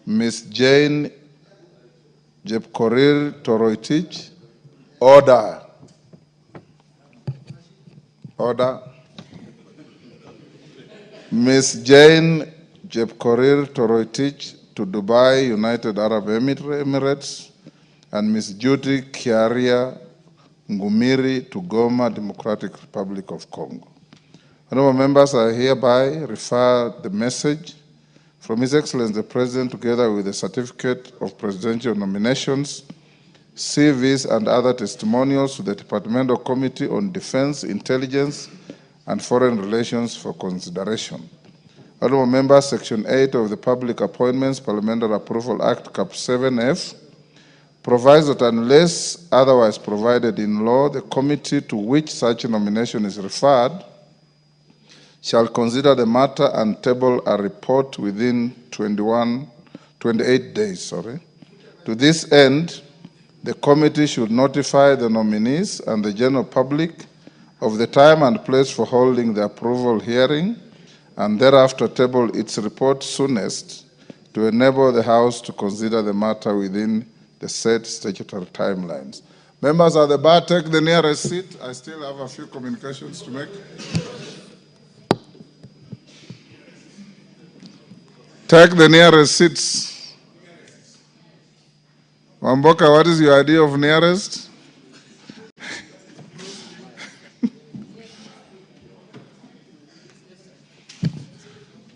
Ms. Jane Jepkorir Toroitich. Order. Order. Ms. Jane Jepkorir Toroitich to Dubai, United Arab Emirates, and Ms. Judy Kiaria Ngumiri to Goma, Democratic Republic of Congo. Honorable members, I hereby refer the message from His Excellency the President together with the certificate of presidential nominations, CVs, and other testimonials to the Departmental Committee on Defense, Intelligence, and Foreign Relations for consideration. Honorable members, Section 8 of the Public Appointments Parliamentary Approval Act, Cap 7F, provides that unless otherwise provided in law, the committee to which such nomination is referred shall consider the matter and table a report within 28 days. To this end, the committee should notify the nominees and the general public of the time and place for holding the approval hearing, and thereafter table its report soonest to enable the House to consider the matter within the set statutory timelines. Members at the bar, take the nearest seat. I still have a few communications to make. Take the nearest seats. Wamboka, what is your idea of nearest?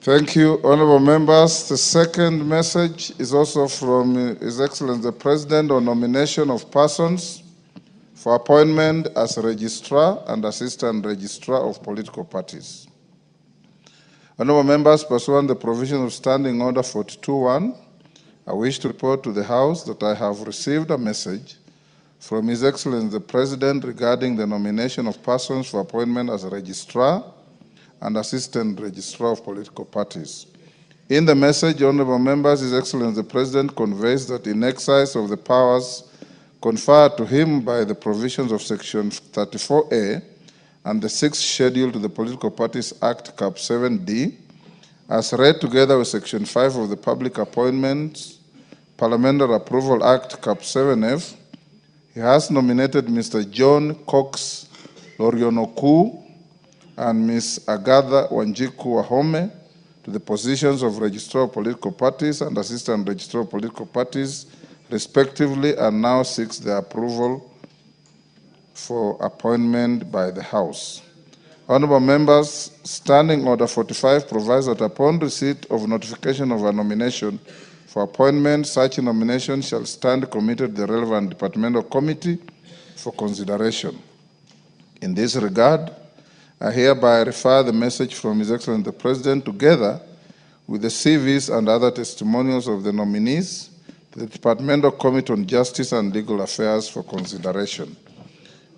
Thank you, honorable members. The second message is also from His Excellency the President on nomination of persons for appointment as Registrar and Assistant Registrar of political parties. Honorable members, pursuant to the provision of Standing Order 42.1, I wish to report to the House that I have received a message from His Excellency the President regarding the nomination of persons for appointment as a Registrar and Assistant Registrar of political parties. In the message, honorable members, His Excellency the President conveys that in exercise of the powers conferred to him by the provisions of Section 34A and the 6th Schedule to the Political Parties Act, Cap 7D, as read together with Section 5 of the Public Appointments Parliamentary Approval Act, Cap 7F, he has nominated Mr. John Cox Lorionoku and Ms. Agatha Wanjiku Wahome to the positions of Registrar of Political Parties and Assistant Registrar of Political Parties, respectively, and now seeks the approval for appointment by the House. Honorable members, Standing Order 45 provides that upon receipt of notification of a nomination for appointment, such nomination shall stand committed to the relevant departmental committee for consideration. In this regard, I hereby refer the message from His Excellency the President together with the CVs and other testimonials of the nominees to the Departmental Committee on Justice and Legal Affairs for consideration.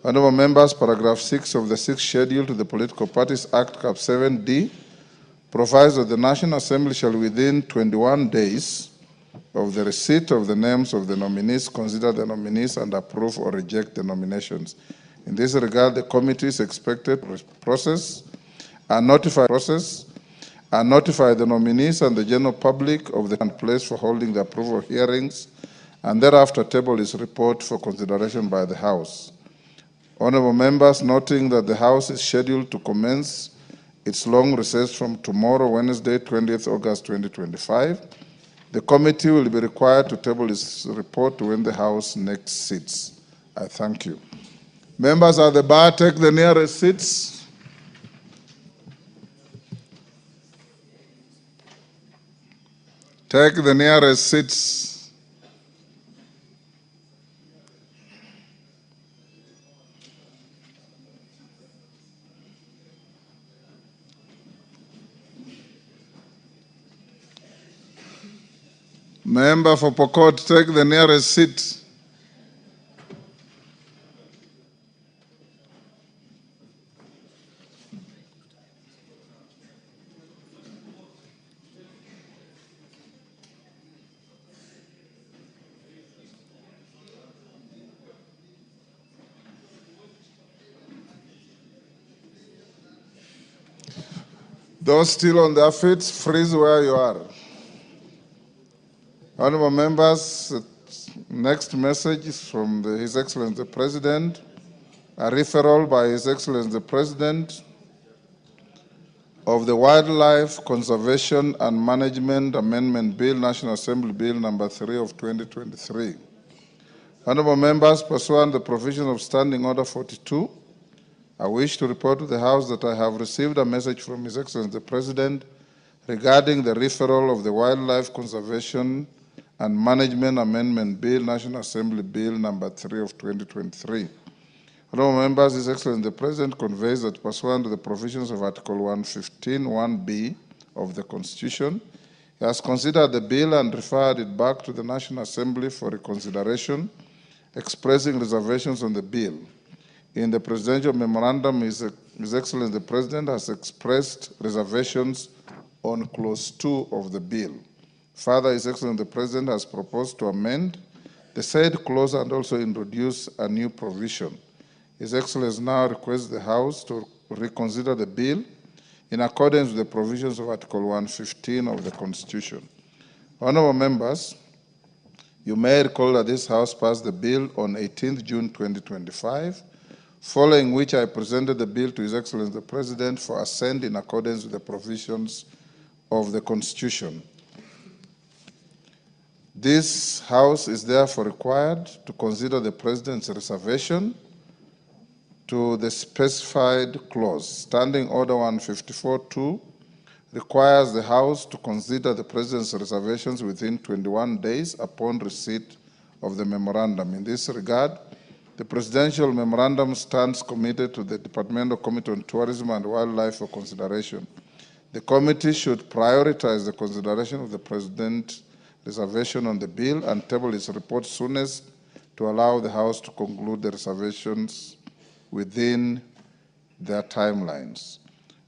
Honorable members, paragraph 6 of the 6th Schedule to the Political Parties Act, Cap 7D, provides that the National Assembly shall within 21 days of the receipt of the names of the nominees consider the nominees and approve or reject the nominations. In this regard, the committee is expected to process and notify the nominees and the general public of the place for holding the approval hearings, and thereafter table its report for consideration by the House. Honorable members, noting that the House is scheduled to commence its long recess from tomorrow, Wednesday, 20th August 2025, the committee will be required to table its report when the House next sits. I thank you. Members at the bar, take the nearest seats. Take the nearest seats. Member for Pokot, take the nearest seat. Those still on their feet, freeze where you are. Honorable members, the next message is from His Excellency the President, a referral by His Excellency the President of the Wildlife Conservation and Management Amendment Bill, National Assembly Bill number 3 of 2023. Honorable members, pursuant to the provisions of Standing Order 42, I wish to report to the House that I have received a message from His Excellency the President regarding the referral of the Wildlife Conservation and Management Amendment Bill, National Assembly Bill number 3 of 2023. Honorable members, His Excellency the President conveys that pursuant to the provisions of Article 115(1)(b) of the Constitution, he has considered the bill and referred it back to the National Assembly for reconsideration, expressing reservations on the bill. In the presidential memorandum, His Excellency the President has expressed reservations on Clause 2 of the bill. Further, His Excellency the President has proposed to amend the said clause and also introduce a new provision. His Excellency now requests the House to reconsider the bill in accordance with the provisions of Article 115 of the Constitution. Honorable members, you may recall that this House passed the bill on 18th June 2025, following which I presented the bill to His Excellency the President for assent in accordance with the provisions of the Constitution. This House is therefore required to consider the President's reservation to the specified clause. Standing Order 154.2 requires the House to consider the President's reservations within 21 days upon receipt of the memorandum. In this regard, the Presidential Memorandum stands committed to the Departmental Committee on Tourism and Wildlife for consideration. The committee should prioritize the consideration of the President's reservation on the bill and table its report soonest to allow the House to conclude the reservations within their timelines.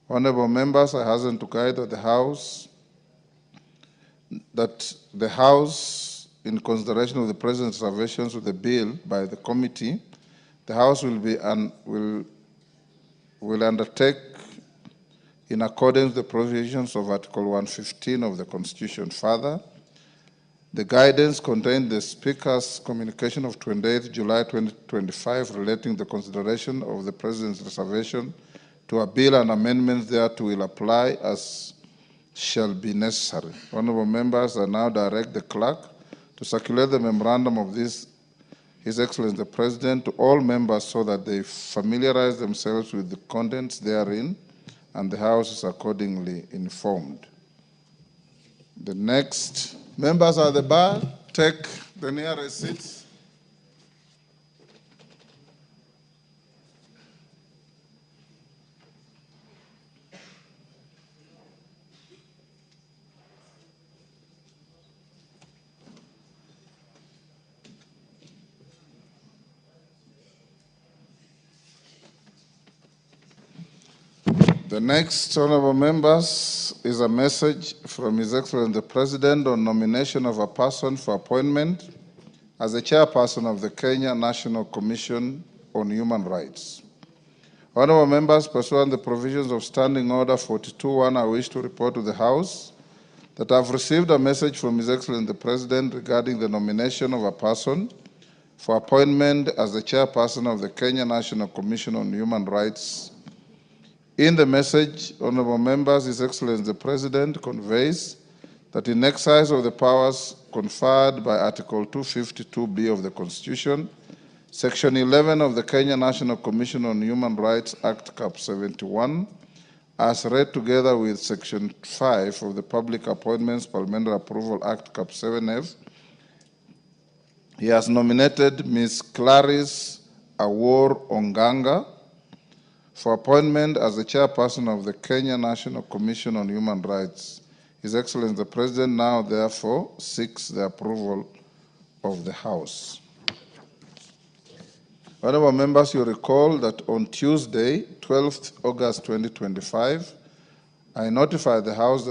Honorable members, I hasten to guide that the House, in consideration of the President's reservations with the bill by the committee, the House will undertake in accordance with the provisions of Article 115 of the Constitution. Further, the guidance contained in the Speaker's communication of 28th July 2025 relating the consideration of the President's reservation to a bill and amendments thereto will apply as shall be necessary. Honorable members, I now direct the clerk to circulate the memorandum of His Excellency the President to all members so that they familiarize themselves with the contents therein and the House is accordingly informed. The next members at the bar, take the nearest seats. The next, honorable members, is a message from His Excellency the President on nomination of a person for appointment as the chairperson of the Kenya National Commission on Human Rights. Honorable members, pursuant to the provisions of Standing Order 42.1, I wish to report to the House that I have received a message from His Excellency the President regarding the nomination of a person for appointment as the chairperson of the Kenya National Commission on Human Rights. In the message, honorable members, His Excellency the President conveys that in exercise of the powers conferred by Article 252(b) of the Constitution, Section 11 of the Kenya National Commission on Human Rights Act Cap 71, as read together with Section 5 of the Public Appointments Parliamentary Approval Act Cap 7F, he has nominated Ms. Clarice Awor Onganga for appointment as the chairperson of the Kenya National Commission on Human Rights. His Excellency the President now therefore seeks the approval of the House. Honorable members, you recall that on Tuesday, 12th August 2025, I notified the House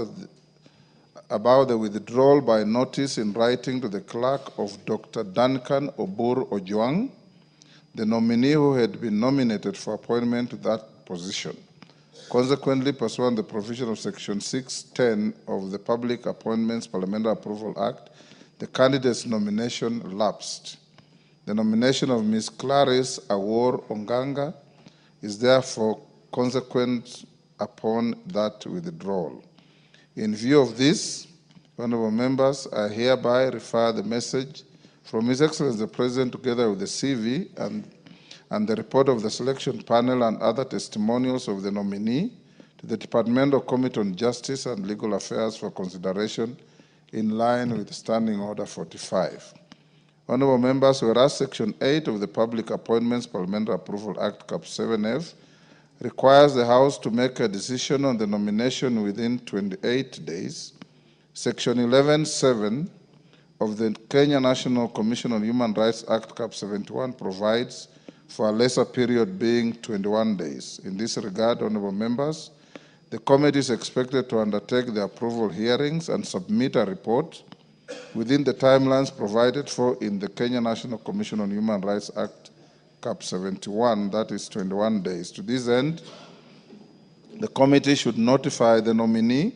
about the withdrawal by notice in writing to the clerk of Dr. Duncan Obur Ojwang, the nominee who had been nominated for appointment to that position. Consequently, pursuant to the provision of Section 610 of the Public Appointments Parliamentary Approval Act, the candidate's nomination lapsed. The nomination of Ms. Clarice Awor Onganga is therefore consequent upon that withdrawal. In view of this, honorable members, I hereby refer the message from His Excellency the President together with the CV and the report of the selection panel and other testimonials of the nominee to the Departmental Committee on Justice and Legal Affairs for consideration in line with Standing Order 45. Honorable members, whereas Section 8 of the Public Appointments Parliamentary Approval Act, Cap 7F, requires the House to make a decision on the nomination within 28 days, Section 11(7) of the Kenya National Commission on Human Rights Act, Cap 71, provides for a lesser period being 21 days. In this regard, honorable members, the committee is expected to undertake the approval hearings and submit a report within the timelines provided for in the Kenya National Commission on Human Rights Act, Cap 71, that is 21 days. To this end, the committee should notify the nominee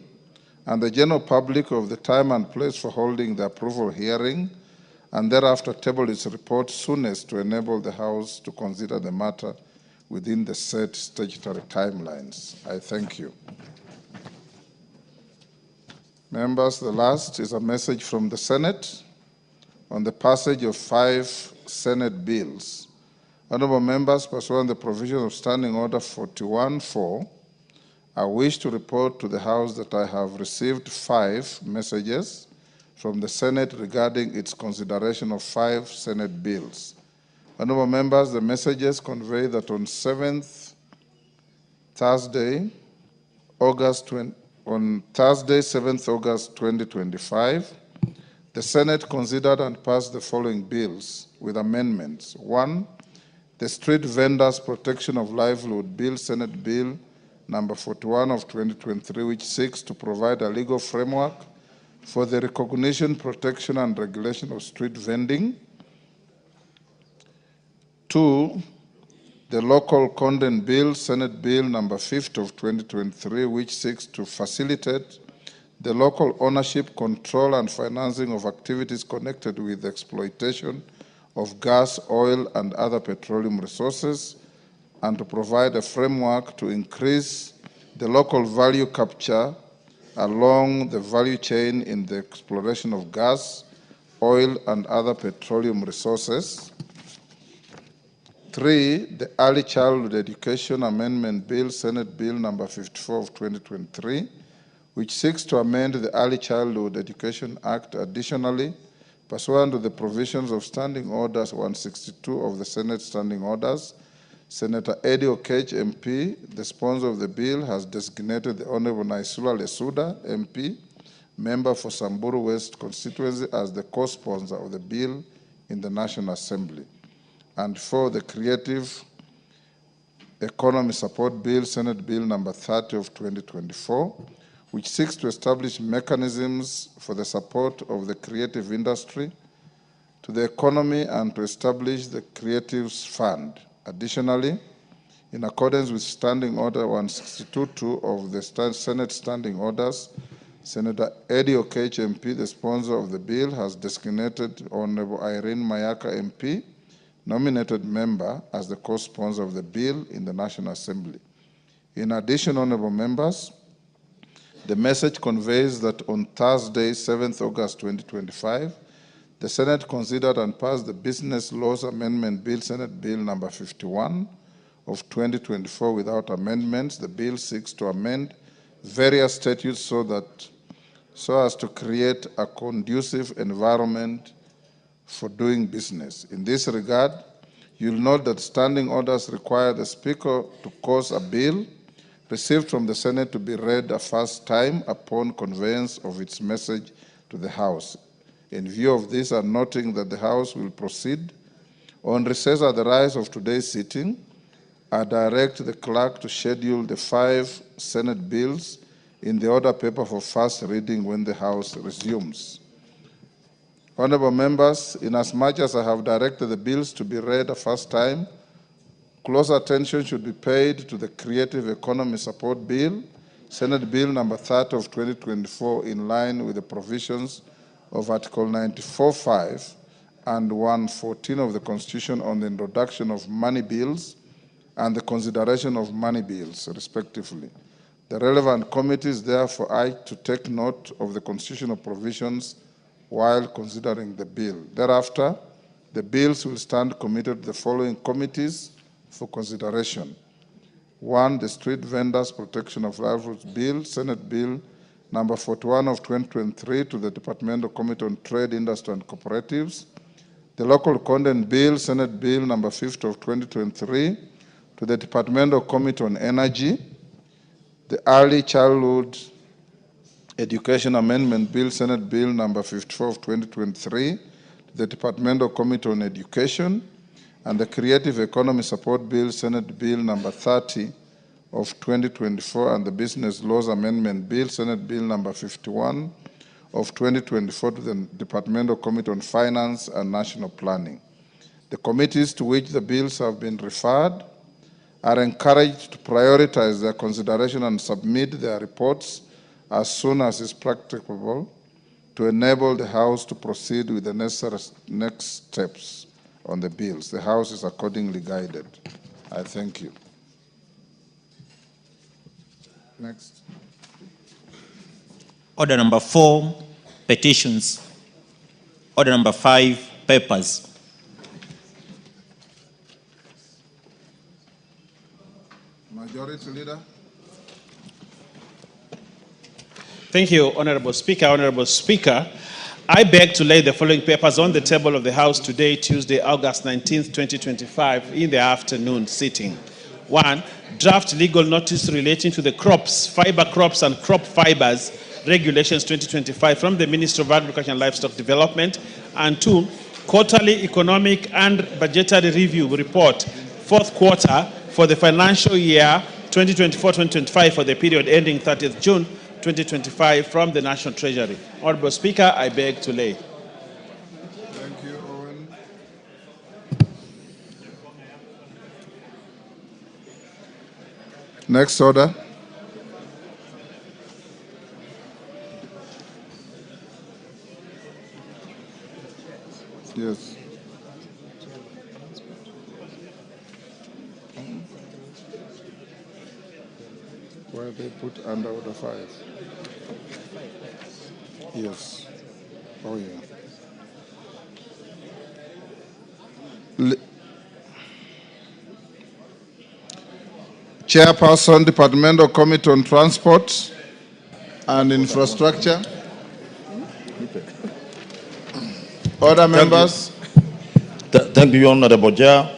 and the general public of the time and place for holding the approval hearing, and thereafter table its report soonest to enable the House to consider the matter within the set statutory timelines. I thank you. Members, the last is a message from the Senate on the passage of 5 Senate bills. Honorable members, pursuant to the provisions of Standing Order 41(4), I wish to report to the House that I have received 5 messages from the Senate regarding its consideration of 5 Senate bills. Honorable members, the messages convey that on Thursday, 7th August 2025, the Senate considered and passed the following bills with amendments. 1, the Street Vendors Protection of Livelihood Bill, Senate Bill number 41 of 2023, which seeks to provide a legal framework for the recognition, protection, and regulation of street vending. 2, the Local Content Bill, Senate Bill number 50 of 2023, which seeks to facilitate the local ownership, control, and financing of activities connected with the exploitation of gas, oil, and other petroleum resources, and to provide a framework to increase the local value capture along the value chain in the exploration of gas, oil, and other petroleum resources. 3, the Early Childhood Education Amendment Bill, Senate Bill number 54 of 2023, which seeks to amend the Early Childhood Education Act. Additionally, pursuant to the provisions of Standing Orders 162 of the Senate Standing Orders, Senator Eddie Okech, MP, the sponsor of the bill, has designated the Honorable Naisula Lesuda, MP, member for Samburu West constituency, as the co-sponsor of the bill in the National Assembly. And 4, the Creative Economy Support Bill, Senate Bill number 30 of 2024, which seeks to establish mechanisms for the support of the creative industry to the economy and to establish the Creatives Fund. Additionally, in accordance with Standing Order 162.2 of the Senate Standing Orders, Senator Eddie Okech, MP, the sponsor of the bill, has designated Honorable Irene Mayaka, MP, nominated member, as the co-sponsor of the bill in the National Assembly. In addition, honorable members, the message conveys that on Thursday, 7th August 2025, the Senate considered and passed the Business Laws Amendment Bill, Senate Bill number 51 of 2024 without amendments. The bill seeks to amend various statutes so as to create a conducive environment for doing business. In this regard, you'll note that standing orders require the Speaker to cause a bill received from the Senate to be read a first time upon conveyance of its message to the House. In view of this, and noting that the House will proceed on recess at the rise of today's sitting, I direct the clerk to schedule the 5 Senate bills in the order paper for first reading when the House resumes. Honorable members, inasmuch as I have directed the bills to be read a first time, close attention should be paid to the Creative Economy Support Bill, Senate Bill number 30 of 2024, in line with the provisions of Article 94(5) and 114 of the Constitution on the introduction of money bills and the consideration of money bills, respectively. The relevant committees therefore urge to take note of the constitutional provisions while considering the bill. Thereafter, the bills will stand committed to the following committees for consideration. 1, the Street Vendors Protection of Livelihoods Bill, Senate Bill number 41 of 2023 to the Departmental Committee on Trade, Industry and Cooperatives. The Local Content Bill, Senate Bill number 50 of 2023 to the Departmental Committee on Energy. The Early Childhood Education Amendment Bill, Senate Bill number 54 of 2023 to the Departmental Committee on Education. And the Creative Economy Support Bill, Senate Bill number 30 of 2024, and the Business Laws Amendment Bill, Senate Bill number 51 of 2024 to the Departmental Committee on Finance and National Planning. The committees to which the bills have been referred are encouraged to prioritize their consideration and submit their reports as soon as is practicable to enable the House to proceed with the necessary next steps on the bills. The House is accordingly guided. I thank you. Next. Order number 4, petitions. Order number 5, papers. Majority Leader. Thank you, Honorable Speaker. Honorable Speaker, I beg to lay the following papers on the table of the House today, Tuesday, August 19th, 2025, in the afternoon sitting. 1, draft legal notice relating to the crops, fiber crops and crop fibers regulations 2025 from the Ministry of Agriculture and Livestock Development. And 2, quarterly economic and budgetary review report, fourth quarter for the financial year 2024-2025 for the period ending 30th June 2025 from the National Treasury. Honorable Speaker, I beg to lay. Thank you, Owen. Next order. Yes. Where they put under order 5. Yes. Oh, yeah. Chairperson, Departmental Committee on Transport and Infrastructure. Other members. Thank you, Honorable Chair.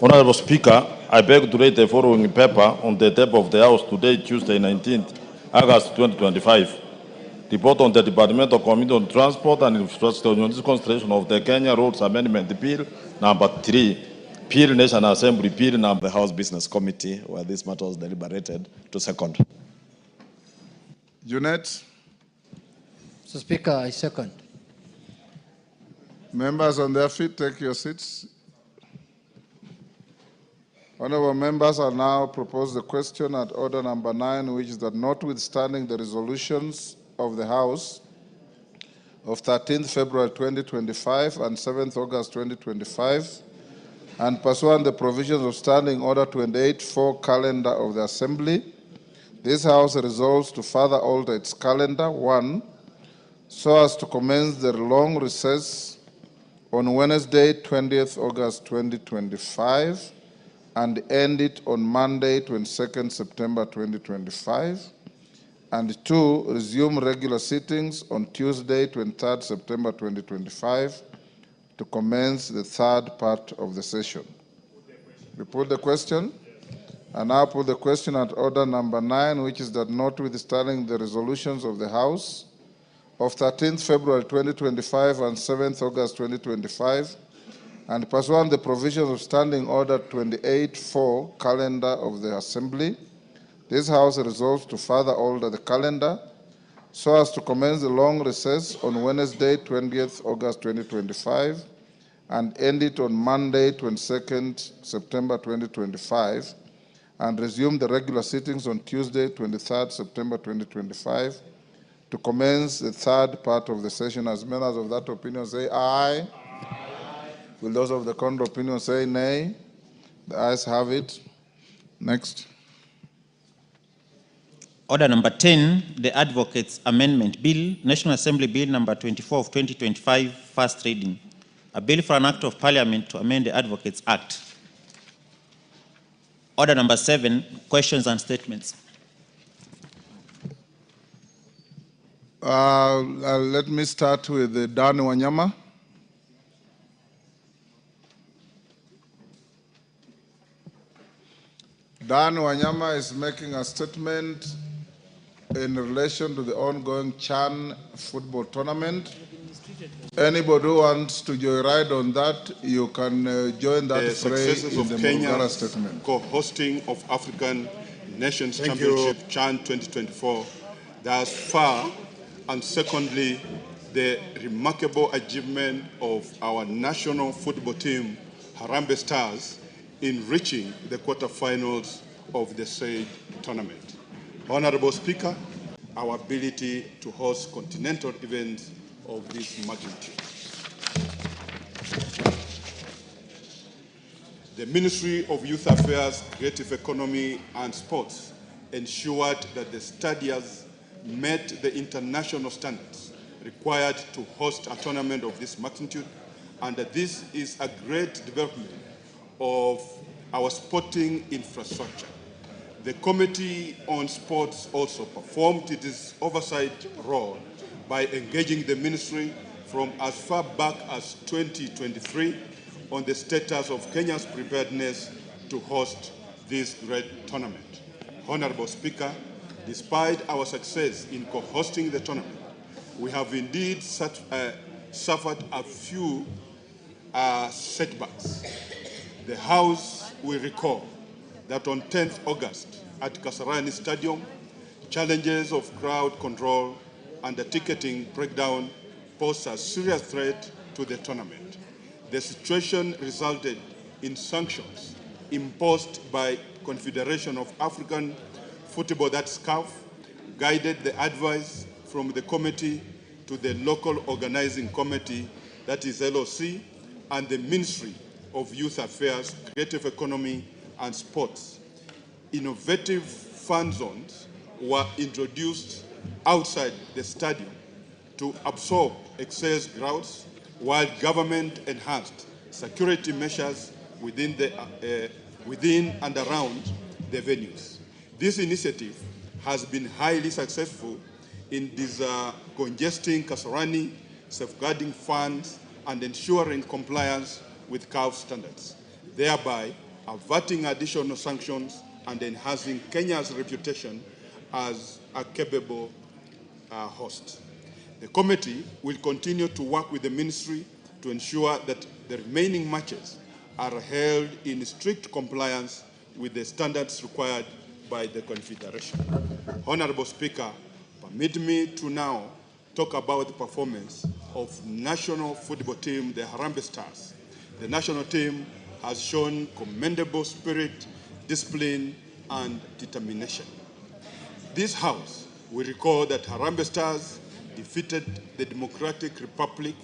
Honorable Speaker, I beg to read the following paper on the table of the House today, Tuesday, 19th August 2025. Report on the Departmental Committee on Transport and Infrastructure on this consideration of the Kenya Roads Amendment Bill number 3, Bill National Assembly Bill number the House Business Committee, where this matter was deliberated, to second. Junet. Mr. Speaker, I second. Members on their feet, take your seats. Honorable members, I now propose the question at order number 9, which is that notwithstanding the resolutions of the House of 13th February 2025 and 7th August 2025, and pursuant the provisions of Standing Order 28-4 calendar of the Assembly, this House resolves to further alter its calendar, 1, so as to commence the long recess on Wednesday, 20th August 2025, and end it on Monday, 22nd September 2025, and 2, resume regular sittings on Tuesday, 23rd September 2025, to commence the third part of the session. We put the question. I now put the question at order number 9, which is that notwithstanding the resolutions of the House of 13th February 2025 and 7th August 2025, and pursuant the provisions of Standing Order 28-4 calendar of the Assembly, this House resolves to further alter the calendar so as to commence the long recess on Wednesday, 20th August 2025, and end it on Monday, 22nd September 2025, and resume the regular sittings on Tuesday, 23rd September 2025, to commence the third part of the session. As members of that opinion say aye. Will those of the contrary opinion say nay? The ayes have it. Next. Order number 10, the Advocates Amendment Bill, National Assembly Bill number 24 of 2025, first reading. A bill for an act of parliament to amend the Advocates Act. Order number 7, questions and statements. Let me start with Dan Wanyama. Dan Wanyama is making a statement in relation to the ongoing CHAN football tournament. Anybody who wants to joyride on that, you can join that fray in the Murugara statement. Co-hosting of African Nations Championship CHAN 2024 thus far, and secondly, the remarkable achievement of our national football team, Harambee Stars, in reaching the quarterfinals of the said tournament. Honorable Speaker, our ability to host continental events of this magnitude. The Ministry of Youth Affairs, Creative Economy and Sports ensured that the stadiums met the international standards required to host a tournament of this magnitude, and that this is a great development of our sporting infrastructure. The Committee on Sports also performed its oversight role by engaging the ministry from as far back as 2023 on the status of Kenya's preparedness to host this great tournament. Honorable Speaker, despite our success in co-hosting the tournament, we have indeed suffered a few setbacks. The House will recall that on 10th August at Kasarani Stadium, challenges of crowd control and the ticketing breakdown posed a serious threat to the tournament. The situation resulted in sanctions imposed by Confederation of African Football, that's CAF, guided the advice from the committee to the local organizing committee, that is LOC, and the Ministry of Youth Affairs, Creative Economy and Sports. Innovative fan zones were introduced outside the stadium to absorb excess crowds, while government enhanced security measures within and around the venues. This initiative has been highly successful in congesting Kasarani, safeguarding funds, and ensuring compliance with CAF standards, thereby averting additional sanctions and enhancing Kenya's reputation as a capable host. The committee will continue to work with the ministry to ensure that the remaining matches are held in strict compliance with the standards required by the Confederation. Honorable Speaker, permit me to now talk about the performance of national football team, the Harambee Stars. The national team has shown commendable spirit, discipline, and determination. This House will recall that Harambee Stars defeated the Democratic Republic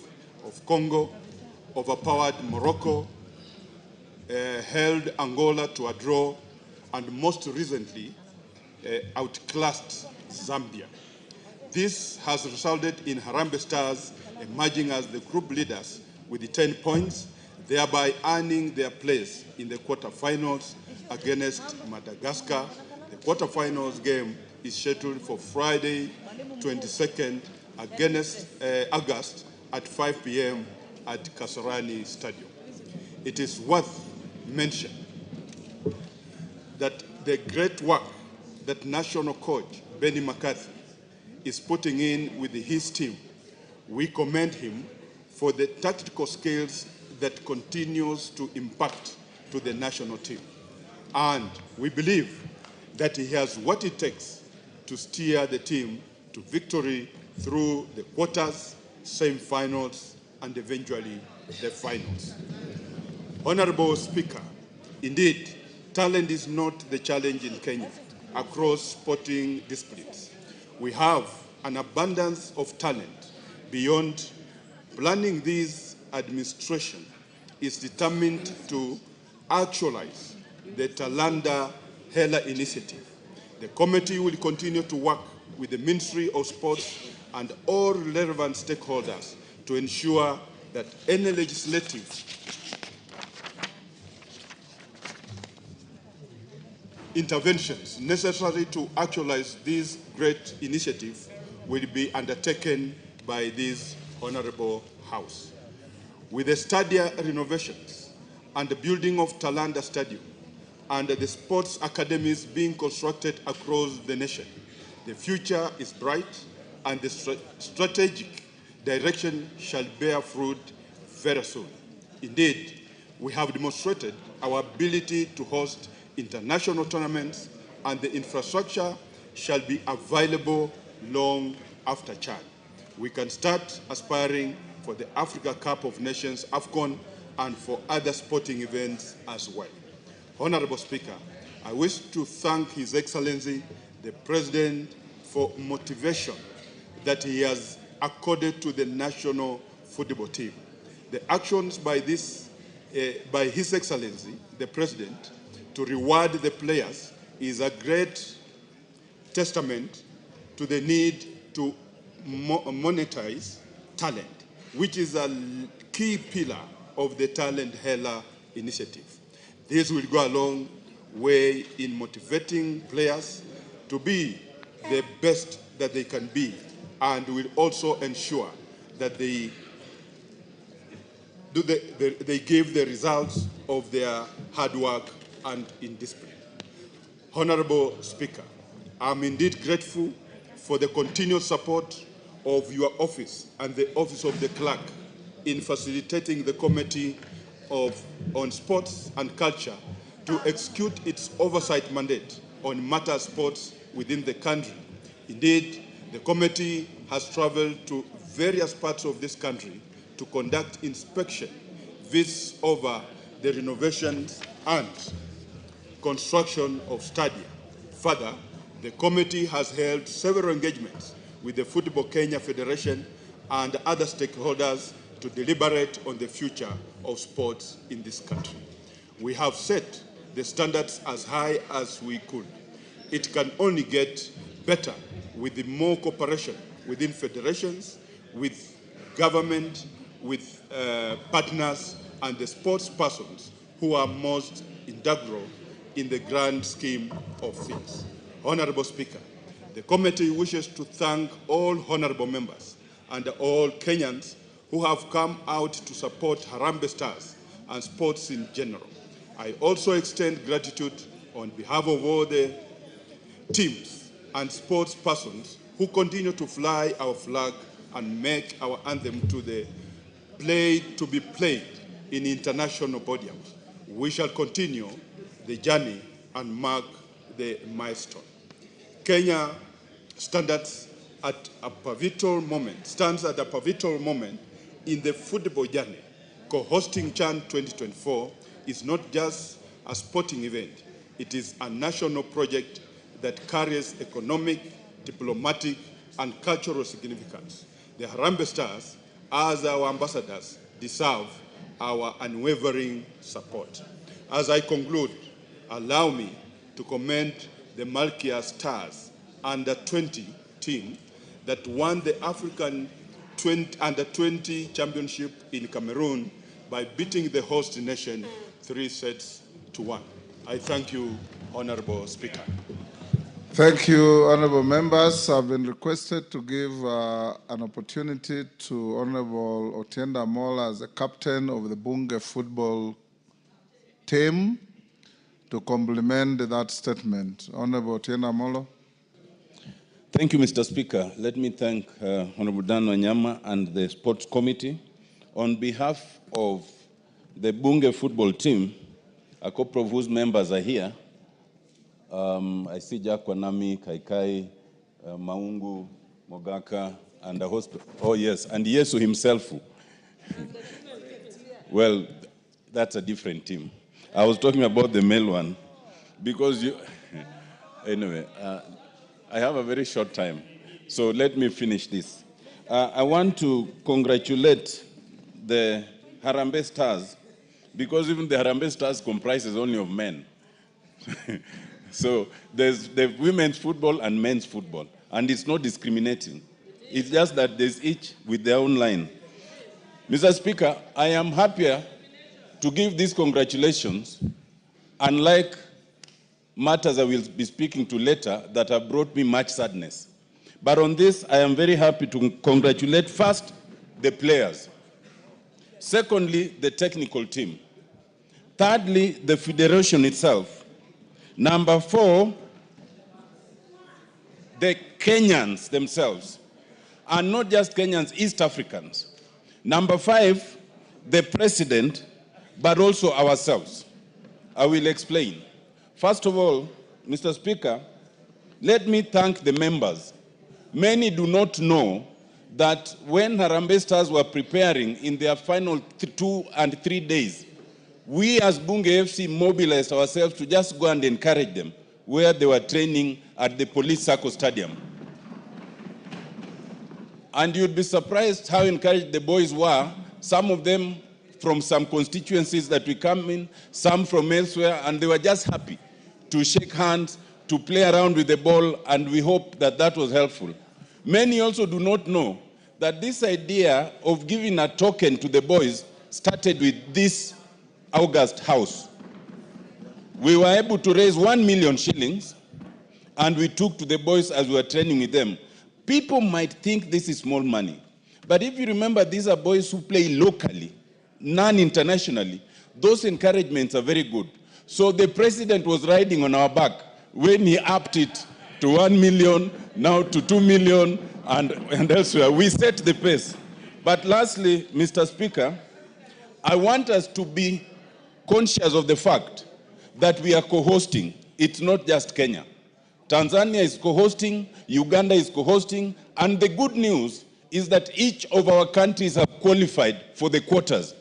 of Congo, overpowered Morocco, held Angola to a draw, and most recently outclassed Zambia. This has resulted in Harambee Stars emerging as the group leaders with the 10 points, thereby earning their place in the quarterfinals against Madagascar. The quarterfinals game is scheduled for Friday, 22nd against August at 5 p.m. at Kasarani Stadium. It is worth mentioning that the great work that national coach Benny McCarthy is putting in with his team, we commend him for the tactical skills that continues to impact to the national team. And we believe that he has what it takes to steer the team to victory through the quarters, semi-finals, and eventually the finals. Honorable Speaker, indeed, talent is not the challenge in Kenya across sporting disciplines. We have an abundance of talent beyond planning. This administration is determined to actualize the Talanta Hela initiative. The committee will continue to work with the Ministry of Sports and all relevant stakeholders to ensure that any legislative interventions necessary to actualize this great initiative will be undertaken by this Honorable House. With the stadium renovations and the building of Talanta Stadium and the sports academies being constructed across the nation, the future is bright and the strategic direction shall bear fruit very soon. Indeed, we have demonstrated our ability to host international tournaments, and the infrastructure shall be available long after Chad. We can start aspiring for the Africa Cup of Nations, AFCON, and for other sporting events as well. Honorable Speaker, I wish to thank His Excellency, the President, for motivation that he has accorded to the national football team. The actions by His Excellency, the President, to reward the players is a great testament to the need to monetize talent, which is a key pillar of the Talent Hela initiative. This will go a long way in motivating players to be the best that they can be, and will also ensure that they give the results of their hard work and in discipline. Honorable Speaker, I'm indeed grateful for the continued support of your office and the Office of the Clerk in facilitating the Committee on Sports and Culture to execute its oversight mandate on matters sports within the country. Indeed, the committee has traveled to various parts of this country to conduct inspection visits over the renovations and construction of stadia. Further, the committee has held several engagements with the Football Kenya Federation and other stakeholders to deliberate on the future of sports in this country. We have set the standards as high as we could. It can only get better with the more cooperation within federations, with government, with partners, and the sports persons who are most integral in the grand scheme of things. Honorable Speaker, the committee wishes to thank all honorable members and all Kenyans who have come out to support Harambee Stars and sports in general. I also extend gratitude on behalf of all the teams and sports persons who continue to fly our flag and make our anthem to be played in international podiums. We shall continue the journey and mark the milestone. Kenya stands at a pivotal moment in the football journey. Co-hosting CHAN 2024 is not just a sporting event. It is a national project that carries economic, diplomatic, and cultural significance. The Harambee Stars, as our ambassadors, deserve our unwavering support. As I conclude, allow me to commend the Malkia Stars Under-20 team that won the African Under-20 Championship in Cameroon by beating the host nation 3-1. I thank you, Honorable Speaker. Thank you, honorable members. I've been requested to give an opportunity to Honorable Otienda Mola as the captain of the Bunge football team to complement that statement. Honorable Otienda Mola. Thank you, Mr. Speaker. Let me thank Honorable Dan Wanyama and the Sports Committee. On behalf of the Bunge football team, a couple of whose members are here, I see Jack Wanami, Kaikai, Maungu, Mogaka, and a host. Oh, yes, and Yesu himself. Well, that's a different team. I was talking about the male one because you. Anyway, I have a very short time. So let me finish this. I want to congratulate the Harambee Stars, because even the Harambee Stars comprises only of men. So there's the women's football and men's football, and it's not discriminating. It's just that there's each with their own line. Mr. Speaker, I am happier to give these congratulations, unlike matters I will be speaking to later that have brought me much sadness. But on this, I am very happy to congratulate first the players. Secondly, the technical team. Thirdly, the federation itself. Number 4, the Kenyans themselves. And not just Kenyans, East Africans. Number 5, the president, but also ourselves. I will explain. First of all, Mr. Speaker, let me thank the members. Many do not know that when Harambee Stars were preparing in their final 2 and 3 days, we as Bunge FC mobilized ourselves to just go and encourage them where they were training at the Police Circle Stadium. And you'd be surprised how encouraged the boys were, some of them from some constituencies that we come in, some from elsewhere, and they were just happy to shake hands, to play around with the ball, and we hope that that was helpful. Many also do not know that this idea of giving a token to the boys started with this August house. We were able to raise 1 million shillings, and we took to the boys as we were training with them. People might think this is small money, but if you remember, these are boys who play locally, non-internationally. Those encouragements are very good. So the president was riding on our back when he upped it to 1 million, now to 2 million, and elsewhere. We set the pace. But lastly, Mr. Speaker, I want us to be conscious of the fact that we are co-hosting. It's not just Kenya. Tanzania is co-hosting, Uganda is co-hosting, and the good news is that each of our countries have qualified for the quarters.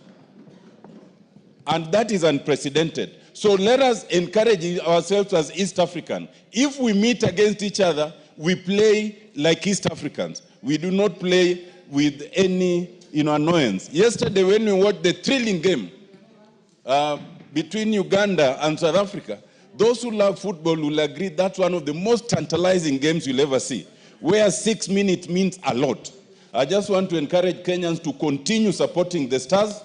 And that is unprecedented. So let us encourage ourselves as East African. If we meet against each other, we play like East Africans. We do not play with any annoyance. Yesterday, when we watched the thrilling game between Uganda and South Africa, those who love football will agree that's one of the most tantalizing games you'll ever see, where 6 minutes means a lot. I just want to encourage Kenyans to continue supporting the Stars.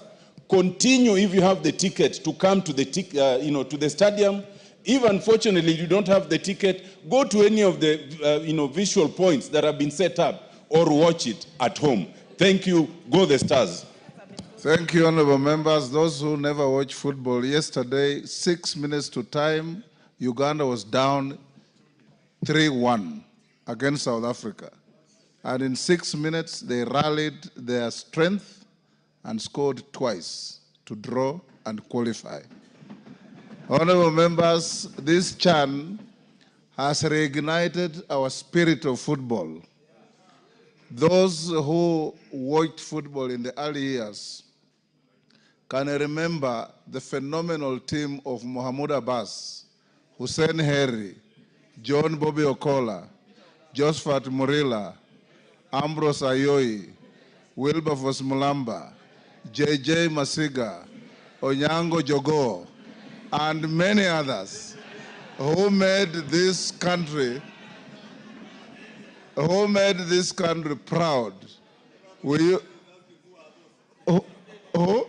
Continue, if you have the ticket, to come to the to the stadium. If unfortunately you don't have the ticket, go to any of the visual points that have been set up, or watch it at home. Thank you. Go the Stars. Thank you, honorable members. Those who never watch football, yesterday, 6 minutes to time, Uganda was down 3-1 against South Africa. And in 6 minutes, they rallied their strength and scored twice to draw and qualify. Honorable members, this CHAN has reignited our spirit of football. Those who watched football in the early years can remember the phenomenal team of Mohamed Abbas, Hussein Heri, John Bobby Okola, Josephat Murila, Ambrose Ayoyi, Wilberforce Mulamba, JJ Masiga, Onyango Jogo, and many others who made this country proud. Will you? Who?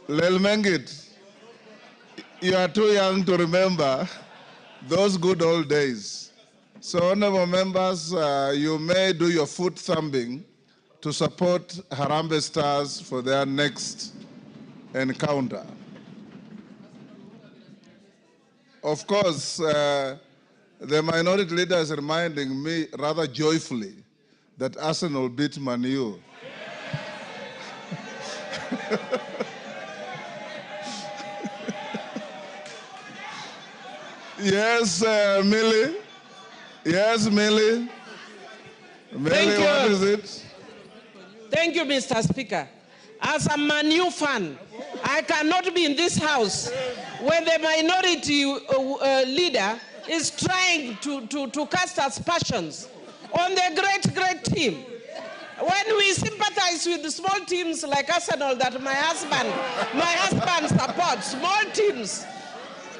Lelmengit, you are too young to remember those good old days. So, honorable members, you may do your foot thumping to support Harambee Stars for their next encounter. Of course, the minority leader is reminding me rather joyfully that Arsenal beat Man U. Yes, Millie. Yes, Millie. Millie, what is it? Thank you, Mr. Speaker. As a Man U fan, I cannot be in this house when the minority leader is trying to cast aspersions on the great team. When we sympathize with the small teams like Arsenal that my husband supports, small teams,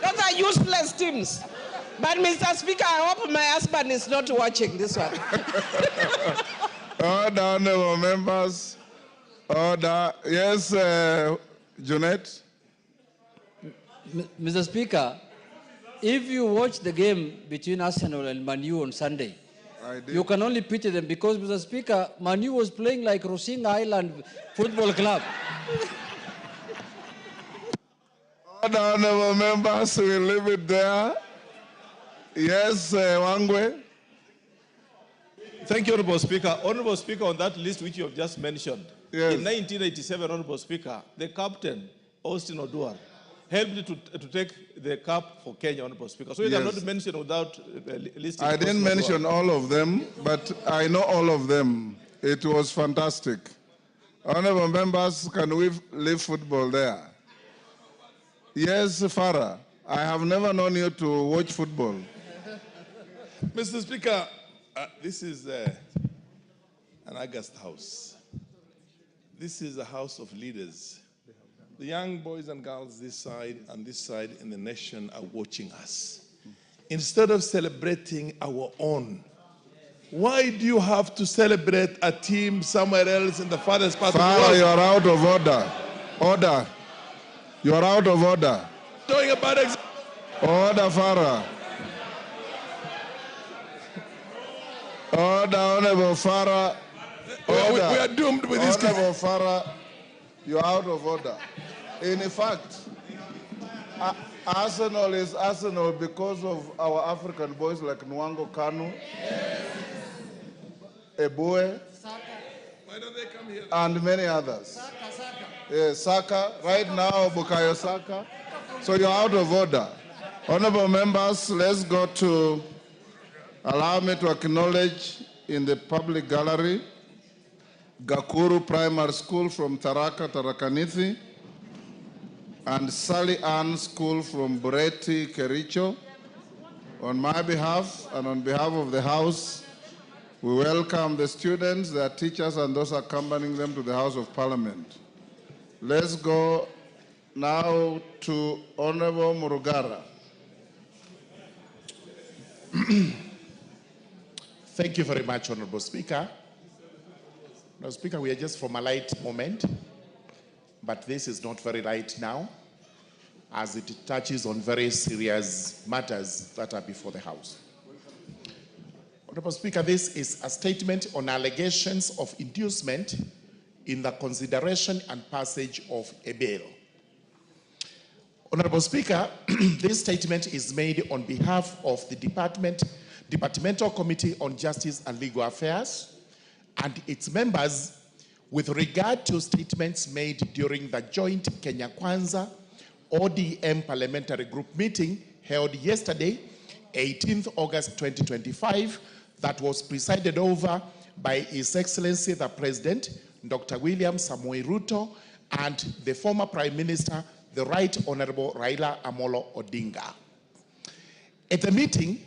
those are useless teams. But Mr. Speaker, I hope my husband is not watching this one. Order, honorable members. Order. Yes, Junet. Mr. Speaker, if you watch the game between Arsenal and Man U on Sunday, you can only pity them because, Mr. Speaker, Man U was playing like Rosinga Island Football Club. Order, honorable members, we'll leave it there. Yes, Wangwe. Thank you, Honorable Speaker. Honorable Speaker, on that list which you have just mentioned, yes. In 1987, Honorable Speaker, the captain, Austin Oduor, helped to take the cup for Kenya, Honorable Speaker. So you cannot mention without listing. I didn't mention all of them, but I know all of them. It was fantastic. Honorable members, can we leave football there? Yes, Farah, I have never known you to watch football. Mr. Speaker, this is an August house. This is a house of leaders. The young boys and girls this side and this side in the nation are watching us. Instead of celebrating our own, why do you have to celebrate a team somewhere else in the farthest part of the world? Farah, you are out of order. Order. You are out of order. Talking about order, Farah. Order, Honorable Farah. We are doomed with this. Honorable Farah, you are out of order. In fact, Arsenal is Arsenal because of our African boys like Nwango Kanu, Ebue, and many others. Yes, Saka, right now, Bukayo Saka. So you're out of order. Honorable members, let's go to, allow me to acknowledge in the public gallery, Gakuru Primary School from Tarakanithi, and Sally Ann School from Bureti, Kericho. On my behalf and on behalf of the House, we welcome the students, their teachers, and those accompanying them to the House of Parliament. Let's go now to Honorable Murugara. Thank you very much, Honorable Speaker. Honorable Speaker, we are just from a light moment, but this is not very light now, as it touches on very serious matters that are before the House. Honorable Speaker, this is a statement on allegations of inducement in the consideration and passage of a bill. Honorable Speaker, this statement is made on behalf of the Departmental Committee on Justice and Legal Affairs and its members with regard to statements made during the joint Kenya Kwanza ODM Parliamentary Group meeting held yesterday, 18th August 2025, that was presided over by His Excellency the President, Dr. William Samoei Ruto, and the former Prime Minister, the Right Honorable Raila Amolo Odinga. At the meeting,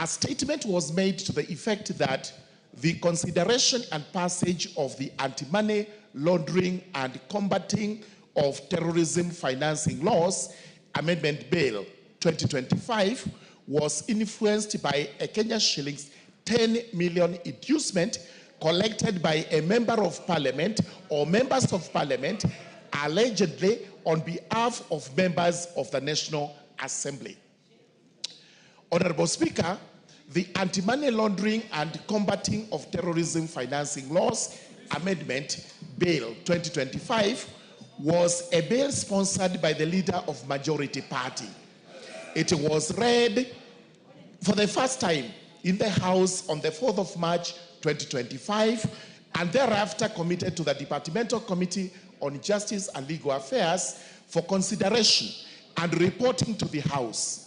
a statement was made to the effect that the consideration and passage of the Anti-Money Laundering and Combating of Terrorism Financing Laws Amendment Bill 2025 was influenced by a Kenya shillings 10 million inducement collected by a member of parliament or members of parliament allegedly on behalf of members of the National Assembly. Honorable Speaker, the Anti-Money Laundering and Combating of Terrorism Financing Laws Amendment Bill 2025 was a bill sponsored by the leader of majority party. It was read for the first time in the House on the 4th of March 2025 and thereafter committed to the Departmental Committee on Justice and Legal Affairs for consideration and reporting to the House.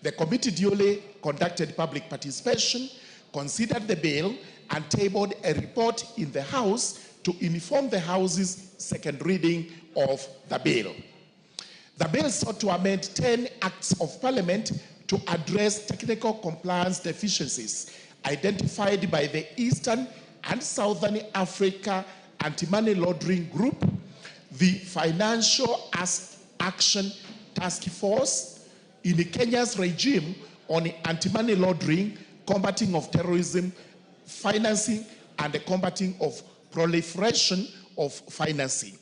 The committee duly conducted public participation, considered the bill, and tabled a report in the House to inform the House's second reading of the bill. The bill sought to amend 10 acts of parliament to address technical compliance deficiencies identified by the Eastern and Southern Africa Anti-Money Laundering Group, the Financial Action Task Force in Kenya's regime on anti-money laundering, combating of terrorism, financing, and the combating of proliferation of financing.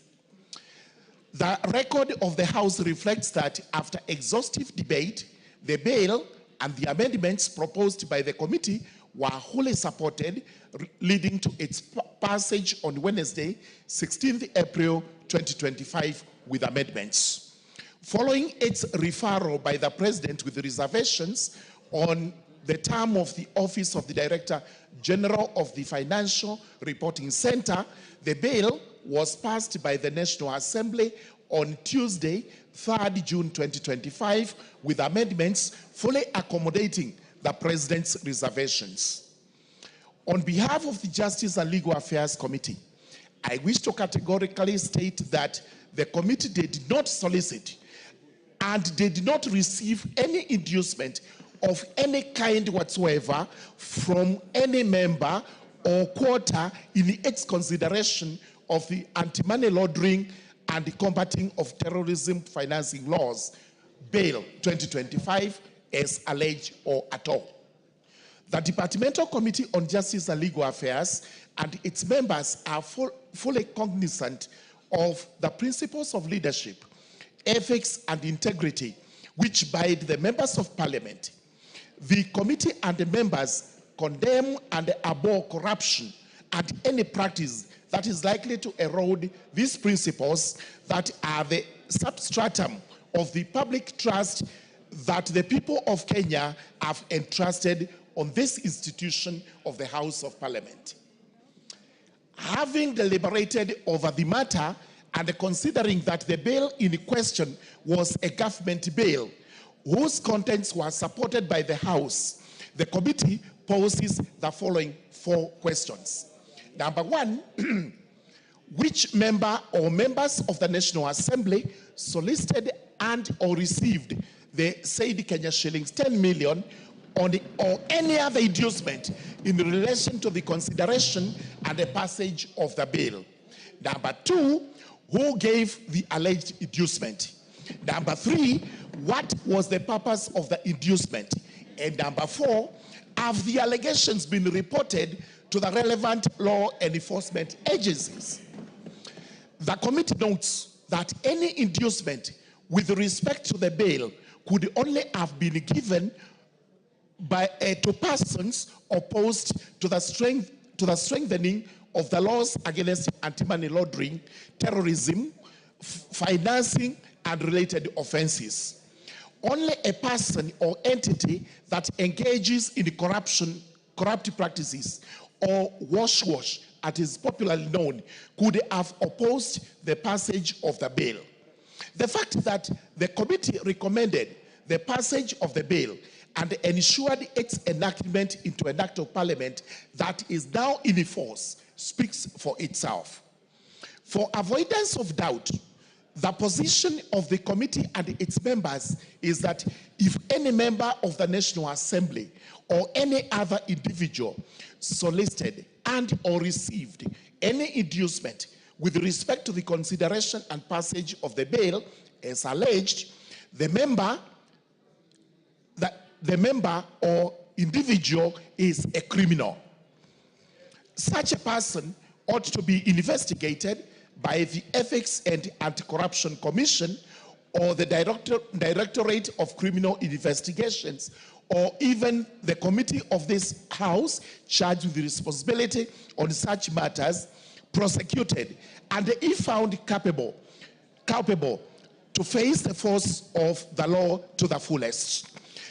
The record of the House reflects that after exhaustive debate, the bill and the amendments proposed by the committee were wholly supported, leading to its passage on Wednesday, 16th April 2025, with amendments. Following its referral by the President with reservations on the term of the Office of the Director General of the Financial Reporting Center, the bill was passed by the National Assembly on Tuesday, 3rd June 2025, with amendments fully accommodating the President's reservations. On behalf of the Justice and Legal Affairs Committee, I wish to categorically state that the committee did not solicit and did not receive any inducement of any kind whatsoever from any member or quarter in its consideration of the anti-money laundering and the combating of terrorism financing laws, Bill 2025, as alleged or at all. The Departmental Committee on Justice and Legal Affairs and its members are fully cognizant of the principles of leadership, ethics, and integrity which bind the members of Parliament. The committee and the members condemn and abhor corruption and any practice that is likely to erode these principles that are the substratum of the public trust that the people of Kenya have entrusted on this institution of the House of Parliament. Having deliberated over the matter and considering that the bill in question was a government bill whose contents were supported by the House, the committee poses the following 4 questions. Number 1, which member or members of the National Assembly solicited and or received the said Kenya shillings 10 million on the, or any other inducement in relation to the consideration and the passage of the bill? Number 2, who gave the alleged inducement? Number 3, what was the purpose of the inducement? And number 4, have the allegations been reported to the relevant law enforcement agencies? The committee notes that any inducement with respect to the bill could only have been given by to persons opposed to the strengthening of the laws against anti-money laundering, terrorism, financing, and related offenses. Only a person or entity that engages in corrupt practices, or wash, as is popularly known, could have opposed the passage of the bill. The fact that the committee recommended the passage of the bill and ensured its enactment into an act of parliament that is now in force speaks for itself. For avoidance of doubt, the position of the committee and its members is that if any member of the National Assembly or any other individual solicited and or received any inducement with respect to the consideration and passage of the bill as alleged, the member or individual is a criminal. Such a person ought to be investigated by the Ethics and Anti-Corruption Commission or the Directorate of Criminal Investigations, or even the committee of this House charged with the responsibility on such matters, prosecuted, and if found culpable to face the force of the law to the fullest.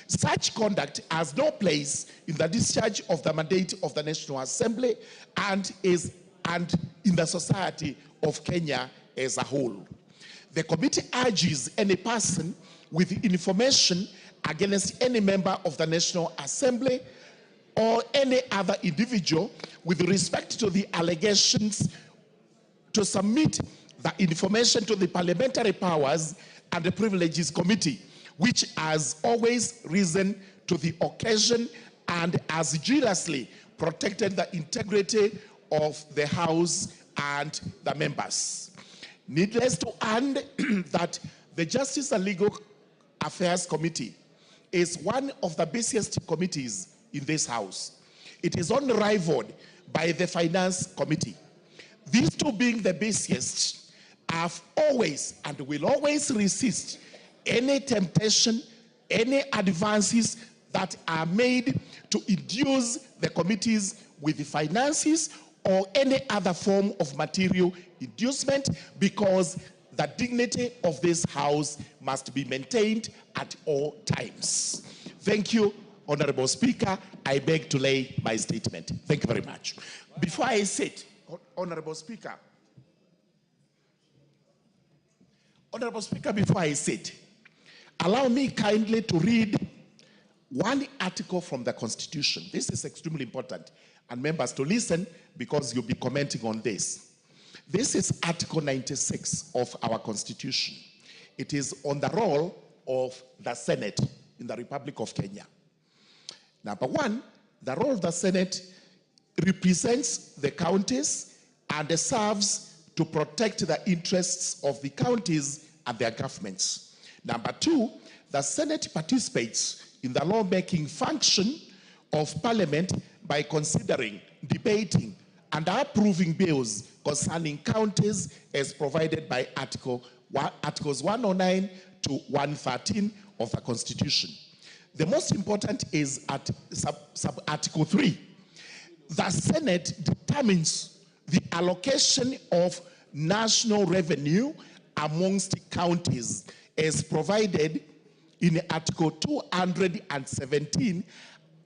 Such conduct has no place in the discharge of the mandate of the National Assembly and in the society of Kenya as a whole. The committee urges any person with information against any member of the National Assembly or any other individual with respect to the allegations to submit the information to the Parliamentary Powers and the Privileges Committee, which has always risen to the occasion and has jealously protected the integrity of the House and the members. Needless to add that the Justice and Legal Affairs Committee is one of the busiest committees in this House. It is unrivaled by the Finance Committee. These two being the busiest have always and will always resist any temptation, any advances that are made to induce the committees with the finances or any other form of material inducement, because the dignity of this House must be maintained at all times. Thank you, Honorable Speaker. I beg to lay my statement. Thank you very much. Before I sit, Honorable Speaker, before I sit, allow me kindly to read one article from the Constitution. This is extremely important, and members to listen because you'll be commenting on this. This is Article 96 of our Constitution. It is on the role of the Senate in the Republic of Kenya. Number one, the role of the Senate represents the counties and serves to protect the interests of the counties and their governments. Number two, the Senate participates in the lawmaking function of Parliament by considering, debating, and approving bills concerning counties as provided by Articles 109 to 113 of the Constitution. The most important is at sub-Article 3. The Senate determines the allocation of national revenue amongst counties as provided in Article 217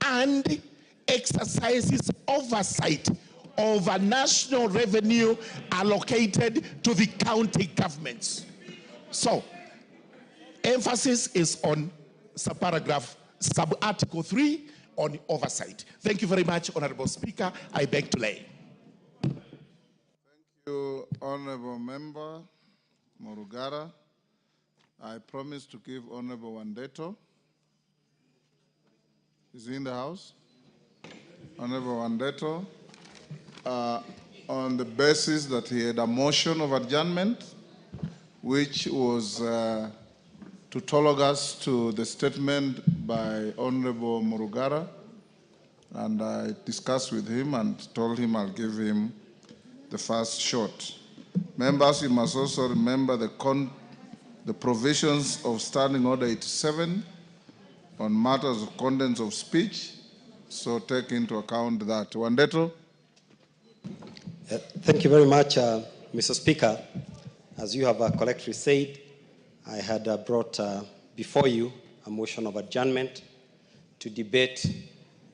and exercises oversight over national revenue allocated to the county governments. So, emphasis is on sub-Article 3 on oversight. Thank you very much, Honorable Speaker. I beg to lay. Thank you, Honorable Member Morugara. I promise to give Honorable Wandeto. Is he in the House? Honorable Wandeto, on the basis that he had a motion of adjournment, which was to talk us to the statement by Honorable Morugara, and I discussed with him and told him I'll give him the first shot. Members, you must also remember the provisions of Standing Order 87 on matters of contents of speech, so take into account that. Wandeto? Thank you very much, Mr. Speaker. As you have correctly said, I had brought before you a motion of adjournment to debate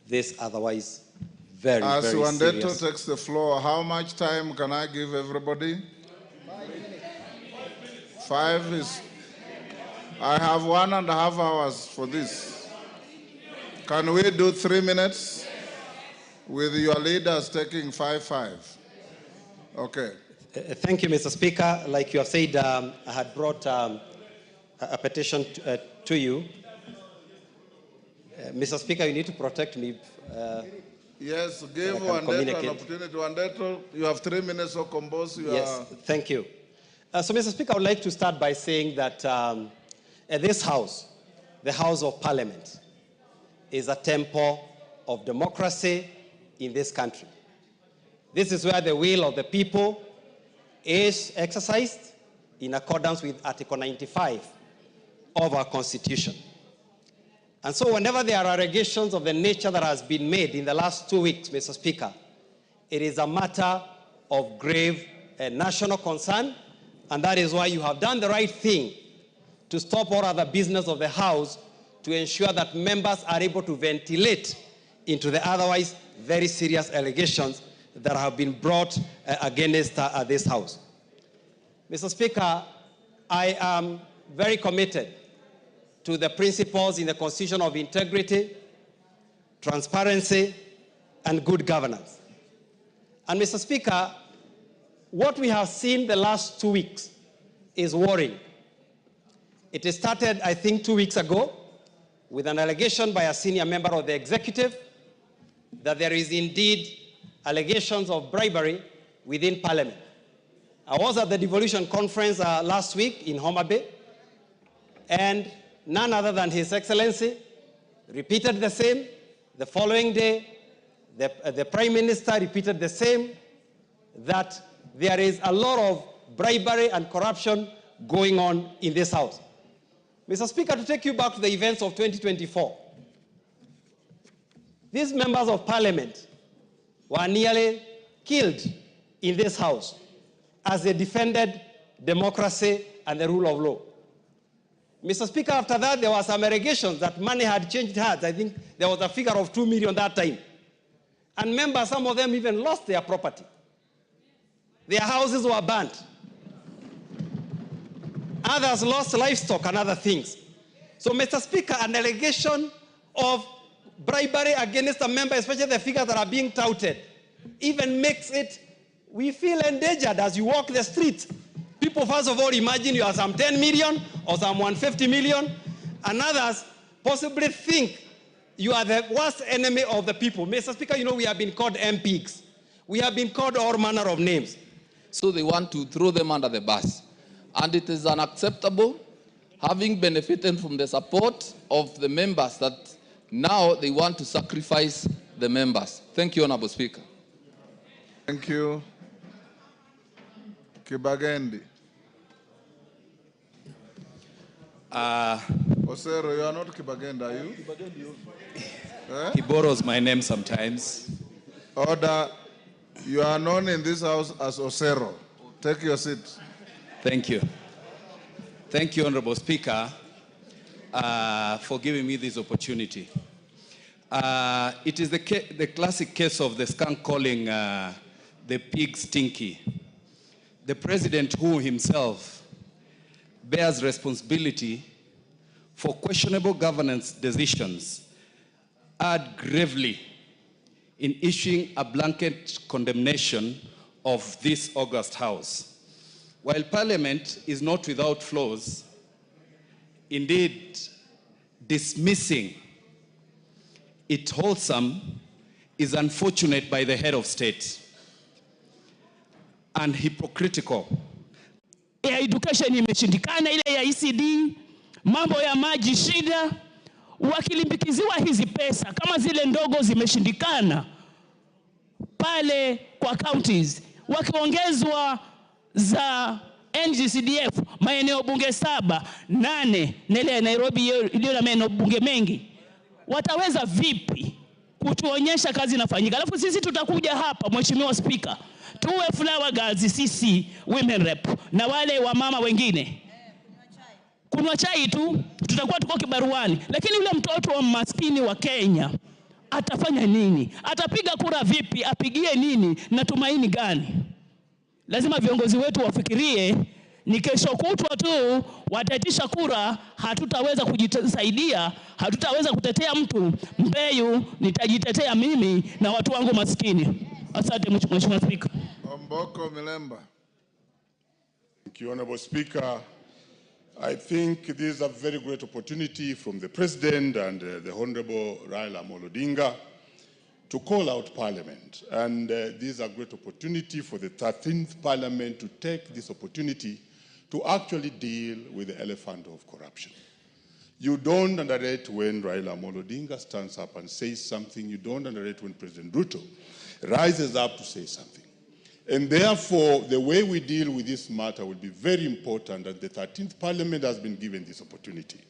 this otherwise very, As very Wandeto serious. takes the floor, how much time can I give everybody? 5 is... I have 1.5 hours for this. Can we do 3 minutes? With your leaders taking 5. Okay. Thank you, Mr. Speaker. Like you have said, I had brought a petition to you. Mr. Speaker, you need to protect me. Yes, give Wandeto an opportunity. Wandeto, you have 3 minutes to compose your... Yes, thank you. So, Mr. Speaker, I would like to start by saying that this House, the House of Parliament, is a temple of democracy in this country. This is where the will of the people is exercised in accordance with Article 95 of our Constitution. And so whenever there are allegations of the nature that has been made in the last 2 weeks, Mr. Speaker, it is a matter of grave national concern, and that is why you have done the right thing to stop all other business of the House to ensure that members are able to ventilate into the otherwise very serious allegations that have been brought against this House. Mr. Speaker, I am very committed to the principles in the Constitution of integrity, transparency, and good governance. And Mr. Speaker, what we have seen the last 2 weeks is worrying. It started, I think, 2 weeks ago with an allegation by a senior member of the executive that there is indeed allegations of bribery within Parliament. I was at the devolution conference last week in Homa Bay, and none other than His Excellency repeated the same. The following day, the Prime Minister repeated the same, that there is a lot of bribery and corruption going on in this House. Mr. Speaker, to take you back to the events of 2024, these members of Parliament were nearly killed in this House as they defended democracy and the rule of law. Mr. Speaker, after that, there were some allegations that money had changed hands. I think there was a figure of 2 million that time. And members, some of them even lost their property. Their houses were burnt. Others lost livestock and other things. So, Mr. Speaker, an allegation of bribery against a member, especially the figures that are being touted, even makes it, we feel endangered as you walk the street. People, first of all, imagine you are some 10 million or some 150 million, and others possibly think you are the worst enemy of the people. Mr. Speaker, you know, we have been called MPs. We have been called all manner of names. So they want to throw them under the bus. And it is unacceptable, having benefited from the support of the members, that now they want to sacrifice the members. Thank you, Honorable Speaker. Thank you. Kibagendi. Osero, you are not Kibagendi, are you? He borrows my name sometimes. Order. You are known in this House as Osero. Take your seat. Thank you. Thank you, Honorable Speaker, for giving me this opportunity. It is the classic case of the skunk calling the pig stinky. The president, who himself bears responsibility for questionable governance decisions, add gravely in issuing a blanket condemnation of this august House. While Parliament is not without flaws, indeed, dismissing it wholesome is unfortunate by the head of state and hypocritical. Ya education imeshindikana, ile ya ECD, mambo ya maji shida, wakilimbikiziwa hizi pesa kama zile ndogo zimeshindikana pale kwa counties, wakiongezwa za NGCDF maeneo bunge 7, 8 na ile Nairobi iliyo na maeneo bunge mengi, wataweza vipi kutuonyesha kazi inafanyika? Alafu sisi tutakuja hapa, Mheshimiwa Speaker, tuwe flower girls sisi women rep na wale wa mama wengine kunywa chai tu, tutakuwa tuko kibaruani, lakini yule mtoto wa maskini wa Kenya atafanya nini? Atapiga kura vipi? Apigie nini na tumaini gani? Lazima viongozi wetu wafikirie, ni kesho kutwa tu wataitisha kura, hatutaweza kujisaidia, hatutaweza kutetea mtu. Mbeyu nitajitetea mimi na watu wangu maskini. Asante Mheshimiwa Speaker. Omboko Milemba. Thank you, Honorable Speaker. I think this is a very great opportunity from the President and the Honorable Raila Amolo Odinga to call out Parliament. And this is a great opportunity for the 13th Parliament to take this opportunity to actually deal with the elephant of corruption. You don't underrate when Raila Amolo Odinga stands up and says something. You don't underrate when President Ruto rises up to say something. And therefore, the way we deal with this matter will be very important, and the 13th Parliament has been given this opportunity.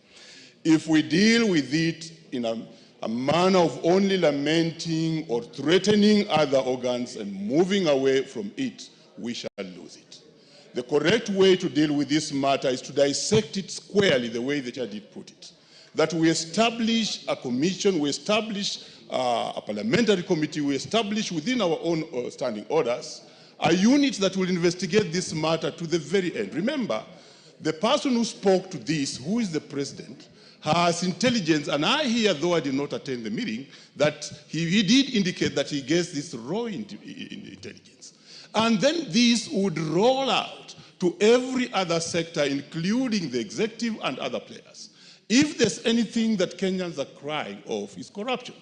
If we deal with it in a manner of only lamenting or threatening other organs and moving away from it, we shall lose it. The correct way to deal with this matter is to dissect it squarely, the way the chair did put it. That we establish a commission, we establish a parliamentary committee, we establish within our own standing orders a unit that will investigate this matter to the very end. Remember, the person who spoke to this, who is the president, has intelligence, and I hear, though I did not attend the meeting, that he did indicate that he gets this raw intelligence. And then this would roll out to every other sector, including the executive and other players. If there's anything that Kenyans are crying of, is corruption.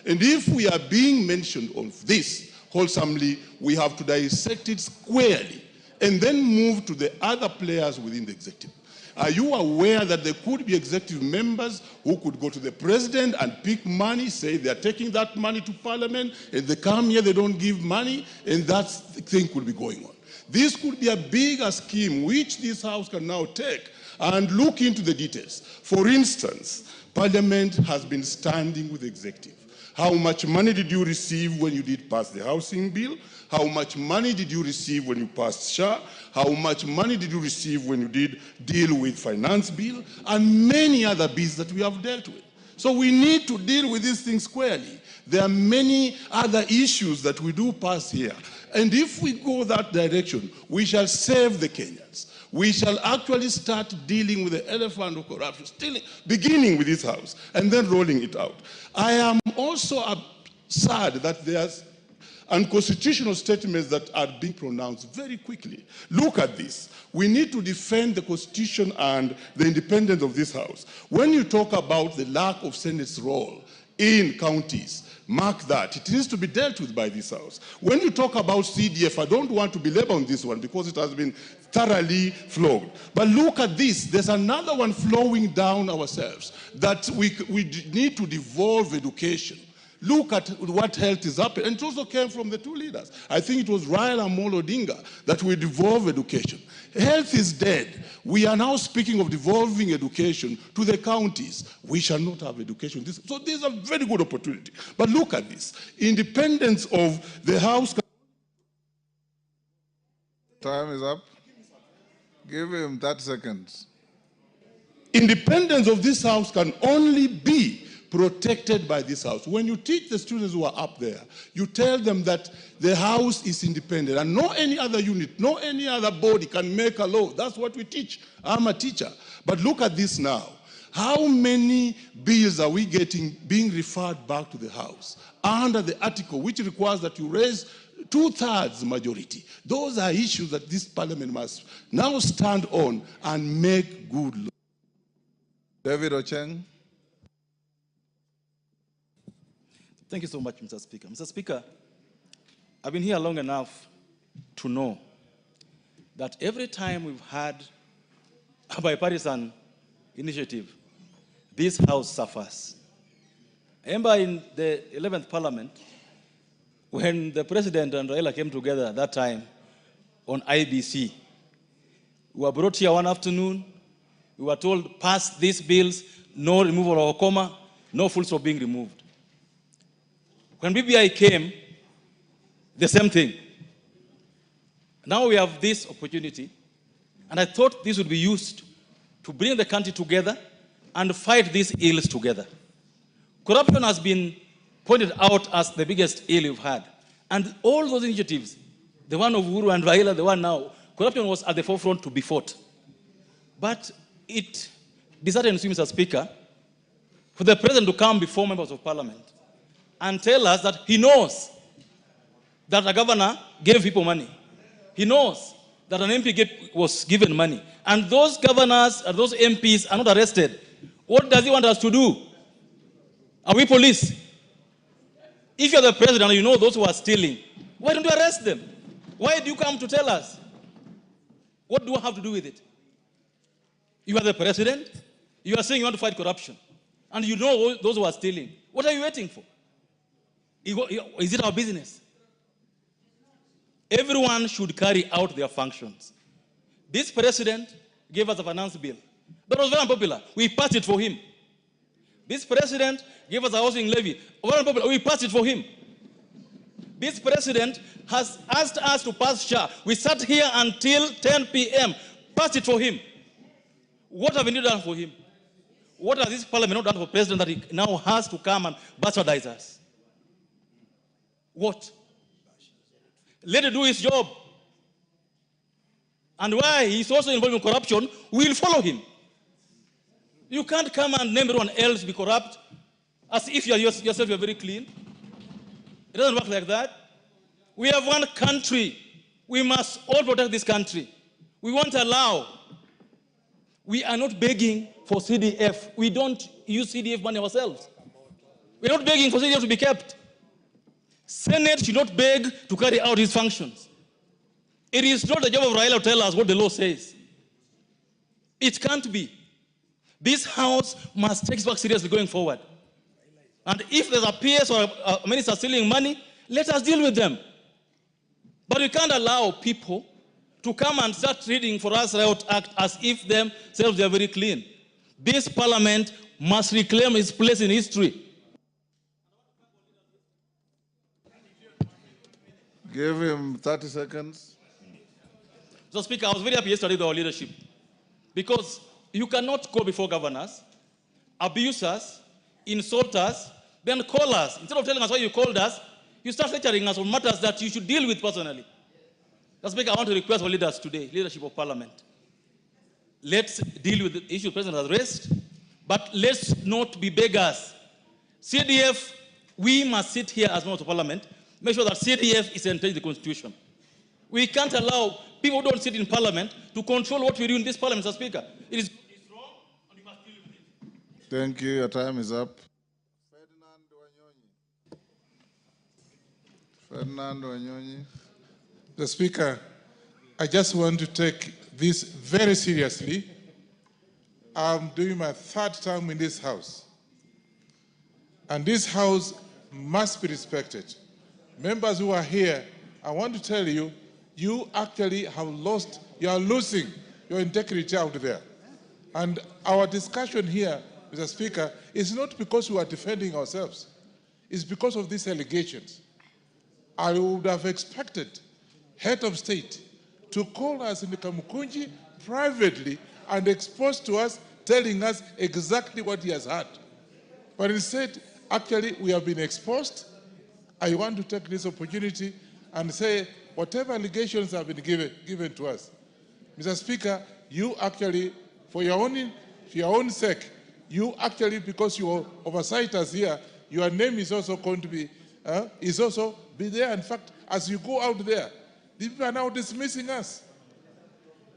And if we are being mentioned on this wholesomely, we have to dissect it squarely and then move to the other players within the executive. Are you aware that there could be executive members who could go to the president and pick money, say they are taking that money to parliament, and they come here, they don't give money, and that thing could be going on. This could be a bigger scheme which this House can now take and look into the details. For instance, Parliament has been standing with the executive. How much money did you receive when you did pass the housing bill? How much money did you receive when you passed SHA? How much money did you receive when you did deal with finance bill? And many other bills that we have dealt with. So we need to deal with these things squarely. There are many other issues that we do pass here. And if we go that direction, we shall save the Kenyans. We shall actually start dealing with the elephant of corruption, beginning with this House, and then rolling it out. I am also sad that there's unconstitutional statements that are being pronounced very quickly. Look at this. We need to defend the Constitution and the independence of this House. When you talk about the lack of Senate's role in counties, mark that. It needs to be dealt with by this House. When you talk about CDF, I don't want to belabor on this one because it has been thoroughly flogged. But look at this. There's another one flowing down ourselves, that we need to devolve education. Look at what health is happening. And it also came from the two leaders. I think it was Raila Amolo Odinga that we devolve education. Health is dead. We are now speaking of devolving education to the counties. We shall not have education. So this is a very good opportunity. But look at this. Independence of the House. Time is up. Give him 30 seconds. Independence of this House can only be protected by this House. When you teach the students who are up there, you tell them that the House is independent and no any other unit, no any other body can make a law. That's what we teach. I'm a teacher. But look at this now. How many bills are we getting being referred back to the House under the article which requires that you raise 2/3 majority? Those are issues that this parliament must now stand on and make good law. David Ocheng. Thank you so much, Mr. Speaker. Mr. Speaker, I've been here long enough to know that every time we've had a bipartisan initiative, this House suffers. I remember in the 11th Parliament, when the President and Raila came together at that time on IBC, we were brought here one afternoon, we were told, pass these bills, no removal of a comma, no full stop being removed. When BBI came, the same thing. Now we have this opportunity, and I thought this would be used to bring the country together and fight these ills together. Corruption has been pointed out as the biggest ill we've had. And all those initiatives, the one of Uhuru and Raila, the one now, corruption was at the forefront to be fought. But it disheartens me, Mr. Speaker, for the President to come before members of Parliament and tell us that he knows that a governor gave people money. He knows that an MP was given money. And those governors and those MPs are not arrested. What does he want us to do? Are we police? If you're the president and you know those who are stealing, why don't you arrest them? Why do you come to tell us? What do I have to do with it? You are the president. You are saying you want to fight corruption. And you know those who are stealing. What are you waiting for? Is it our business? Everyone should carry out their functions. This president gave us a finance bill. That was very unpopular. We passed it for him. This president gave us a housing levy. Very unpopular. We passed it for him. This president has asked us to pass SHA. We sat here until 10 p.m. Passed it for him. What have we done for him? What has this parliament not done for president that he now has to come and bastardize us? What? Let him do his job. And why he's also involved in corruption, we'll follow him. You can't come and name everyone else to be corrupt as if yourself you're very clean. It doesn't work like that. We have one country. We must all protect this country. We won't allow. We are not begging for CDF. We don't use CDF money ourselves. We're not begging for CDF to be kept. Senate should not beg to carry out his functions. It is not the job of Raila to tell us what the law says. It can't be. This House must take back seriously going forward. And if there's a PS or a minister stealing money, let us deal with them. But we can't allow people to come and start reading for us Riot Act as if themselves they are very clean. This parliament must reclaim its place in history. Give him 30 seconds. Mr. Speaker, I was very happy yesterday with our leadership, because you cannot go before governors, abuse us, insult us, then call us. Instead of telling us why you called us, you start lecturing us on matters that you should deal with personally. Mr. Speaker, I want to request our leaders today, leadership of Parliament, let's deal with the issue the President has raised, but let's not be beggars. CDF, we must sit here as members of Parliament, make sure that CDF is entered in the Constitution. We can't allow people who don't sit in Parliament to control what we do in this Parliament, Mr. Speaker. It is wrong, and we must deal with it. Thank you. Your time is up. Ferdinand Wanyonyi. The Speaker, I just want to take this very seriously. I'm doing my third term in this House. And this House must be respected. Members who are here, I want to tell you, you actually have lost, you are losing your integrity out there. And our discussion here, Mr. Speaker, is not because we are defending ourselves. It's because of these allegations. I would have expected head of state to call us in the Kamukunji privately and expose to us, telling us exactly what he has heard. But instead, actually, we have been exposed. I want to take this opportunity and say, whatever allegations have been given to us, Mr. Speaker, you actually, for your own sake, you actually, because you oversight us here, your name is also going to be, be there. In fact, as you go out there, the people are now dismissing us.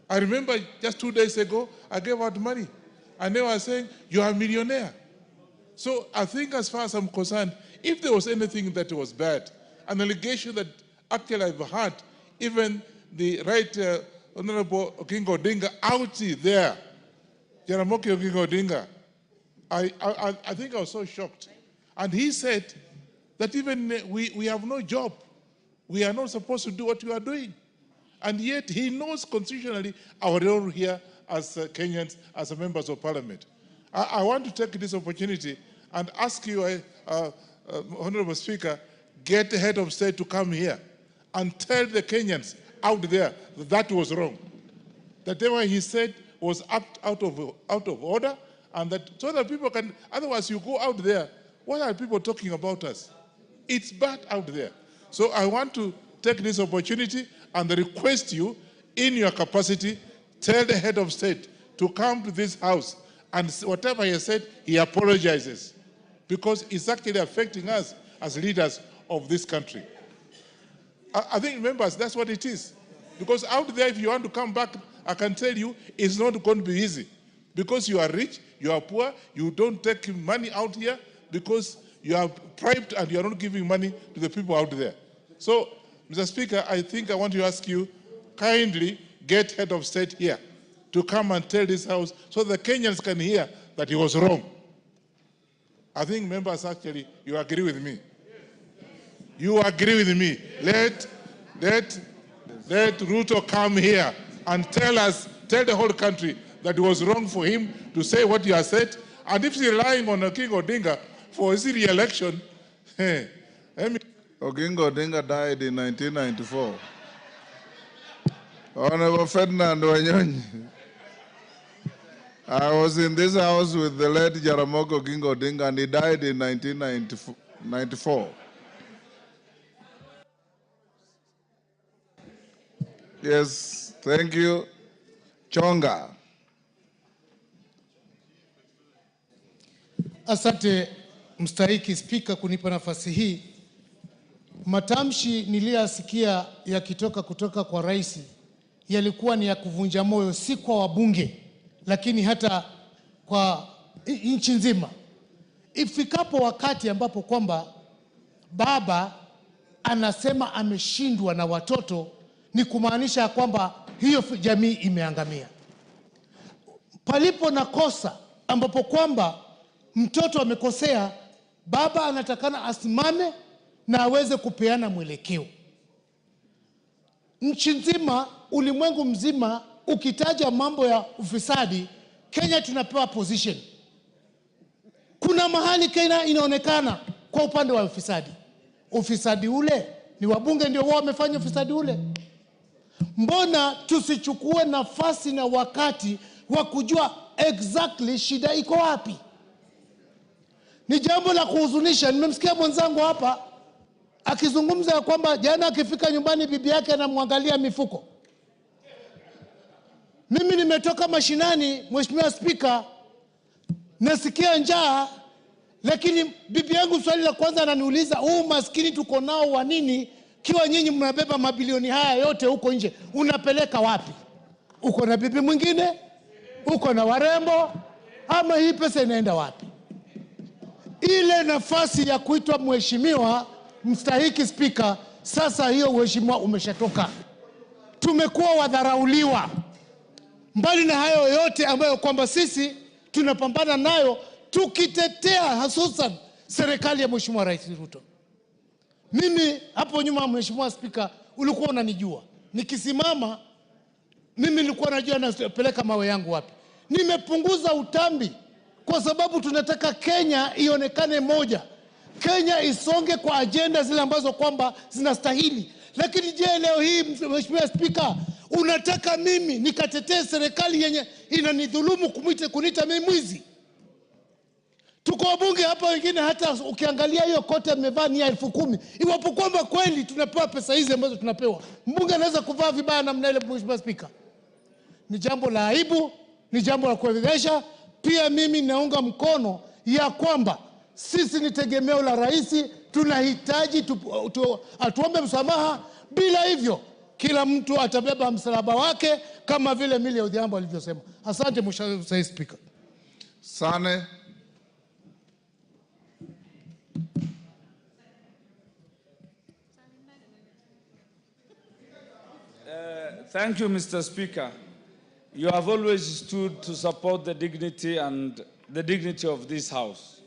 I remember just 2 days ago, I gave out money, and they were saying, you are a millionaire. So I think as far as I'm concerned, if there was anything that was bad, an allegation that actually I've heard, even the Right Honorable Oginga Odinga out there, Jaramogi Oginga Odinga, I think I was so shocked. And he said that even we have no job. We are not supposed to do what we are doing. And yet he knows constitutionally our role here as Kenyans, as members of Parliament. I want to take this opportunity and ask you, Honorable Speaker, get the head of state to come here and tell the Kenyans out there that that was wrong. That what he said was out of order, and that so that people can, otherwise you go out there, what are people talking about us? It's bad out there. So I want to take this opportunity and request you, in your capacity, tell the head of state to come to this House, and whatever he said, he apologizes, because it's actually affecting us as leaders of this country. I think, members, that's what it is. Because out there, if you want to come back, I can tell you, it's not going to be easy. Because you are rich, you are poor, you don't take money out here, because you are bribed and you are not giving money to the people out there. So, Mr. Speaker, I think I want to ask you, kindly get head of state here to come and tell this House so the Kenyans can hear that he was wrong. I think, members, actually, you agree with me. You agree with me. Let Ruto come here and tell the whole country that it was wrong for him to say what he has said. And if he's relying on Oginga Odinga for his re-election, Oginga Odinga died in 1994. Honorable Ferdinand Wanyonyi. I was in this house with the late Jaramogi Oginga Odinga, and he died in 1994. Yes, thank you. Chonga. Asante mstahiki Spika kunipa nafasi hii. Matamshi niliyasikia yakitoka kutoka kwa rais yalikuwa ni ya kuvunja moyo, si kwa wabunge, lakini hata kwa nchi nzima. ifikapo wakati ambapo kwamba baba anasema ameshindwa na watoto, ni kumaanisha kwamba hiyo jamii imeangamia. Palipo na kosa ambapo kwamba mtoto amekosea, baba anatakana asimame na aweze kupeana mwelekeo. Nchi nzima, ulimwengu mzima, ukitaja mambo ya ufisadi, Kenya tunapewa position. Kuna mahali Kenya inaonekana kwa upande wa ufisadi. Ufisadi ule ni wabunge ndio wao wamefanya ufisadi ule. Mbona tusichukue nafasi na wakati wa kujua exactly shida iko wapi? Ni jambo la kuhuzunisha. Nimemsikia mwenzangu hapa akizungumza ya kwamba jana akifika nyumbani bibi yake anamwangalia mifuko. Mimi nimetoka mashinani, Mheshimiwa Spika, nasikia njaa, lakini bibi yangu swali la kwanza ananiuliza, maskini tuko nao wa nini kiwa nyinyi mnabeba mabilioni haya yote huko nje, unapeleka wapi? Uko na bibi mwingine? Uko na warembo? Ama hii pesa inaenda wapi? Ile nafasi ya kuitwa mheshimiwa mstahiki Spika, sasa hiyo mheshimiwa umeshatoka. Tumekuwa wadharauliwa. Mbali na hayo yote ambayo kwamba sisi tunapambana nayo, tukitetea hususan serikali ya Mheshimiwa Rais Ruto. Mimi hapo nyuma, Mheshimiwa Spika, ulikuwa unanijua. Nikisimama mimi nilikuwa najua napeleka mawe yangu wapi. Nimepunguza utambi kwa sababu tunataka Kenya ionekane moja. Kenya isonge kwa agenda zile ambazo kwamba zinastahili. Lakini je, leo hii Mheshimiwa Spika, unataka mimi nikatetee serikali yenye inanidhulumu kuniita mimi mwizi? Tuko wabunge hapa wengine, hata ukiangalia hiyo kote amevaa ni 10,000. Iwapo kwamba kweli tunapewa pesa hizi ambazo tunapewa, mbunge anaweza kuvaa vibaya namna ile, Mheshimiwa Spika? Ni jambo la aibu, ni jambo la kuelewesha. Pia mimi naunga mkono ya kwamba sisi ni tegemeo la rais, tunahitaji atuombe msamaha. Bila hivyo kila mtu atabeba msalaba wake, kama vile Millie Odhiambo alivyosema. Asante Mheshimiwa Spika. Sane. Thank you, Mr. Speaker. You have always stood to support the dignity of this House.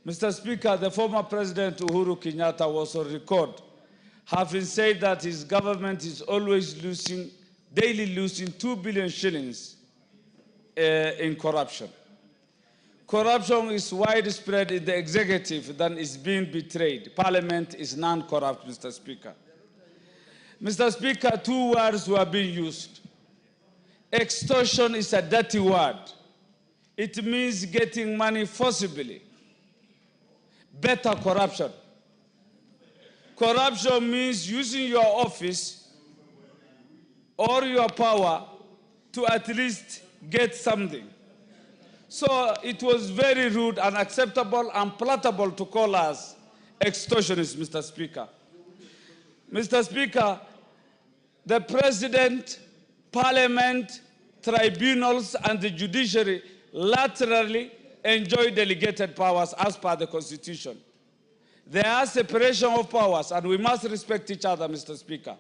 Mr. Speaker, the former President Uhuru Kenyatta was on record having said that his government is always daily losing 2 billion shillings in corruption. Corruption is widespread in the executive than is being betrayed. Parliament is non-corrupt, Mr. Speaker. Mr. Speaker, 2 words were being used. Extortion is a dirty word. It means getting money forcibly. Better corruption. Corruption means using your office or your power to at least get something. So it was very rude, unacceptable, unpalatable to call us extortionists, Mr. Speaker. Mr. Speaker, the President, Parliament, tribunals, and the judiciary laterally enjoy delegated powers as per the Constitution. There are separation of powers, and we must respect each other, Mr. Speaker.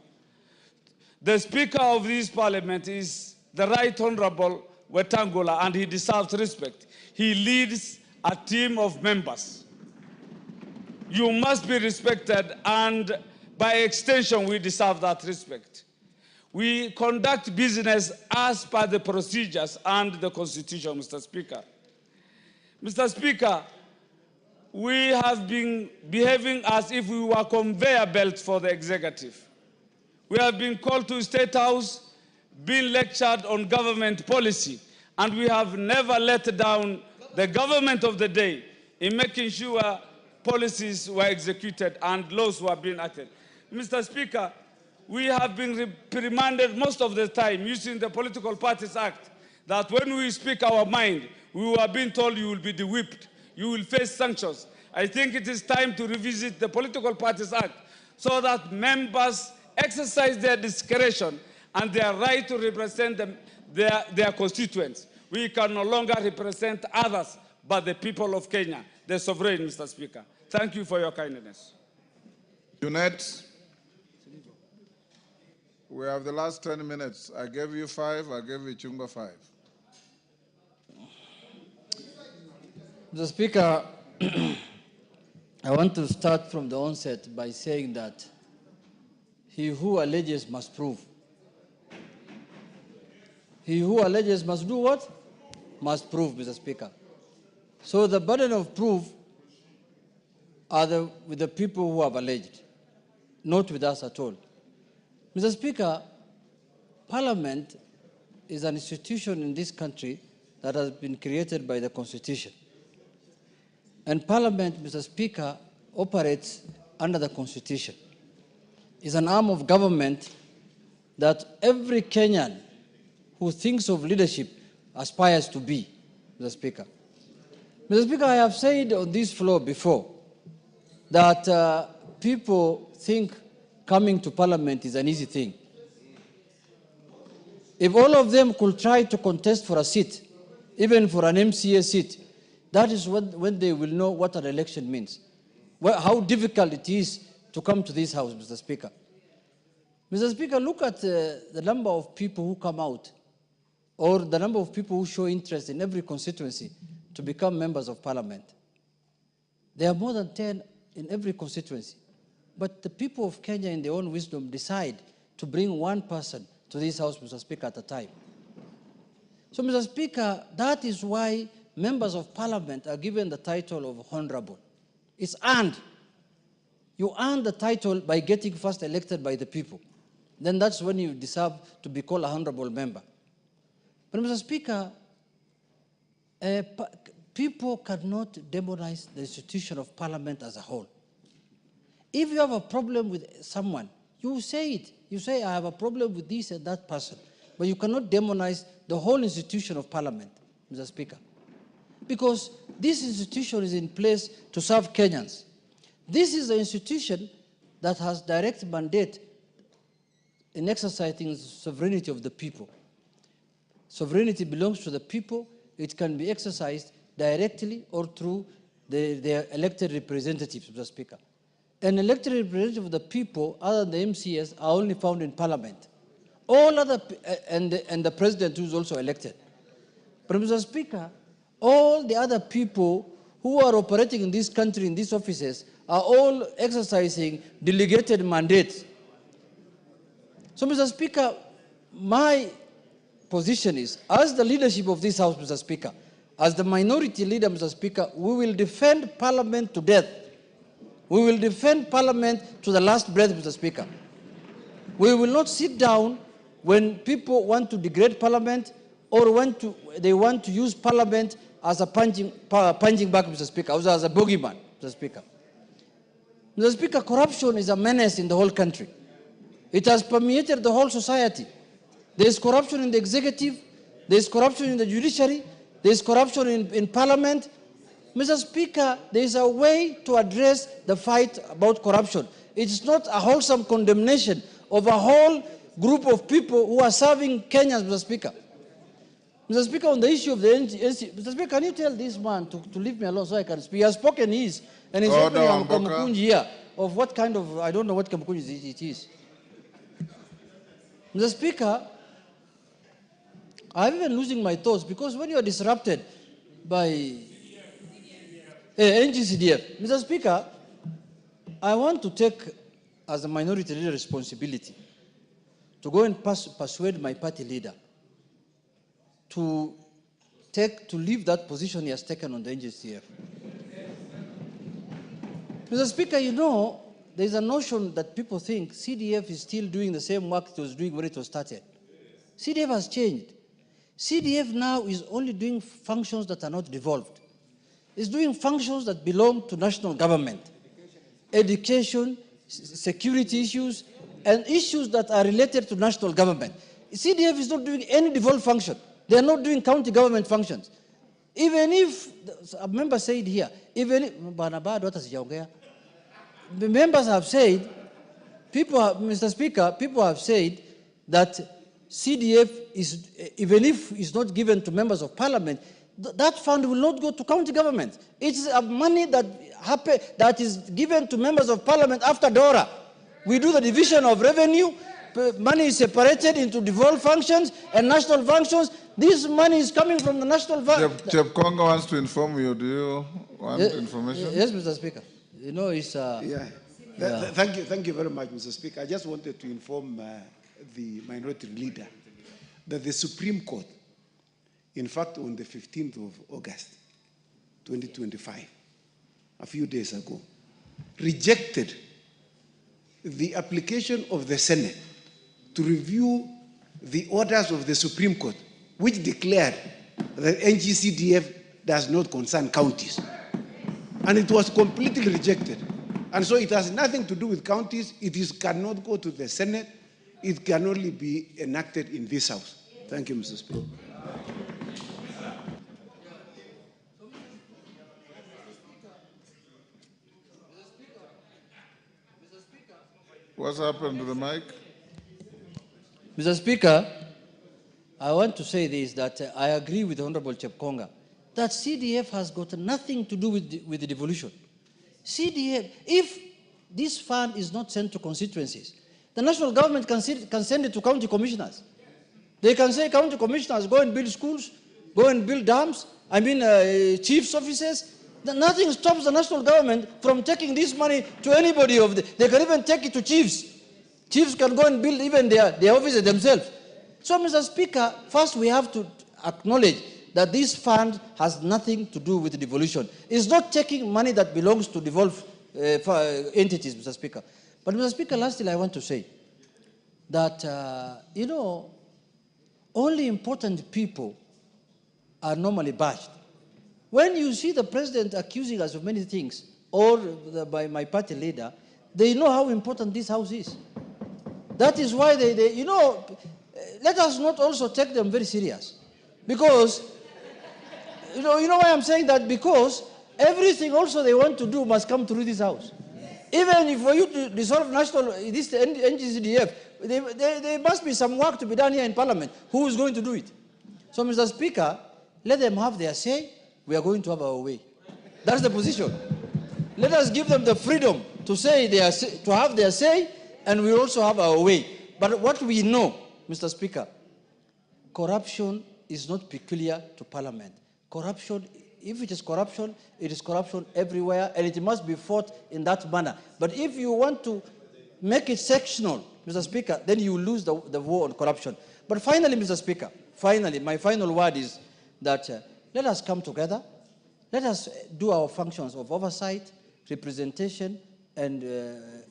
The Speaker of this Parliament is the Right Honorable Wetangula, and he deserves respect. He leads a team of members. You must be respected, and by extension, we deserve that respect. We conduct business as per the procedures and the Constitution, Mr. Speaker. Mr. Speaker, we have been behaving as if we were conveyor belts for the executive. We have been called to State House, been lectured on government policy, and we have never let down the government of the day in making sure policies were executed and laws were being acted. Mr. Speaker, we have been reprimanded most of the time using the Political Parties Act, that when we speak our mind, we were being told you will be de-whipped, you will face sanctions. I think it is time to revisit the Political Parties Act so that members exercise their discretion and their right to represent their constituents. We can no longer represent others but the people of Kenya, the sovereign, Mr. Speaker. Thank you for your kindness. Junet, we have the last 10 minutes. I gave you 5, I gave you Chumba 5. Mr. Speaker, I want to start from the onset by saying that he who alleges must prove. He who alleges must do what? Must prove, Mr. Speaker. So the burden of proof are with the people who have alleged, not with us at all. Mr. Speaker, Parliament is an institution in this country that has been created by the Constitution. And Parliament, Mr. Speaker, operates under the Constitution. It's an arm of government that every Kenyan who thinks of leadership aspires to be, Mr. Speaker. Mr. Speaker, I have said on this floor before that people think coming to Parliament is an easy thing. If all of them could try to contest for a seat, even for an MCA seat, that is when they will know what an election means. How difficult it is to come to this house, Mr. Speaker. Mr. Speaker, look at the number of people who come out, or the number of people who show interest in every constituency to become members of Parliament. There are more than 10 in every constituency. But the people of Kenya, in their own wisdom, decide to bring one person to this house, Mr. Speaker, at a time. So, Mr. Speaker, that is why members of Parliament are given the title of honorable. It's earned. You earn the title by getting first elected by the people. Then that's when you deserve to be called a honorable member. But, Mr. Speaker, people cannot demonize the institution of Parliament as a whole. If you have a problem with someone, you say it. You say, I have a problem with this and that person. But you cannot demonize the whole institution of Parliament, Mr. Speaker. Because this institution is in place to serve Kenyans. This is the institution that has direct mandate in exercising sovereignty of the people. Sovereignty belongs to the people. It can be exercised directly or through their elected representatives, Mr. Speaker. An elected representative of the people, other than the MCS, are only found in Parliament. All other, and the president who is also elected. But, Mr. Speaker, all the other people who are operating in this country, in these offices, are all exercising delegated mandates. So, Mr. Speaker, my position is, as the leadership of this House, Mr. Speaker, as the minority leader, Mr. Speaker, we will defend Parliament to death. We will defend Parliament to the last breath, Mr. Speaker. We will not sit down when people want to degrade Parliament or they want to use Parliament as a punching bag, Mr. Speaker, as a bogeyman, Mr. Speaker. Mr. Speaker, corruption is a menace in the whole country. It has permeated the whole society. There is corruption in the executive, there is corruption in the judiciary, there is corruption in Parliament. Mr. Speaker, there is a way to address the fight about corruption. It's not a wholesome condemnation of a whole group of people who are serving Kenyans, Mr. Speaker. Mr. Speaker, on the issue of the NC, Mr. Speaker, can you tell this man to leave me alone so I can speak? He has spoken his, and he's opening a Kamukunji here of what kind of, I don't know what Kamukunji it is. Mr. Speaker, I'm even losing my thoughts because when you are disrupted by NGCDF, Mr. Speaker, I want to take, as a minority leader, responsibility to go and persuade my party leader to leave that position he has taken on the NGCF. Mr. Speaker, you know, there is a notion that people think CDF is still doing the same work it was doing when it was started. CDF has changed. CDF now is only doing functions that are not devolved. It's doing functions that belong to national government. Education, security issues, and issues that are related to national government. CDF is not doing any devolved function. They are not doing county government functions. Even if, a member said here, even if, the members have said, Mr. Speaker, people have said that CDF is, even if it's not given to members of Parliament, that fund will not go to county government. It's money that is given to members of parliament after Dora. We do the division of revenue. Money is separated into devolved functions and national functions. This money is coming from the national fund. Chep Congo wants to inform you. Do you want information? Yes, Mr. Speaker. You know, it's... Thank you very much, Mr. Speaker. I just wanted to inform the minority leader that the Supreme Court, in fact, on the 15th of August, 2025, a few days ago, rejected the application of the Senate to review the orders of the Supreme Court, which declared that NGCDF does not concern counties. And it was completely rejected. And so it has nothing to do with counties. It cannot go to the Senate. It can only be enacted in this House. Thank you, Mr. Speaker. What's happened to the mic? Mr. Speaker, I want to say this, that I agree with Honorable Chepkonga, that CDF has got nothing to do with the devolution. CDF, if this fund is not sent to constituencies, the national government can send it to county commissioners. They can say, county commissioners, go and build schools, go and build dams, chief's offices. Nothing stops the national government from taking this money to anybody they can even take it to chiefs. Chiefs can go and build even their offices themselves. So, Mr. Speaker, first we have to acknowledge that this fund has nothing to do with devolution. It's not taking money that belongs to devolved entities, Mr. Speaker. But, Mr. Speaker, lastly, I want to say that, you know, only important people are normally bashed. When you see the president accusing us of many things, or by my party leader, they know how important this House is. That is why they you know, let us not also take them very serious. Because, you know why I'm saying that? Because everything also they want to do must come through this House. Even if for you to dissolve this NGCDF, there must be some work to be done here in Parliament. Who is going to do it? So, Mr. Speaker, let them have their say. We are going to have our way. That's the position. Let us give them the freedom to to have their say, and we also have our way. But what we know, Mr. Speaker, corruption is not peculiar to Parliament. Corruption, if it is corruption everywhere, and it must be fought in that manner. But if you want to make it sectional, Mr. Speaker, then you will lose the war on corruption. But finally, Mr. Speaker, my final word is that let us come together. Let us do our functions of oversight, representation, and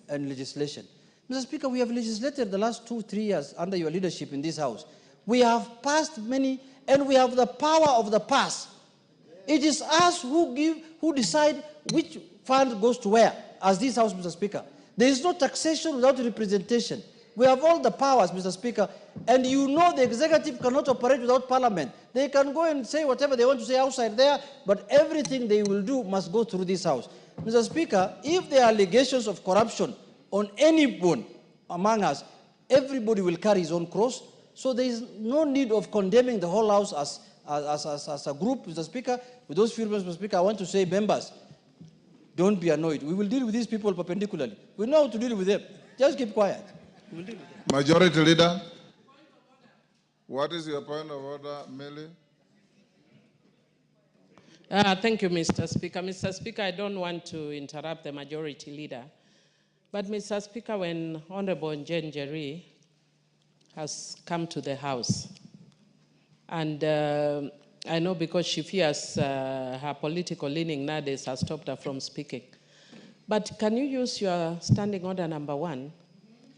legislation. Mr. Speaker, we have legislated the last 2-3 years under your leadership in this House. We have passed many, and we have the power of the pass. It is us who decide which fund goes to where, as this House, Mr. Speaker. There is no taxation without representation. We have all the powers, Mr. Speaker, and you know the executive cannot operate without Parliament. They can go and say whatever they want to say outside there, but everything they will do must go through this House. Mr. Speaker, if there are allegations of corruption on anyone among us, everybody will carry his own cross. So there is no need of condemning the whole House as a group, Mr. Speaker. With those few words, Mr. Speaker, I want to say, members, don't be annoyed. We will deal with these people perpendicularly. We know how to deal with them. Just keep quiet. We will deal with them. Majority Leader, what is your point of order, Millie? Thank you, Mr. Speaker. Mr. Speaker, I don't want to interrupt the Majority Leader. But, Mr. Speaker, when Honorable Jane Jerry has come to the House, and I know because she fears her political leaning nowadays has stopped her from speaking. But can you use your standing order number 1,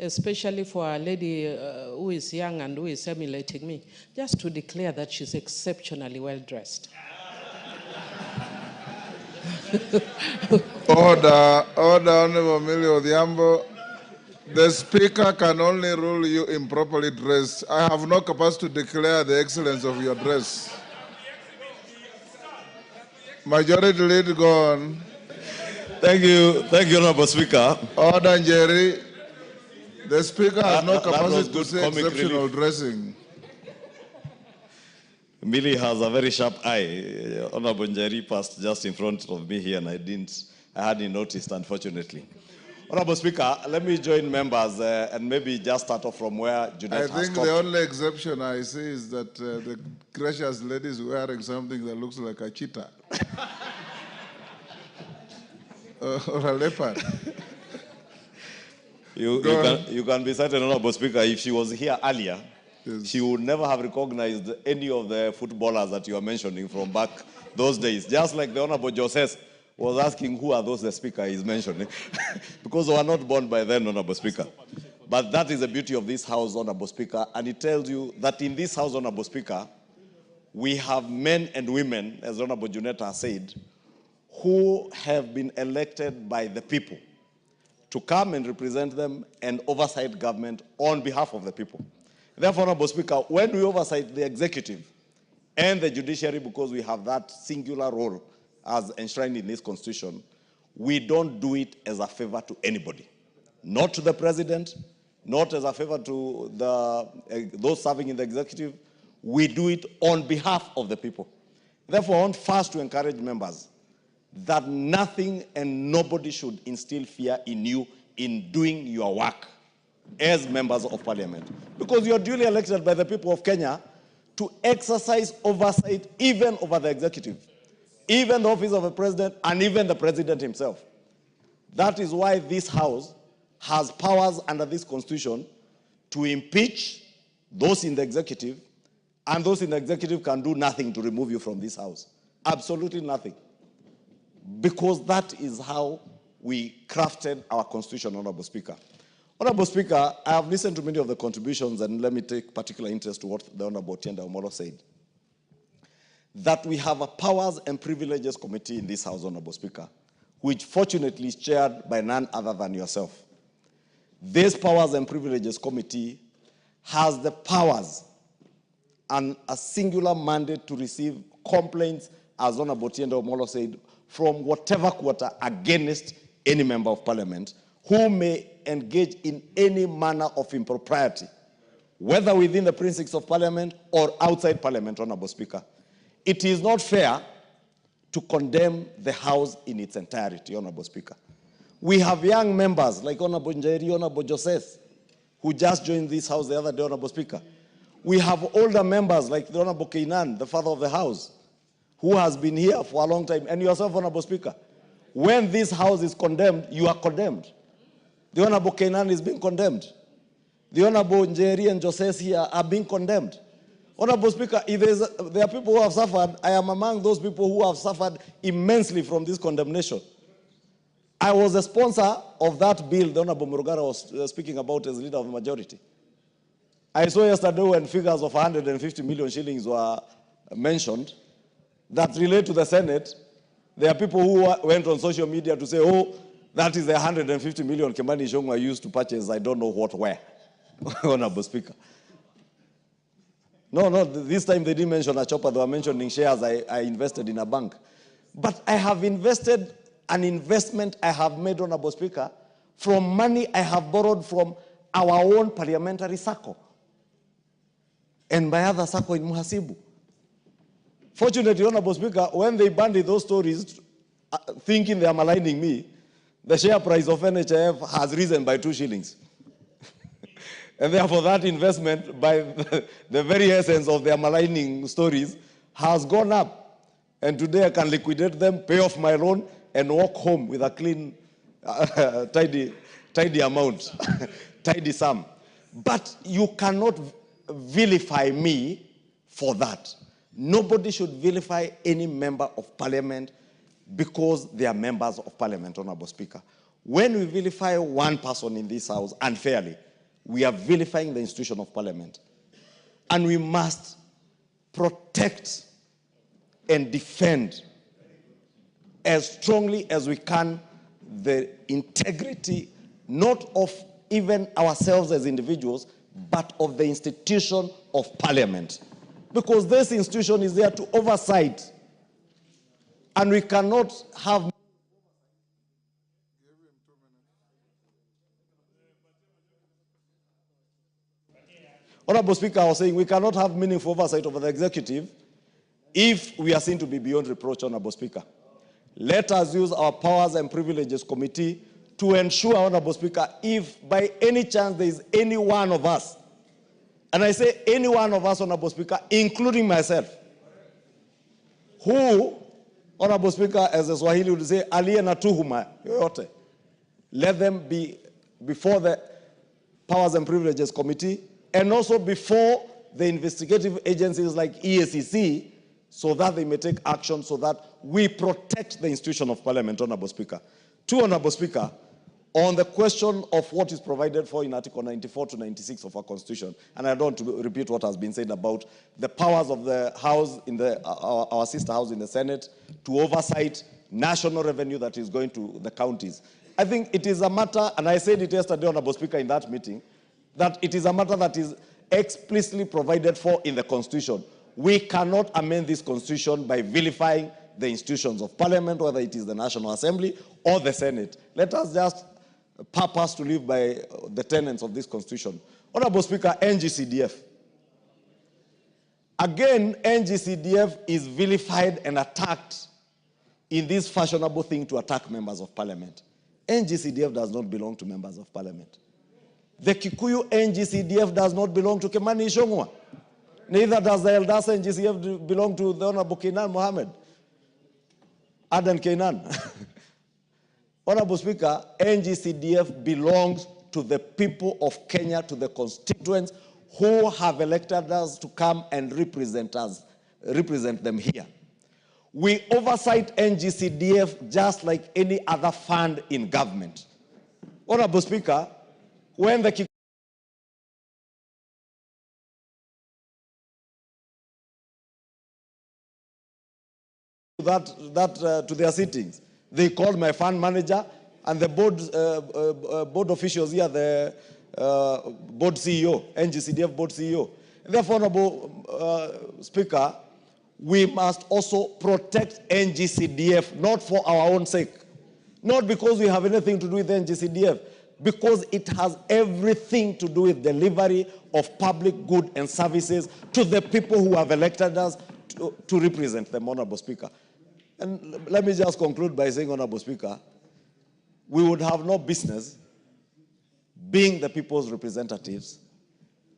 especially for a lady who is young and who is emulating me, just to declare that she's exceptionally well-dressed? Order, Honorable Millie Odhiambo. The Speaker can only rule you improperly dressed. I have no capacity to declare the excellence of your dress. Majority Leader, go on. Thank you, Honorable Speaker. Order, Jerry. The Speaker has no capacity to say exceptional dressing. Millie has a very sharp eye. Honorable Njeri passed just in front of me here, and I hadn't noticed, unfortunately. Honorable Speaker, let me join members and maybe just start off from where Junet has I think stopped. the only exception I see is that the gracious lady is wearing something that looks like a cheetah. Or a leopard. You can be certain, Honorable Speaker, if she was here earlier, she would never have recognized any of the footballers that you are mentioning from back those days. Just like the Honorable Joseph was asking who are those the Speaker is mentioning. Because they were not born by then, Honorable Speaker. But that is the beauty of this House, Honorable Speaker. And it tells you that in this House, Honorable Speaker, we have men and women, as Honorable Juneta said, who have been elected by the people to come and represent them and oversight government on behalf of the people. Therefore, Honorable Speaker, when we oversight the executive and the judiciary, because we have that singular role as enshrined in this constitution, we don't do it as a favor to anybody. Not to the president, not as a favor to those serving in the executive. We do it on behalf of the people. Therefore, I want first to encourage members that nothing and nobody should instill fear in you in doing your work as members of parliament. Because you are duly elected by the people of Kenya to exercise oversight even over the executive, even the office of the president, and even the president himself. That is why this House has powers under this constitution to impeach those in the executive, and those in the executive can do nothing to remove you from this House. Absolutely nothing. Because that is how we crafted our constitution, Honorable Speaker. Honorable Speaker, I have listened to many of the contributions, and let me take particular interest to what the Honorable Tienda Omolo said. That we have a Powers and Privileges Committee in this House, Honorable Speaker, which fortunately is chaired by none other than yourself. This Powers and Privileges Committee has the powers and a singular mandate to receive complaints, as Honorable Tienda Omolo said, from whatever quarter against any member of parliament who may engage in any manner of impropriety, whether within the precincts of parliament or outside parliament, Honorable Speaker. It is not fair to condemn the House in its entirety, Honorable Speaker. We have young members like Honorable Njeri, Honorable Joseph, who just joined this House the other day, Honorable Speaker. We have older members like the Honorable Kainan, the father of the House, who has been here for a long time, and yourself, Honorable Speaker. When this House is condemned, you are condemned. The Honorable Kainan is being condemned. The Honorable Njeri and Joseph here are being condemned. Honorable Speaker, if there are people who have suffered, I am among those people who have suffered immensely from this condemnation. I was a sponsor of that bill the Honorable Murugara was speaking about as leader of the majority. I saw yesterday when figures of 150 million shillings were mentioned that relate to the Senate. There are people who went on social media to say, oh, that is the 150 million Kimani Ichung'wah used to purchase I don't know what where, Honorable Speaker. No, this time they didn't mention a chopper, they were mentioning shares I invested in a bank. But I have invested an investment I have made, Honorable Speaker, from money I have borrowed from our own parliamentary circle and my other circle in Muhasibu. Fortunately, Honorable Speaker, when they banded those stories, thinking they are maligning me, the share price of NHIF has risen by 2 shillings. And therefore, that investment, by the very essence of their maligning stories, has gone up. And today I can liquidate them, pay off my loan, and walk home with a clean, tidy amount, tidy sum. But you cannot vilify me for that. Nobody should vilify any member of parliament because they are members of parliament, Honorable Speaker. When we vilify one person in this House unfairly, we are vilifying the institution of parliament. And we must protect and defend as strongly as we can the integrity, not of even ourselves as individuals, but of the institution of parliament. Because this institution is there to oversight. And we cannot have... Honorable Speaker, I was saying we cannot have meaningful oversight over the executive if we are seen to be beyond reproach, Honorable Speaker. Let us use our Powers and Privileges Committee to ensure, Honorable Speaker, if by any chance there is any one of us, and I say any one of us, Honorable Speaker, including myself, who, Honorable Speaker, as the Swahili would say, aliye na tuhuma yoyote, let them be before the Powers and Privileges Committee and also before the investigative agencies like EACC, so that they may take action so that we protect the institution of Parliament, Honorable Speaker. Two, Honorable Speaker, on the question of what is provided for in Article 94 to 96 of our Constitution, and I don't want to repeat what has been said about the powers of the House, our sister House in the Senate, to oversight national revenue that is going to the counties. I think it is a matter, and I said it yesterday, Honorable Speaker, in that meeting, that it is a matter that is explicitly provided for in the Constitution. We cannot amend this Constitution by vilifying the institutions of Parliament, whether it is the National Assembly or the Senate. Let us just purpose to live by the tenets of this Constitution. Honorable Speaker, NGCDF. Again, NGCDF is vilified and attacked in this fashionable thing to attack members of Parliament. NGCDF does not belong to members of Parliament. The Kikuyu NGCDF does not belong to Kimani Ichung'wah. Neither does the Eldasa NGCDF belong to the Honorable Kenan Mohammed. Aden Kenan. Honorable Speaker, NGCDF belongs to the people of Kenya, to the constituents who have elected us to come and represent them here. We oversight NGCDF just like any other fund in government. Honorable Speaker, when the to their sittings, they called my fund manager and the board officials here, the board CEO, NGCDF board CEO. Therefore, Honorable Speaker, we must also protect NGCDF, not for our own sake, not because we have anything to do with NGCDF, because it has everything to do with delivery of public good and services to the people who have elected us to represent them, Honorable Speaker. And let me just conclude by saying, Honorable Speaker, we would have no business being the people's representatives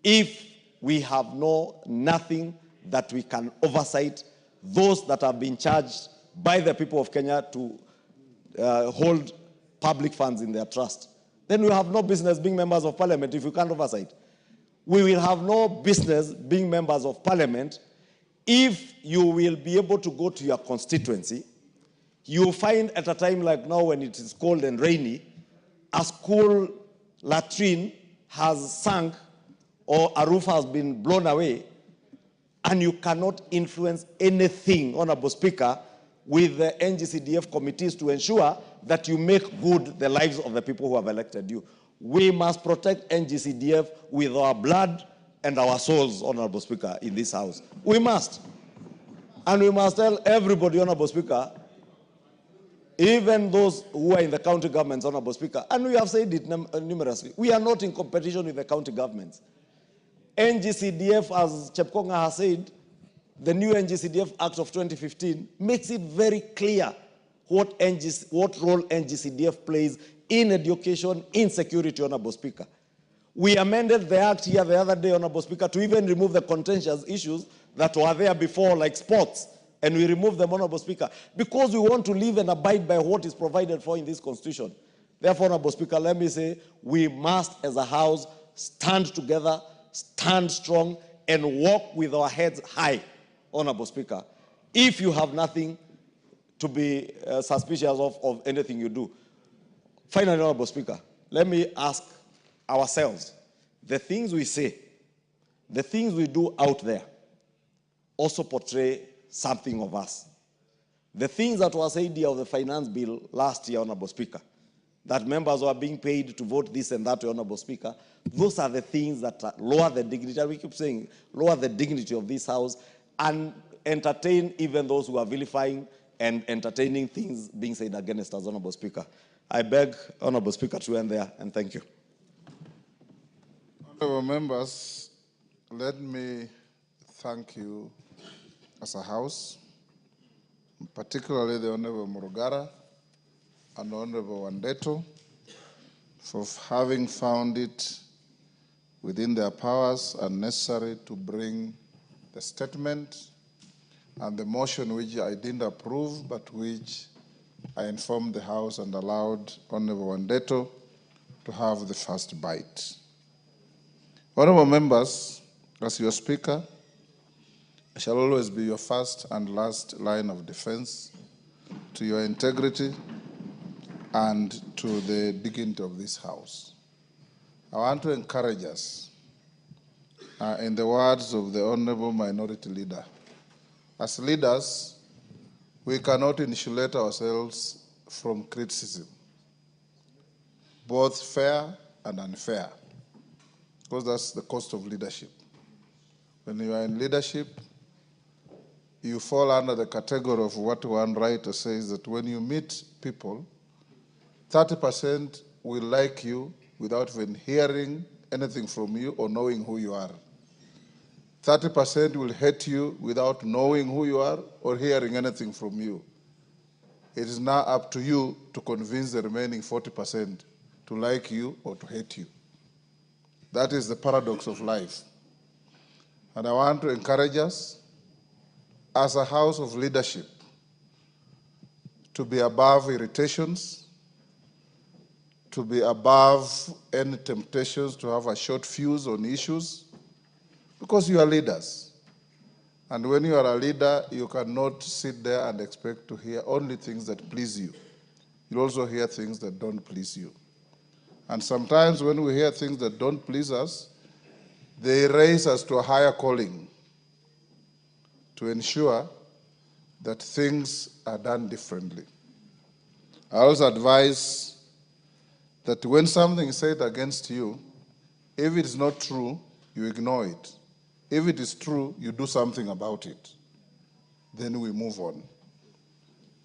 if we have nothing that we can oversight those that have been charged by the people of Kenya to hold public funds in their trust. Then we have no business being members of Parliament if we can't oversight. We will have no business being members of Parliament if you will be able to go to your constituency. You find at a time like now when it is cold and rainy, a school latrine has sunk or a roof has been blown away, and you cannot influence anything, Honorable Speaker, with the NGCDF committees to ensure that you make good the lives of the people who have elected you. We must protect NGCDF with our blood and our souls, Honorable Speaker, in this House. We must. And we must tell everybody, Honorable Speaker, even those who are in the county governments, Honorable Speaker, and we have said it numerously, we are not in competition with the county governments. NGCDF, as Chepkonga has said, the new NGCDF Act of 2015 makes it very clear what role NGCDF plays in education, in security, Honorable Speaker. We amended the Act here the other day, Honorable Speaker, to even remove the contentious issues that were there before, like sports, and we removed them, Honorable Speaker, because we want to live and abide by what is provided for in this Constitution. Therefore, Honorable Speaker, let me say, we must, as a House, stand together, stand strong, and walk with our heads high, Honorable Speaker, if you have nothing to be suspicious of anything you do. Finally, Honorable Speaker, let me ask ourselves, the things we say, the things we do out there also portray something of us. The things that were said here of the finance bill last year, Honorable Speaker, that members were being paid to vote this and that, Honorable Speaker, those are the things that lower the dignity, and we keep saying, lower the dignity of this House and entertain even those who are vilifying and entertaining things being said against us, Honorable Speaker. I beg, Honorable Speaker, to end there, and thank you. Honorable members, let me thank you as a House, particularly the Honorable Murugara and Honorable Wandeto, for having found it within their powers and necessary to bring the statement and the motion which I didn't approve, but which I informed the House and allowed Honorable Wandeto to have the first bite. Honorable members, as your Speaker, I shall always be your first and last line of defense to your integrity and to the dignity of this House. I want to encourage us, in the words of the Honorable Minority Leader, as leaders, we cannot insulate ourselves from criticism, both fair and unfair, because that's the cost of leadership. When you are in leadership, you fall under the category of what one writer says, that when you meet people, 30% will like you without even hearing anything from you or knowing who you are. 30% will hate you without knowing who you are or hearing anything from you. It is now up to you to convince the remaining 40% to like you or to hate you. That is the paradox of life. And I want to encourage us, as a House of leadership, to be above irritations, to be above any temptations to have a short fuse on issues, because you are leaders. And when you are a leader, you cannot sit there and expect to hear only things that please you. You also hear things that don't please you. And sometimes when we hear things that don't please us, they raise us to a higher calling to ensure that things are done differently. I also advise that when something is said against you, if it is not true, you ignore it. If it is true, you do something about it. Then we move on.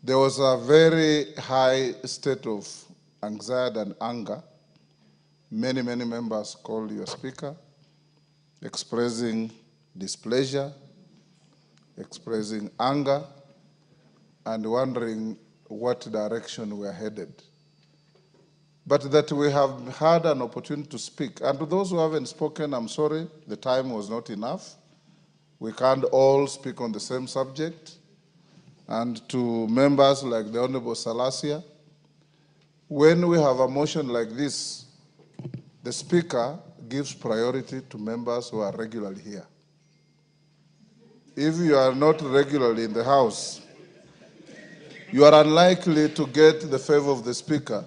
There was a very high state of anxiety and anger. Many members called your Speaker, expressing displeasure, expressing anger, and wondering what direction we are headed. But that we have had an opportunity to speak. And to those who haven't spoken, I'm sorry, the time was not enough. We can't all speak on the same subject. And to members like the Honorable Salasia, when we have a motion like this, the Speaker gives priority to members who are regularly here. If you are not regularly in the House, you are unlikely to get the favor of the Speaker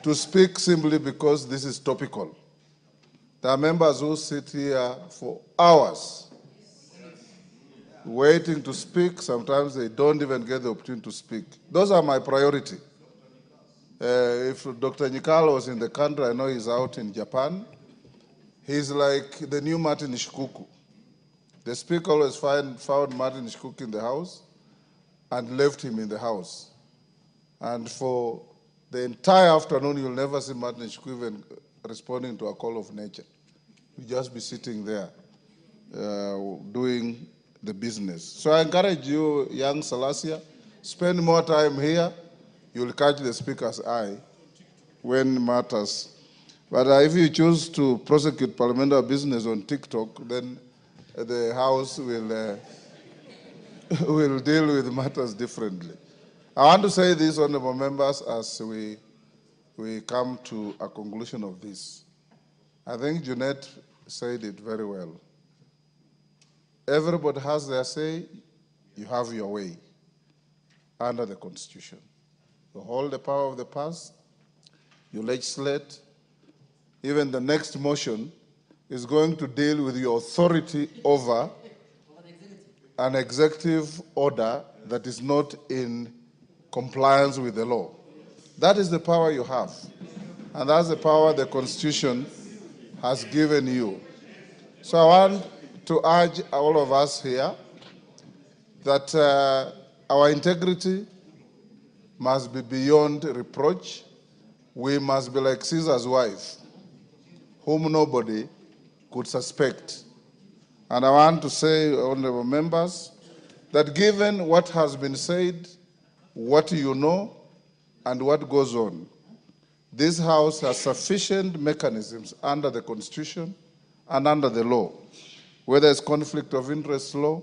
to speak simply because this is topical. There are members who sit here for hours waiting to speak. Sometimes they don't even get the opportunity to speak. Those are my priority. If Dr. Nyikalo was in the country, I know he's out in Japan. He's like the new Martin Shikuku. The Speaker always found Martin Shikuku in the House and left him in the House. And for the entire afternoon, you'll never see Martin Shikuku even responding to a call of nature. You'll just be sitting there doing the business. So I encourage you, young Salasia, spend more time here. You'll catch the Speaker's eye when matters. But if you choose to prosecute parliamentary business on TikTok, then the House will deal with matters differently. I want to say this, honorable members, as we come to a conclusion of this. I think Jeanette said it very well. Everybody has their say, you have your way under the Constitution. You hold the power of the purse, you legislate. Even the next motion is going to deal with your authority over an executive order that is not in compliance with the law. That is the power you have. And that's the power the Constitution has given you. So I want to urge all of us here that our integrity must be beyond reproach. We must be like Caesar's wife, whom nobody could suspect. And I want to say, honorable members, that given what has been said, what you know, and what goes on, this House has sufficient mechanisms under the Constitution and under the law, whether it's conflict of interest law,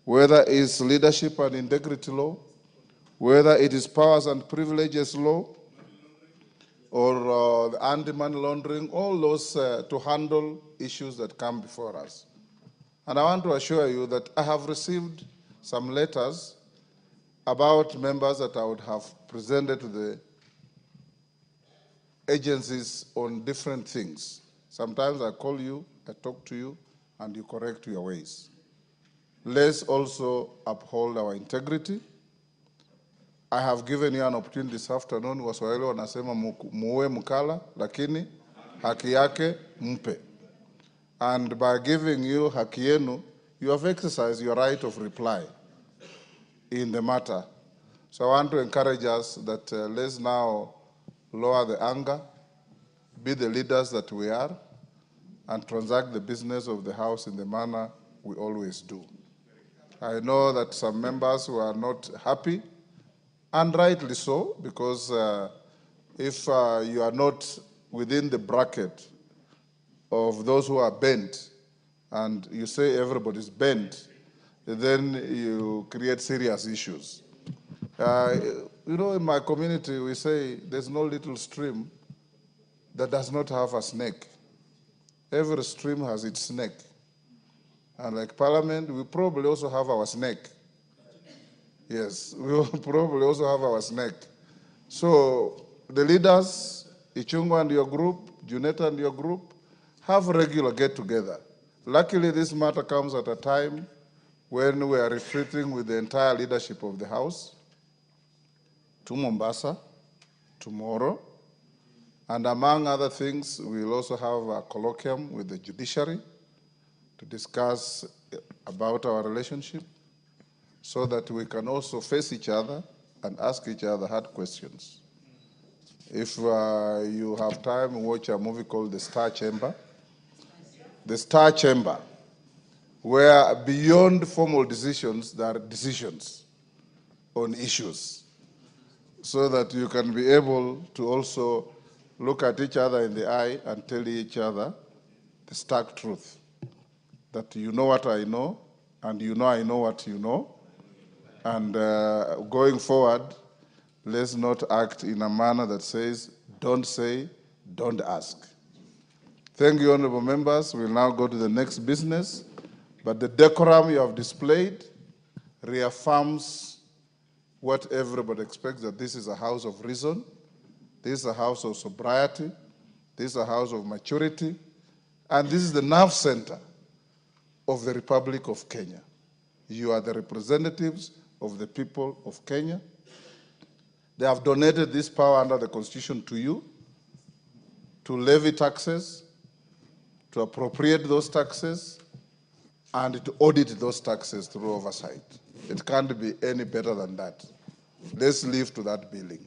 whether it's leadership and integrity law, whether it is powers and privileges law, or the anti-money laundering, all those to handle issues that come before us. And I want to assure you that I have received some letters about members that I would have presented to the agencies on different things. Sometimes I call you, I talk to you, and you correct your ways. Let's also uphold our integrity. I have given you an opportunity this afternoon. Waswahili wanasema muue mkala, lakini haki yake mpe. And by giving you haki yenu, you have exercised your right of reply in the matter. So I want to encourage us that let's now lower the anger, be the leaders that we are, and transact the business of the House in the manner we always do. I know that some members who are not happy, and rightly so, because if you are not within the bracket of those who are bent, and you say everybody's bent, then you create serious issues. You know, in my community, we say there's no little stream that does not have a snake. Every stream has its snake. And like Parliament, we probably also have our snake. Yes, we will probably also have our snake. So the leaders, Ichungo and your group, Juneta and your group, have regular get-together. Luckily, this matter comes at a time when we are retreating with the entire leadership of the House to Mombasa tomorrow. And among other things, we'll also have a colloquium with the judiciary to discuss about our relationship so that we can also face each other and ask each other hard questions. If you have time, watch a movie called The Star Chamber. The Star Chamber, where beyond formal decisions, there are decisions on issues, so that you can be able to also look at each other in the eye and tell each other the stark truth, that you know what I know, and you know I know what you know, and going forward, let's not act in a manner that says, don't say, don't ask. Thank you, honorable members. We'll now go to the next business, but the decorum you have displayed reaffirms what everybody expects, that this is a house of reason, this is a house of sobriety, this is a house of maturity, and this is the nerve center of the Republic of Kenya. You are the representatives of the people of Kenya. They have donated this power under the Constitution to you, to levy taxes, to appropriate those taxes, and to audit those taxes through oversight. It can't be any better than that. Let's live to that billing.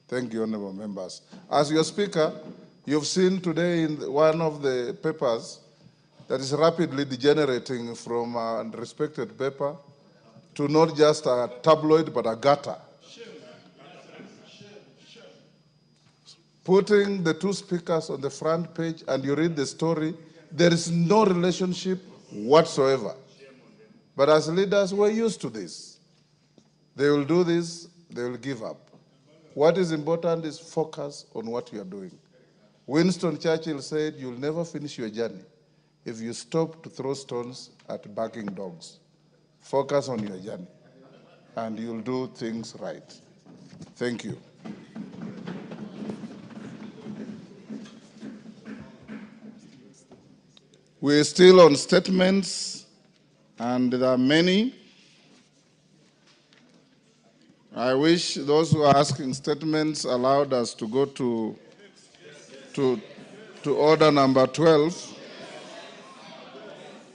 Thank you, honorable members. As your speaker, you've seen today in one of the papers that is rapidly degenerating from a respected paper to not just a tabloid, but a gutter. Putting the two speakers on the front page and you read the story, there is no relationship whatsoever. But as leaders, we're used to this. They will do this, they will give up. What is important is focus on what you are doing. Winston Churchill said, you'll never finish your journey if you stop to throw stones at barking dogs. Focus on your journey, and you'll do things right. Thank you. We're still on statements, and there are many. I wish those who are asking statements allowed us to go to order number 12.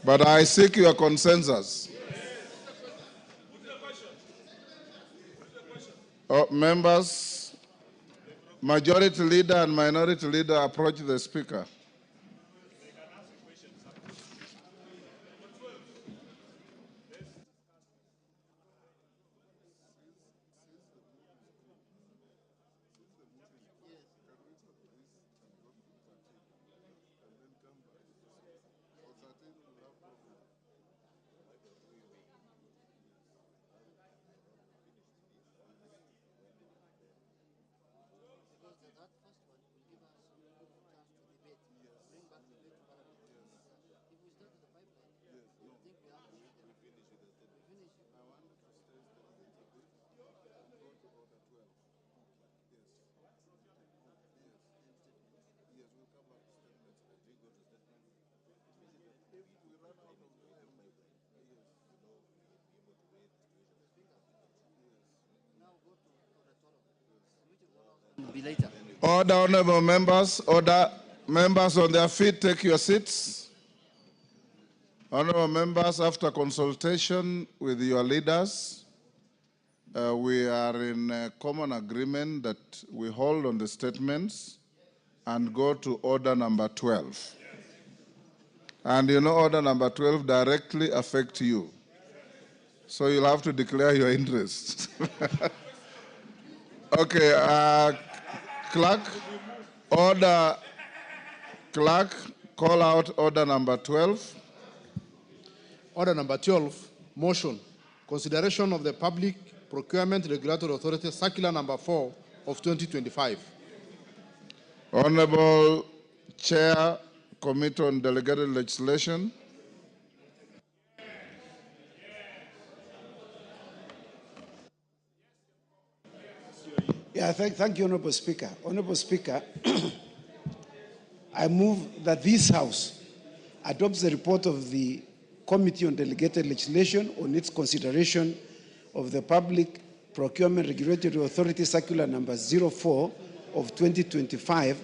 But I seek your consensus. Members, majority leader and minority leader approach the speaker. Order, honorable members. Order. Members on their feet, take your seats. Honorable members, after consultation with your leaders, we are in a common agreement that we hold on the statements and go to order number 12. And you know order number 12 directly affects you. So you'll have to declare your interest. Okay, clerk, call out order number 12. Order number 12, motion. Consideration of the Public Procurement Regulatory Authority Circular number 4 of 2025. Honorable Chair, Committee on Delegated Legislation. Yeah, thank you, Honorable Speaker. Honorable Speaker, I move that this House adopts the report of the Committee on Delegated Legislation on its consideration of the Public Procurement Regulatory Authority Circular number 04 of 2025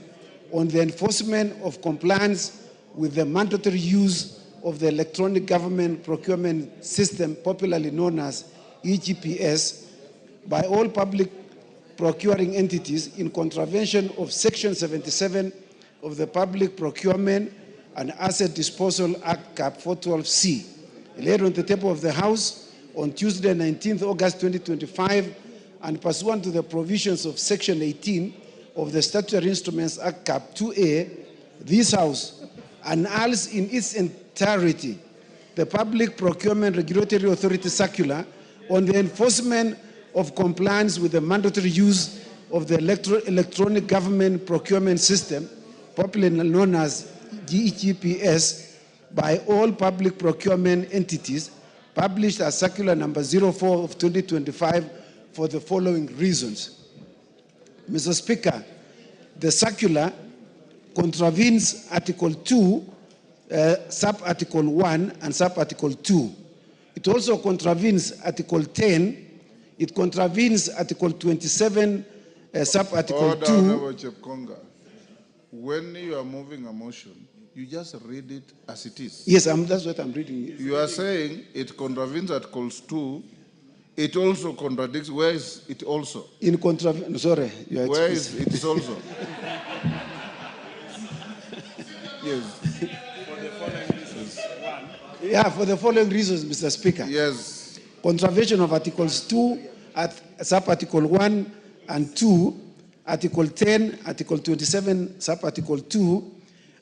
on the enforcement of compliance with the mandatory use of the Electronic Government Procurement System, popularly known as EGPS, by all public procuring entities in contravention of Section 77 of the Public Procurement and Asset Disposal Act, Cap 412C, laid on the table of the House on Tuesday, 19th August 2025, and pursuant to the provisions of Section 18 of the Statutory Instruments Act, Cap 2A, this House annuls in its entirety the Public Procurement Regulatory Authority Circular on the enforcement of compliance with the mandatory use of the Electronic Government Procurement System, popularly known as EGPS, by all public procurement entities, published as Circular number 04 of 2025 for the following reasons. Mr. Speaker, the circular contravenes Article 2, Sub-Article 1 and Sub-Article 2. It also contravenes Article 10. It contravenes Article 27, Sub-Article 2. Honorable Chepkonga, when you are moving a motion, you just read it as it is. Yes, that's what I'm reading. You are saying it contravenes Articles 2. It also contradicts. Where is it also? In contravention, sorry. Where is it also? Yes. Yeah, for the following reasons, Mr. Speaker. Yes. Contravention of Articles 2, Sub-Article 1 and 2, Article 10, Article 27, Sub-Article 2,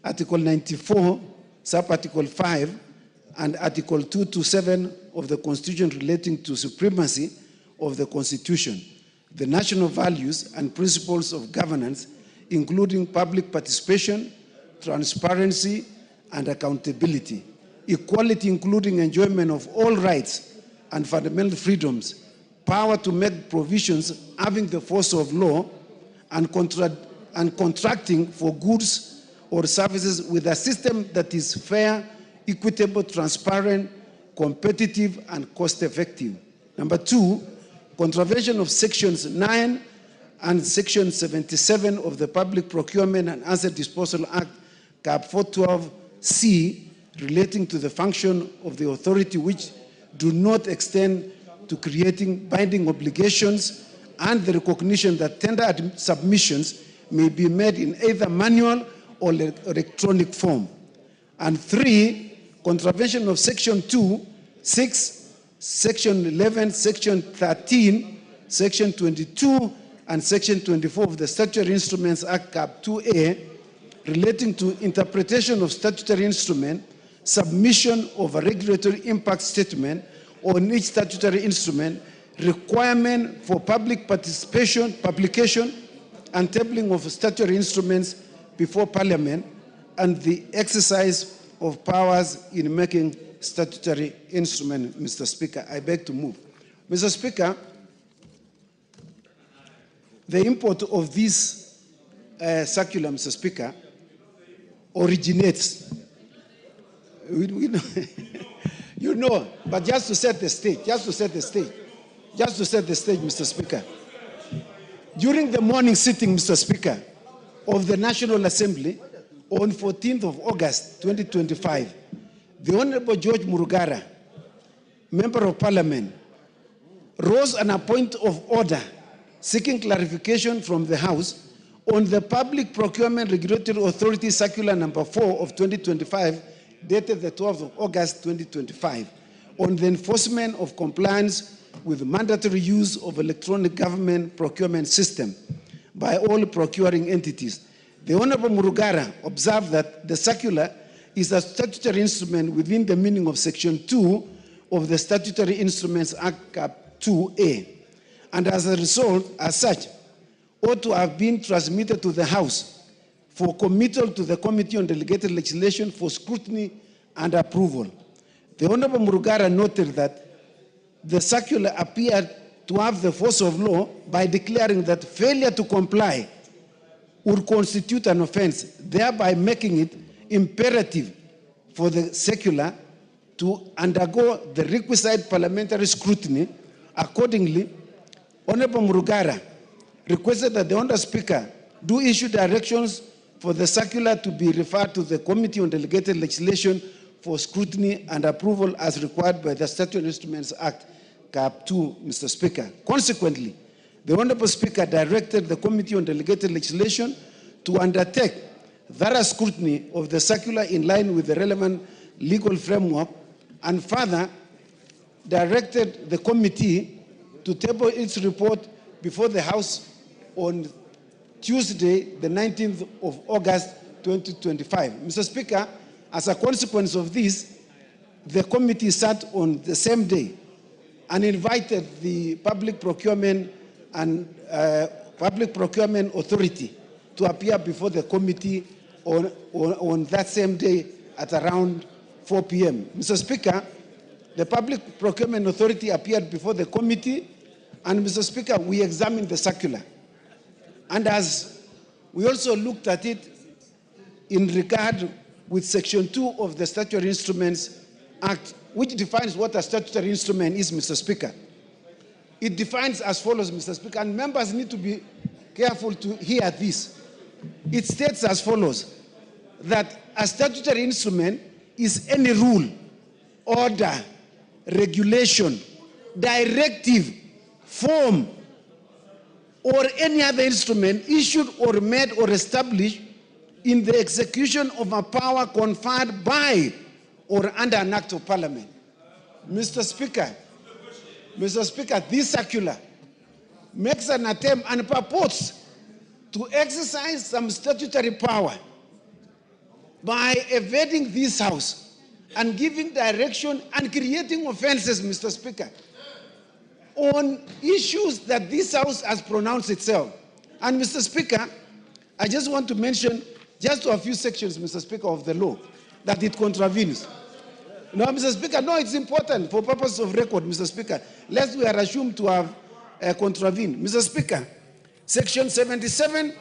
Article 94, Sub-Article 5, and Article 227 of the Constitution relating to supremacy of the Constitution, the national values and principles of governance, including public participation, transparency, and accountability, equality including enjoyment of all rights and fundamental freedoms, power to make provisions having the force of law, and contracting for goods or services with a system that is fair, equitable, transparent, competitive, and cost-effective. Number 2, contravention of Sections 9 and Section 77 of the Public Procurement and Asset Disposal Act, Cap 412C, relating to the function of the authority, which do not extend to creating binding obligations and the recognition that tender submissions may be made in either manual or electronic form. And 3, contravention of Section 2, 6, Section 11, Section 13, Section 22, and Section 24 of the Statutory Instruments Act, Cap 2A, relating to interpretation of statutory instrument, submission of a regulatory impact statement on each statutory instrument, requirement for public participation, publication, and tabling of statutory instruments before Parliament, and the exercise of powers in making statutory instrument. Mr. Speaker, I beg to move. Mr. Speaker, the import of this circular, Mr. Speaker, originates We know. You know, but just to set the stage, Mr. Speaker. During the morning sitting, Mr. Speaker, of the National Assembly on 14th of August 2025, the Honorable George Murugara, Member of Parliament, rose on a point of order seeking clarification from the House on the Public Procurement Regulatory Authority Circular number 4 of 2025, dated the 12th of August 2025, on the enforcement of compliance with mandatory use of electronic government procurement system by all procuring entities. The Honorable Murugara observed that the circular is a statutory instrument within the meaning of Section 2 of the Statutory Instruments Act Cap 2A, and as a result, as such, ought to have been transmitted to the House for committal to the Committee on Delegated Legislation for scrutiny and approval. The Honorable Murugara noted that the circular appeared to have the force of law by declaring that failure to comply would constitute an offense, thereby making it imperative for the circular to undergo the requisite parliamentary scrutiny. Accordingly, Honorable Murugara requested that the Honourable Speaker do issue directions for the circular to be referred to the Committee on Delegated Legislation for scrutiny and approval as required by the Statutory Instruments Act, Cap 2, Mr. Speaker. Consequently, the Honourable Speaker directed the Committee on Delegated Legislation to undertake thorough scrutiny of the circular in line with the relevant legal framework, and further directed the committee to table its report before the House on Tuesday, the 19th of August, 2025. Mr. Speaker, as a consequence of this, the committee sat on the same day and invited the Public Procurement Authority to appear before the committee on that same day at around 4 p.m. Mr. Speaker, the Public Procurement Authority appeared before the committee, and Mr. Speaker, we examined the circular. And as we also looked at it in regard with Section 2 of the Statutory Instruments Act, which defines what a statutory instrument is, Mr. Speaker. It defines as follows, Mr. Speaker, and members need to be careful to hear this. It states as follows, that a statutory instrument is any rule, order, regulation, directive, form, or any other instrument issued or made or established in the execution of a power conferred by or under an act of parliament. Mr. Speaker, this circular makes an attempt and purports to exercise some statutory power by evading this House and giving direction and creating offenses, Mr. Speaker, on issues that this House has pronounced itself. And Mr. Speaker, I just want to mention just a few sections, Mr. Speaker, of the law that it contravenes. No, Mr. Speaker, no, it's important for purpose of record, Mr. Speaker, lest we are assumed to have contravened. Mr. Speaker, Section 77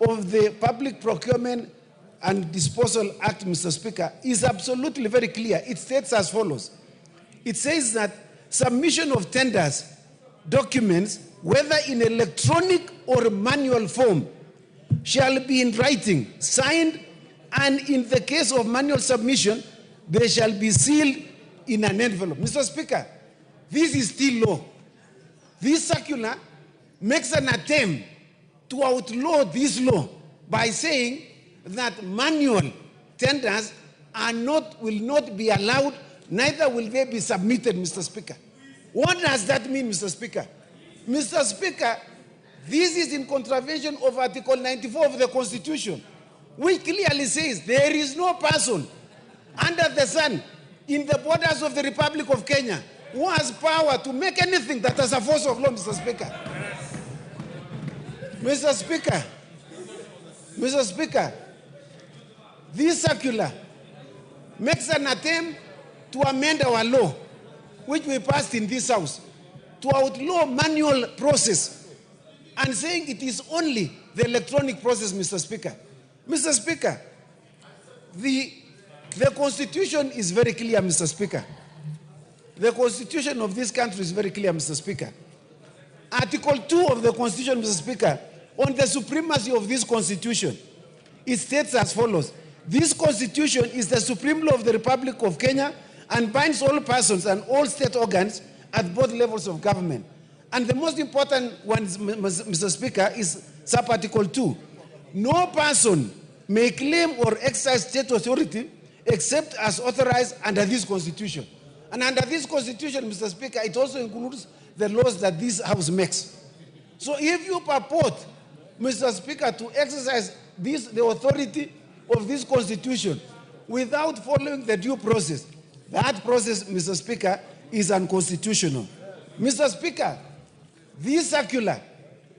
of the Public Procurement and Disposal Act, Mr. Speaker, is absolutely very clear. It states as follows. It says that submission of tenders, documents, whether in electronic or manual form, shall be in writing, signed, and in the case of manual submission, they shall be sealed in an envelope. Mr. Speaker, this is still law. This circular makes an attempt to outlaw this law by saying that manual tenders will not be allowed, neither will they be submitted, Mr. Speaker. What does that mean, Mr. Speaker? Mr. Speaker, this is in contravention of Article 94 of the Constitution, which clearly says there is no person under the sun in the borders of the Republic of Kenya who has power to make anything that has a force of law, Mr. Speaker. Mr. Speaker, this circular makes an attempt to amend our law, which we passed in this House, to outlaw manual process and saying it is only the electronic process, Mr. Speaker. Mr. Speaker, the The Constitution is very clear, Mr. Speaker. The Constitution of this country is very clear, Mr. Speaker. Article 2 of the Constitution, Mr. Speaker, on the supremacy of this Constitution, it states as follows. This Constitution is the supreme law of the Republic of Kenya and binds all persons and all state organs at both levels of government. And the most important one, Mr. Speaker, is sub-article 2. No person may claim or exercise state authority except as authorized under this Constitution. And under this Constitution, Mr. Speaker, it also includes the laws that this House makes. So if you purport, Mr. Speaker, to exercise the authority of this Constitution without following the due process, that process, Mr. Speaker, is unconstitutional. Mr. Speaker, this circular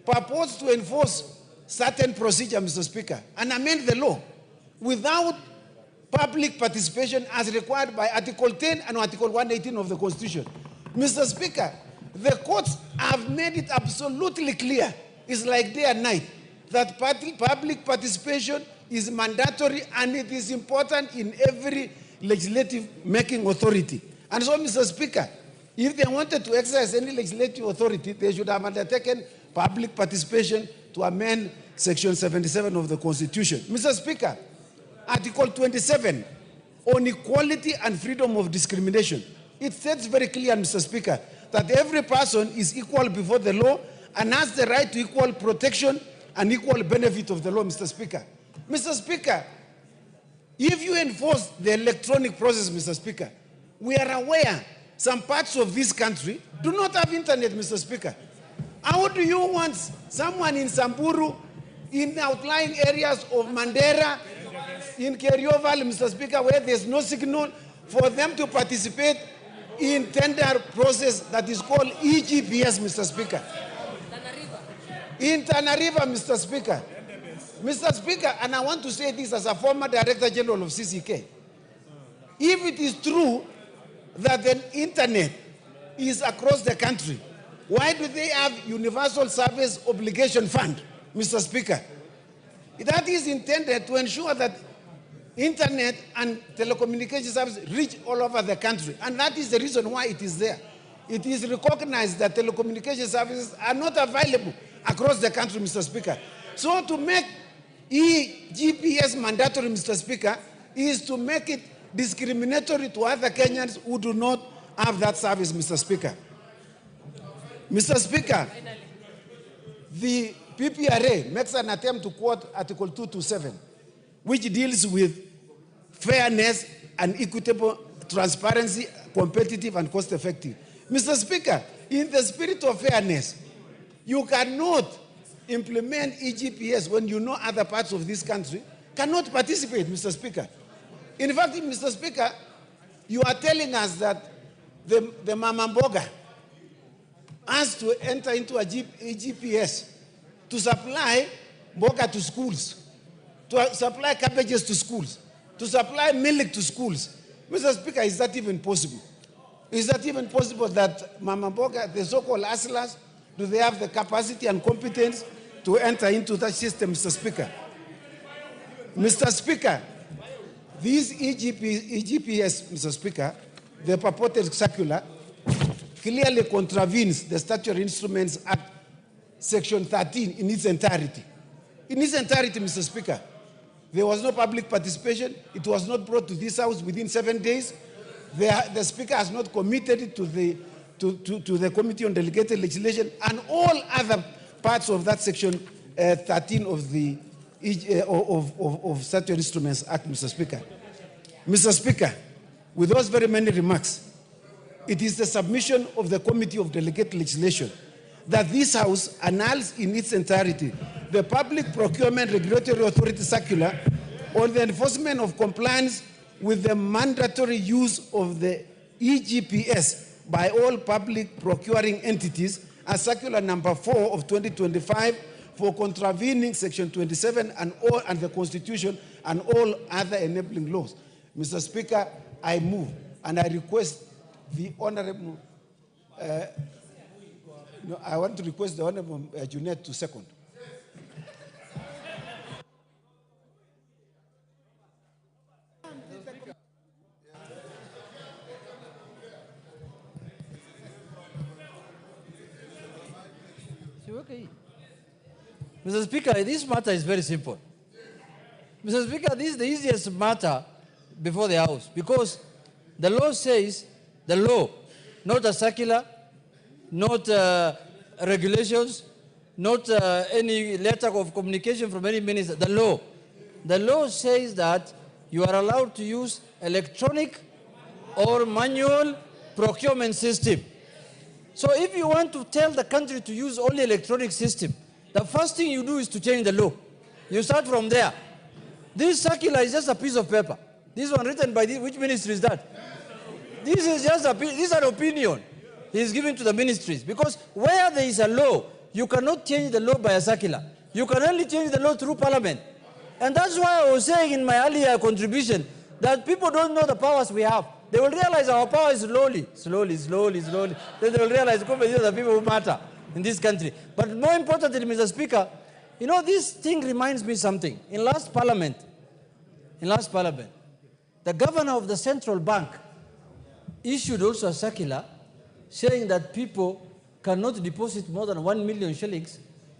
purports to enforce certain procedure, Mr. Speaker, and amend the law without public participation as required by Article 10 and Article 118 of the Constitution. Mr. Speaker, the courts have made it absolutely clear, it's like day and night, that public participation is mandatory and it is important in every legislative making authority. And so, Mr. Speaker, if they wanted to exercise any legislative authority, they should have undertaken public participation to amend Section 77 of the Constitution. Mr. Speaker, Article 27 on equality and freedom of discrimination. It states very clear, Mr. Speaker, that every person is equal before the law and has the right to equal protection and equal benefit of the law, Mr. Speaker. Mr. Speaker, if you enforce the electronic process, Mr. Speaker, we are aware some parts of this country do not have internet, Mr. Speaker. How do you want someone in Samburu, in outlying areas of Mandera, in Kerio Valley, Mr. Speaker, where there's no signal, for them to participate in tender process that is called EGPS, Mr. Speaker? In Tana River, Mr. Speaker. Mr. Speaker, and I want to say this as a former Director General of CCK. If it is true that the internet is across the country, why do they have Universal Service Obligation Fund, Mr. Speaker? That is intended to ensure that internet and telecommunication services reach all over the country. And that is the reason why it is there. It is recognized that telecommunication services are not available across the country, Mr. Speaker. So to make EGPS mandatory, Mr. Speaker, is to make it discriminatory to other Kenyans who do not have that service, Mr. Speaker. Mr. Speaker, the PPRA makes an attempt to quote Article 227, which deals with fairness and equitable transparency, competitive and cost-effective. Mr. Speaker, in the spirit of fairness, you cannot implement EGPS when you know other parts of this country cannot participate, Mr. Speaker. In fact, Mr. Speaker, you are telling us that the Mama Mboga has to enter into a EGPS to supply mboga to schools, to supply cabbages to schools, to supply milk to schools. Mr. Speaker, is that even possible? Is that even possible that Mama Mboga, the so-called hustlers, do they have the capacity and competence to enter into that system, Mr. Speaker? Mr. Speaker, this EGPS, Mr. Speaker, the purported circular, clearly contravenes the Statutory Instruments Act, Section 13 in its entirety. In its entirety, Mr. Speaker, there was no public participation. It was not brought to this House within 7 days. The Speaker has not committed it to the Committee on Delegated Legislation, and all other parts of that Section 13 of the Statutory Instruments Act, Mr. Speaker. Mr. Speaker, with those very many remarks, it is the submission of the Committee of Delegated Legislation that this House annuls in its entirety the Public Procurement Regulatory Authority Circular on the enforcement of compliance with the mandatory use of the EGPS by all public procuring entities as Circular Number 4 of 2025 for contravening Section 27 and the Constitution and all other enabling laws. Mr. Speaker, I move and I request the Honorable, I want to request the Honorable Junet to second. Okay. Mr. Speaker, this matter is very simple. Mr. Speaker, this is the easiest matter before the House because the law says, the law, not a circular, not regulations, not any letter of communication from any minister, the law. The law says that you are allowed to use electronic or manual procurement system. So if you want to tell the country to use only electronic system, the first thing you do is to change the law. You start from there. This circular is just a piece of paper. This one written by which ministry is that? This is just this is an opinion he is giving to the ministries. Because where there is a law, you cannot change the law by a circular. You can only change the law through parliament. And that's why I was saying in my earlier contribution that people don't know the powers we have. They will realize our power is slowly. Then they will realize these are the people who matter in this country. But more importantly, Mr. Speaker, you know, this thing reminds me something. In last parliament, the governor of the central bank issued also a circular saying that people cannot deposit more than 1 million shillings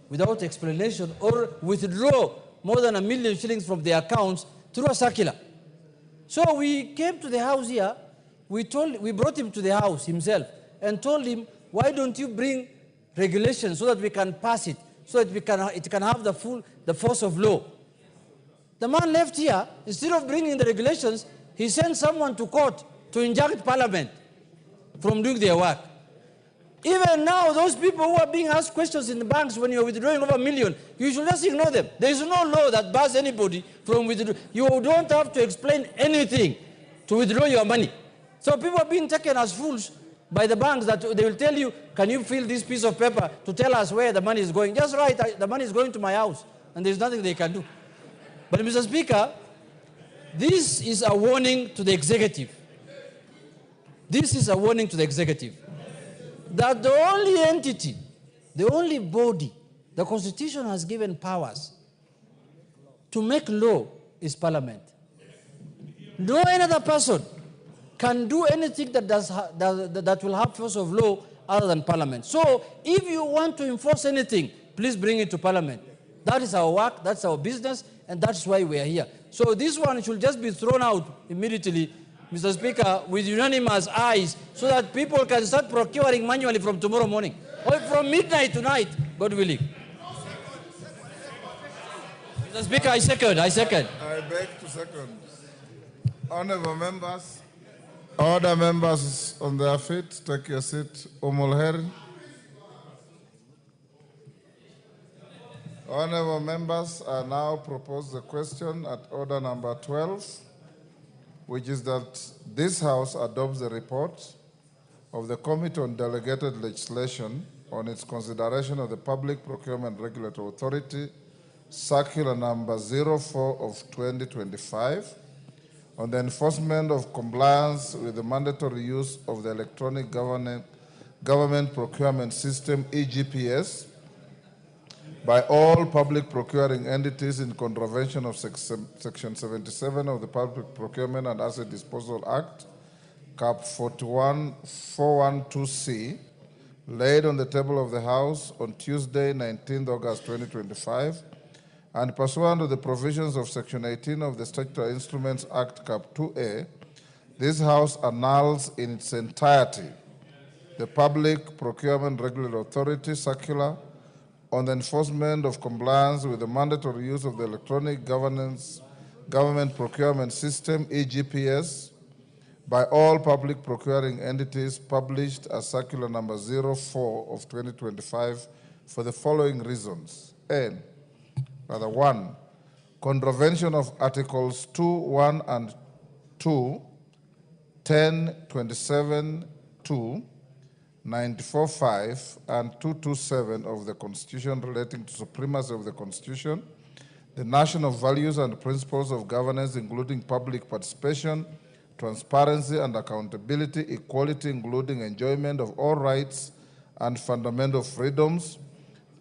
without explanation or withdraw more than 1 million shillings from their accounts through a circular. So we came to the house here, we brought him to the house himself and told him, why don't you bring regulations so that we can pass it, so that it can have the force of law. The man left here, instead of bringing the regulations, he sent someone to court to inject parliament from doing their work. Even now, those people who are being asked questions in the banks when you're withdrawing over 1 million, you should just ignore them. There is no law that bars anybody from withdrawing. You don't have to explain anything to withdraw your money. So people are being taken as fools by the banks that they will tell you, can you fill this piece of paper to tell us where the money is going? Just write, the money is going to my house, and there's nothing they can do. But Mr. Speaker, this is a warning to the executive. This is a warning to the executive that the only entity, the only body the Constitution has given powers to make law is Parliament. No other person can do anything that will have force of law other than Parliament. So if you want to enforce anything, please bring it to Parliament. That is our work, that's our business, and that's why we are here. So this one should just be thrown out immediately, Mr. Speaker, with unanimous ayes, so that people can start procuring manually from tomorrow morning, or from midnight tonight, God willing. Mr. Speaker, I second. I beg to second. Honorable members, order members on their feet, take your seat. Umulher. Honorable members, I now propose the question at order number 12, which is that this House adopts the report of the Committee on Delegated Legislation on its consideration of the Public Procurement Regulatory Authority, Circular number 04 of 2025, on the enforcement of compliance with the mandatory use of the Electronic Government Procurement System, EGPS, by all public procuring entities in contravention of Section 77 of the Public Procurement and Asset Disposal Act, Cap 412C, laid on the table of the House on Tuesday, 19th August 2025, and pursuant to the provisions of Section 18 of the Statutory Instruments Act, Cap 2A, this House annuls in its entirety the Public Procurement Regulatory Authority Circular on the enforcement of compliance with the mandatory use of the Electronic Government Procurement System, EGPS, by all public procuring entities, published as Circular number 04 of 2025 for the following reasons. One, contravention of Articles 2, 1 and 2, 10, 27, 2, 94.5 and 227 of the Constitution relating to supremacy of the Constitution, the national values and principles of governance, including public participation, transparency and accountability, equality, including enjoyment of all rights and fundamental freedoms,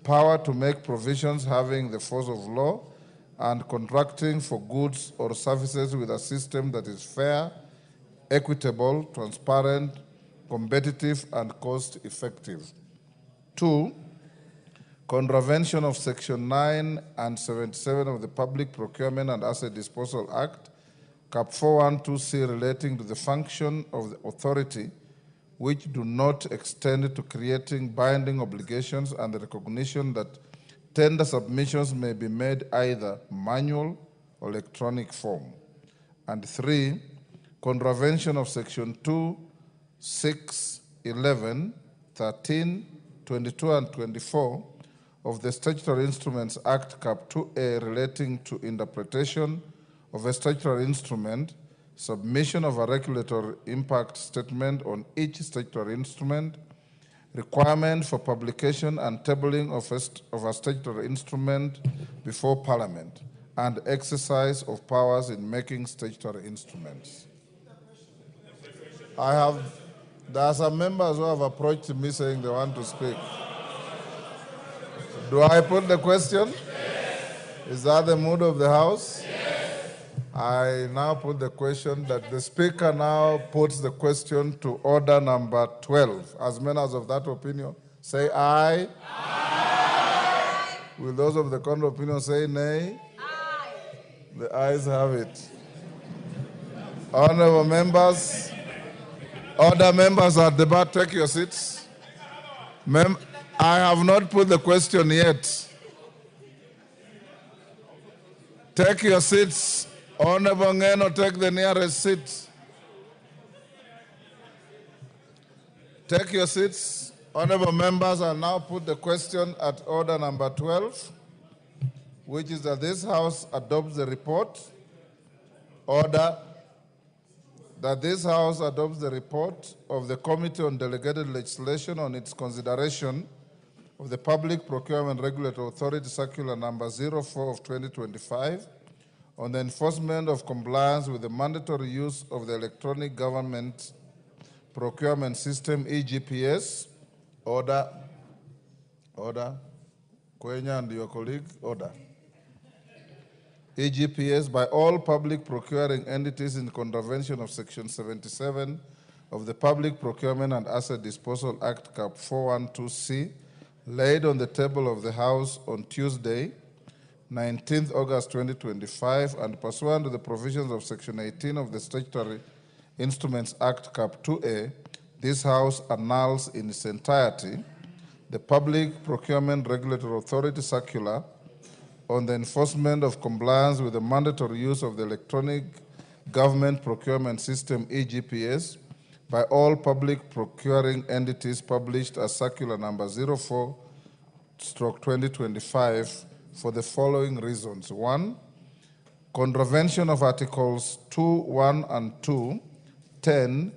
power to make provisions having the force of law, and contracting for goods or services with a system that is fair, equitable, transparent, competitive, and cost-effective. 2, contravention of Section 9 and 77 of the Public Procurement and Asset Disposal Act, Cap 412C, relating to the function of the authority which do not extend to creating binding obligations and the recognition that tender submissions may be made either manual or electronic form. And 3, contravention of Section 2, 6, 11, 13, 22, and 24 of the Statutory Instruments Act, Cap 2A, relating to interpretation of a statutory instrument, submission of a regulatory impact statement on each statutory instrument, requirement for publication and tabling of a statutory instrument before Parliament, and exercise of powers in making statutory instruments. There are some members who have approached me saying they want to speak. Do I put the question? Yes. Is that the mood of the House? Yes. I now put the question that the Speaker now puts the question to order number 12. As many as of that opinion say aye. Aye. Will those of the contrary opinion say nay? Aye. The ayes have it. Honorable members, other members at the back, take your seats. I have not put the question yet. Take your seats. Honorable Ngeno, take the nearest seat. Take your seats. Honorable members, I'll now put the question at order number 12, which is that this House adopts the report. Order. That this House adopts the report of the Committee on Delegated Legislation on its consideration of the Public Procurement Regulatory Authority Circular number 04 of 2025 on the enforcement of compliance with the mandatory use of the Electronic Government Procurement System, EGPS. Order. Order. Kwenya and your colleague, order. EGPS by all public procuring entities in contravention of Section 77 of the Public Procurement and Asset Disposal Act, Cap 412C, laid on the table of the House on Tuesday, 19th August 2025, and pursuant to the provisions of Section 18 of the Statutory Instruments Act, Cap 2A, this House annuls in its entirety the Public Procurement Regulatory Authority Circular on the enforcement of compliance with the mandatory use of the Electronic Government Procurement System, EGPS, by all public procuring entities, published as Circular number 04/2025 for the following reasons. 1, contravention of Articles 2(1) and 2, 10,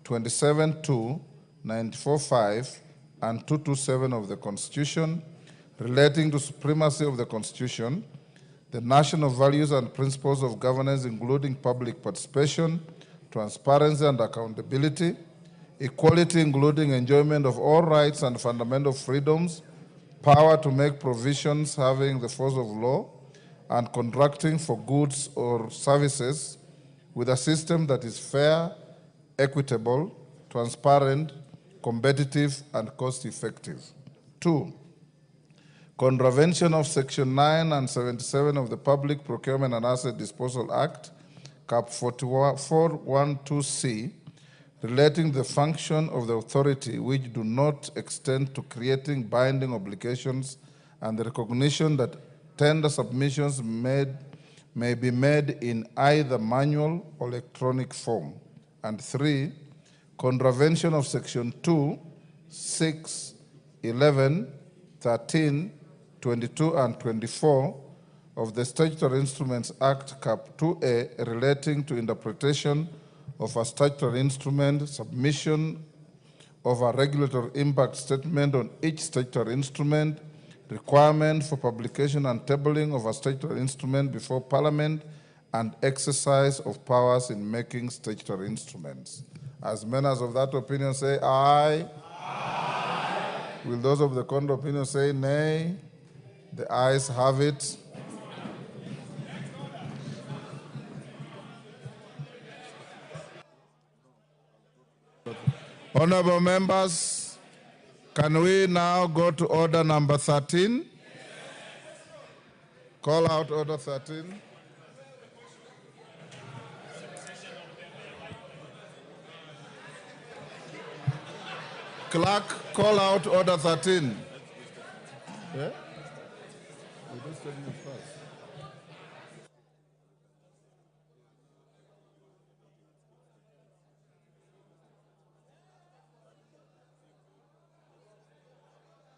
27(2), 94(5), and 227 of the Constitution, relating to supremacy of the Constitution, the national values and principles of governance, including public participation, transparency and accountability, equality, including enjoyment of all rights and fundamental freedoms, power to make provisions having the force of law, and contracting for goods or services with a system that is fair, equitable, transparent, competitive, and cost-effective. 2, contravention of Section 9 and 77 of the Public Procurement and Asset Disposal Act, Cap 412C, relating the function of the authority which do not extend to creating binding obligations and the recognition that tender submissions may be made in either manual or electronic form. And 3, contravention of Section 2, 6, 11, 13, 22, and 24 of the Statutory Instruments Act, Cap 2A, relating to interpretation of a statutory instrument, submission of a regulatory impact statement on each statutory instrument, requirement for publication and tabling of a statutory instrument before Parliament, and exercise of powers in making statutory instruments. As members of that opinion say aye. Aye. Will those of the contrary opinion say nay? The ayes have it. Honorable members, Can we now go to order number 13? Call out order 13. Clerk, call out order 13. Yeah? We do statement first.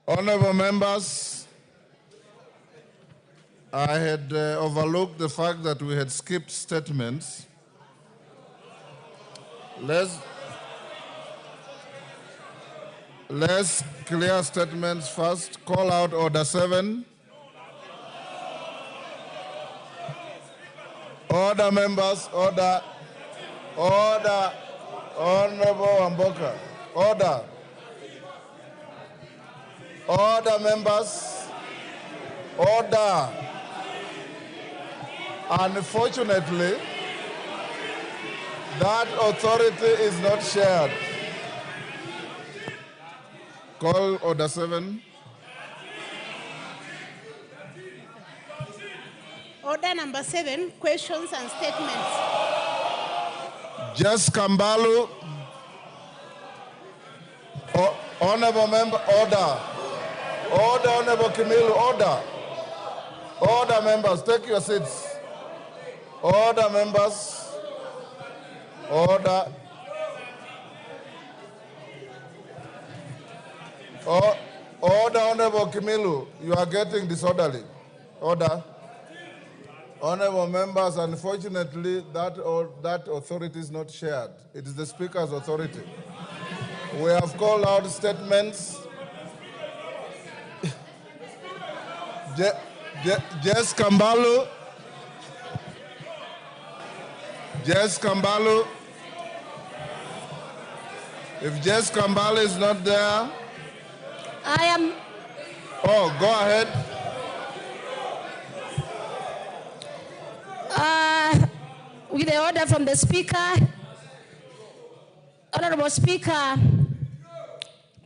Honorable members, I had overlooked the fact that we had skipped statements. Let's clear statements first. Call out order 7. Order, members, order. Order. Honorable Wamboka. Order. Order, members. Order. Unfortunately, that authority is not shared. Call order 7. Order number 7, questions and statements. Just Kambalu. Honorable member, order. Order, Honorable Kimilu, order. Order, members, take your seats. Order, members. Order. Order, Honorable Kimilu, you are getting disorderly. Order. Honorable members, unfortunately, that authority is not shared. It is the Speaker's authority. We have called out statements. Jess Kambalu. Jess Kambalu. If Jess Kambalu is not there. I am. Oh, go ahead. With the order from the Speaker, Honorable Speaker,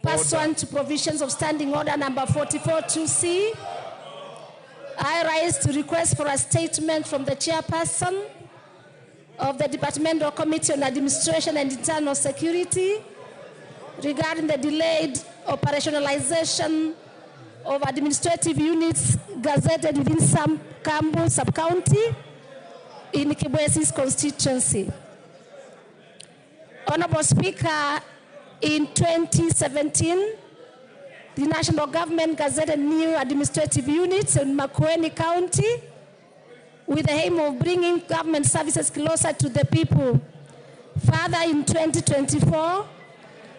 pursuant to provisions of Standing Order number 44-2C, I rise to request for a statement from the Chairperson of the Departmental Committee on Administration and Internal Security regarding the delayed operationalization of administrative units gazetted within some Kambu sub-county in Kibwesi's constituency. Honorable Speaker, in 2017, the national government gazetted new administrative units in Makueni County with the aim of bringing government services closer to the people. Further, in 2024,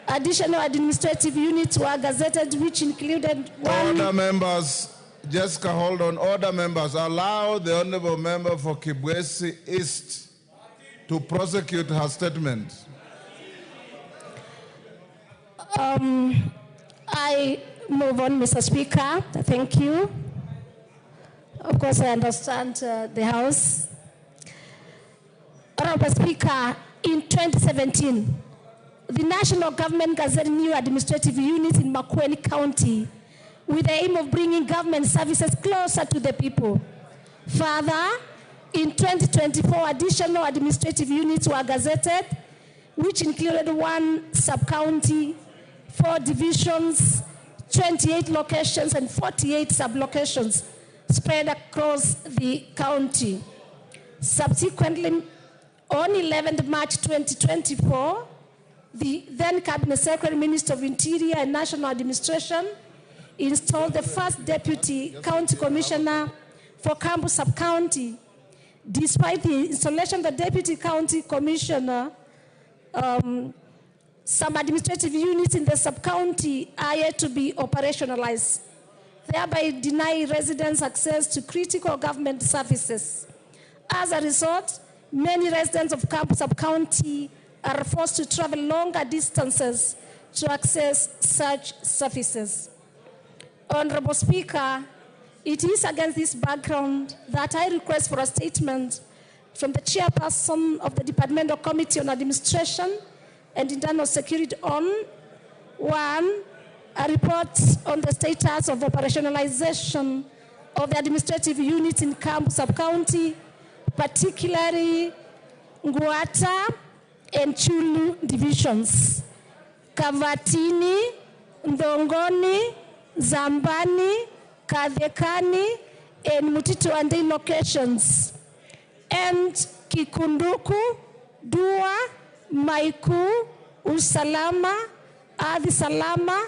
additional administrative units were gazetted, which included one... Order, members. Jessica, hold on. Order, members. Allow the Honorable Member for Kibwesi East to prosecute her statement. I move on, Mr. Speaker. Thank you. Of course, I understand the House. Honorable Speaker, in 2017, the national government gazetted new administrative units in Makueni County with the aim of bringing government services closer to the people. Further, in 2024, additional administrative units were gazetted, which included one sub-county, 4 divisions, 28 locations, and 48 sub-locations spread across the county. Subsequently, on 11th March 2024, the then Cabinet Secretary, Minister of Interior and National Administration installed the first Deputy County Commissioner for Kambu Sub-County. Despite the installation of the Deputy County Commissioner, some administrative units in the sub-county are yet to be operationalized, thereby denying residents access to critical government services. As a result, many residents of Kambu Sub-County are forced to travel longer distances to access such services. Honorable Speaker, it is against this background that I request for a statement from the Chairperson of the Departmental Committee on Administration and Internal Security on 1. a report on the status of operationalization of the administrative units in Camp Sub-County, particularly Nguata and Chulu divisions, Kavatini, Ndongoni, Zambani, Kadhekani, and Mutito Andei locations, and Kikunduku, Dua, Maiku, Usalama, Adi Salama,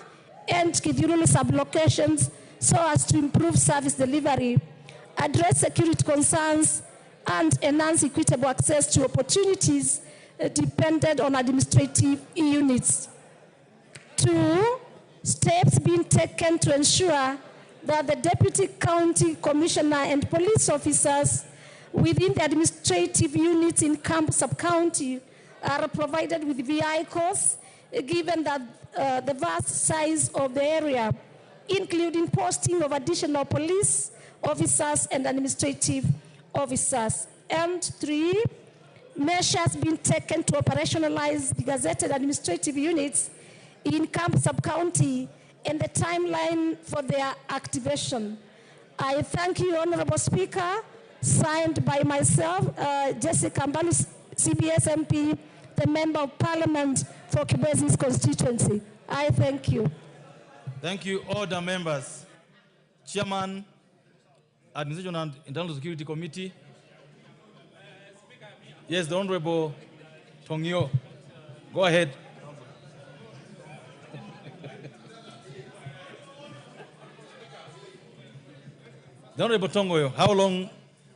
and Kidhiruli sublocations, so as to improve service delivery, address security concerns, and enhance equitable access to opportunities dependent on administrative units. 2, steps being taken to ensure that the Deputy County Commissioner and police officers within the administrative units in Camp Sub-County are provided with vehicles, given that the vast size of the area, including posting of additional police officers and administrative officers. And 3, measures being taken to operationalize the gazetted administrative units in Camp Sub-County and the timeline for their activation. I thank you, Honorable Speaker. Signed by myself, Jessica Mbalu, CBS MP, the Member of Parliament for Kibezi's constituency. I thank you. Thank you, all the members. Chairman, Administration and Internal Security Committee. Yes, the Honorable Tongyo. Go ahead. The Honorable Tongoyo, how long,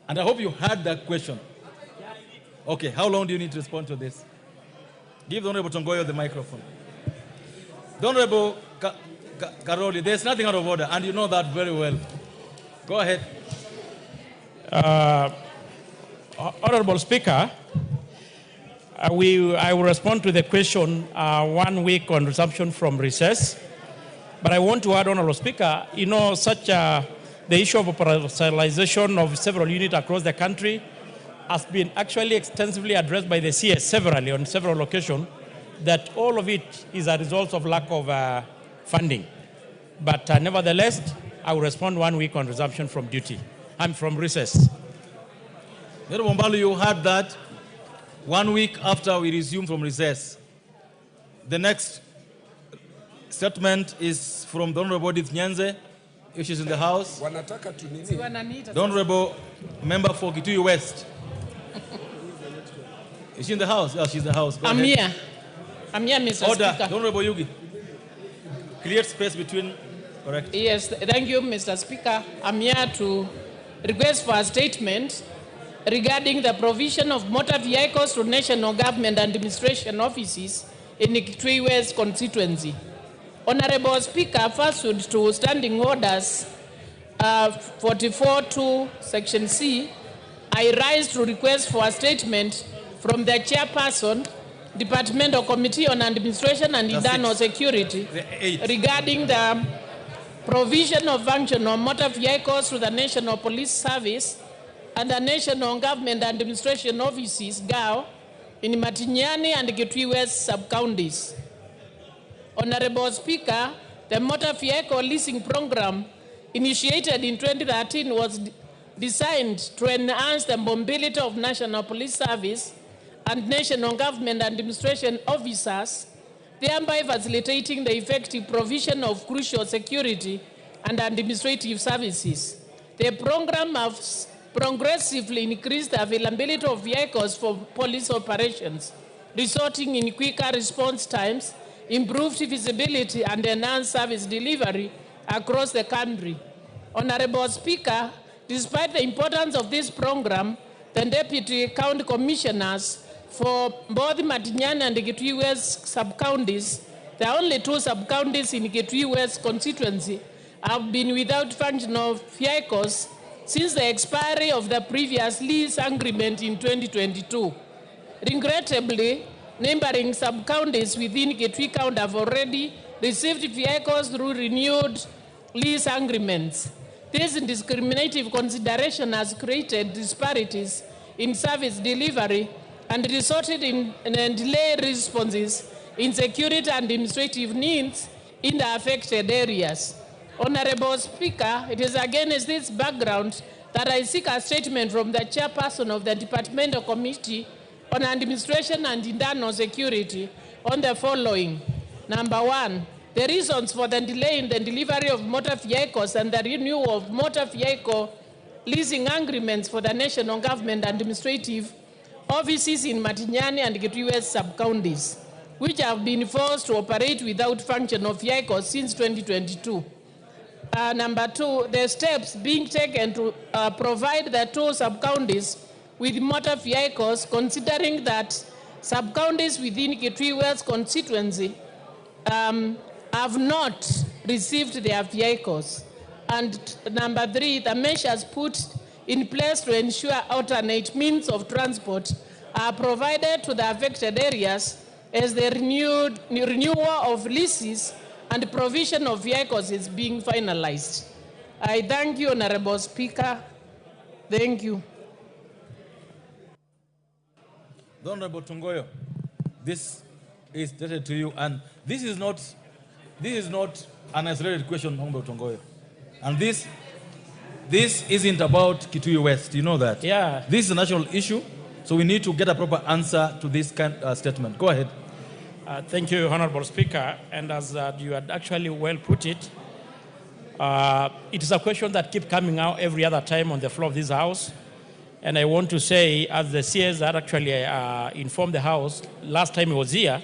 and I hope you heard that question. Okay, how long do you need to respond to this? Give the Honorable Tongoyo the microphone. The Honorable Karoli, there's nothing out of order, and you know that very well. Go ahead. Honorable Speaker, I will respond to the question 1 week on resumption from recess. But I want to add, Honorable Speaker, you know, the issue of operationalization of several units across the country has been actually extensively addressed by the CS severally on several occasions, that all of it is a result of lack of funding. But nevertheless, I will respond 1 week on resumption from duty. I'm from recess. Honorable Mbalu, you heard that 1 week after we resume from recess. The next statement is from the Honorable Edith Nyanze, which is in the House. The Honorable Member for Kitui West. Is she in the House? Yes, she's in the House. I'm here. I'm here, Mr. Order. Speaker. The Honorable Yugi. Clear space between. Correct. Yes, thank you, Mr. Speaker. I'm here to request for a statement regarding the provision of motor vehicles to national government and administration offices in the Kitui West constituency. Honorable Speaker, pursuant to standing orders 44.2 Section C, I rise to request for a statement from the chairperson, Departmental Committee on Administration and Internal Security, regarding the provision of functional motor vehicles to the National Police Service and the National Government and Administration Offices, GAO, in Matinyani and Kitui West sub-counties. Honorable Speaker, the motor vehicle leasing program initiated in 2013 was designed to enhance the mobility of National Police Service and National Government administration officers, thereby facilitating the effective provision of crucial security and administrative services. The program has progressively increased the availability of vehicles for police operations, resulting in quicker response times, improved visibility, and enhanced service delivery across the country. Honorable Speaker, despite the importance of this program, the Deputy County Commissioners for both Matinyani and Kitui West sub-counties, there are only 2 sub-counties in Kitui West constituency, have been without functional vehicles since the expiry of the previous lease agreement in 2022. Regrettably, neighboring sub-counties within Kitui County have already received vehicles through renewed lease agreements. This discriminative consideration has created disparities in service delivery and resulted in delayed responses in security and administrative needs in the affected areas. Honorable Speaker, it is against this background that I seek a statement from the chairperson of the Departmental Committee on Administration and Internal Security on the following. Number one, the reasons for the delay in the delivery of motor vehicles and the renewal of motor vehicle leasing agreements for the national government administrative offices in Matinyani and Kitui West sub-counties, which have been forced to operate without functional vehicles since 2022. Number two, the steps being taken to provide the two sub-counties with motor vehicles, considering that sub-counties within Kitui West constituency have not received their vehicles. And number three, the measures put in place to ensure alternate means of transport are provided to the affected areas as the renewal of leases and provision of vehicles is being finalized. I thank you, Honorable Speaker. Thank you. The Honorable Tungoyo, this is directed to you, and this is not an isolated question, Honorable Tungoyo. And this isn't about Kitui West, you know that? Yeah. This is a national issue, so we need to get a proper answer to this kind of statement. Go ahead. Thank you, Honorable Speaker. And as you had actually well put it, it is a question that keeps coming out every other time on the floor of this House. And I want to say, as the CS had actually informed the House last time he was here,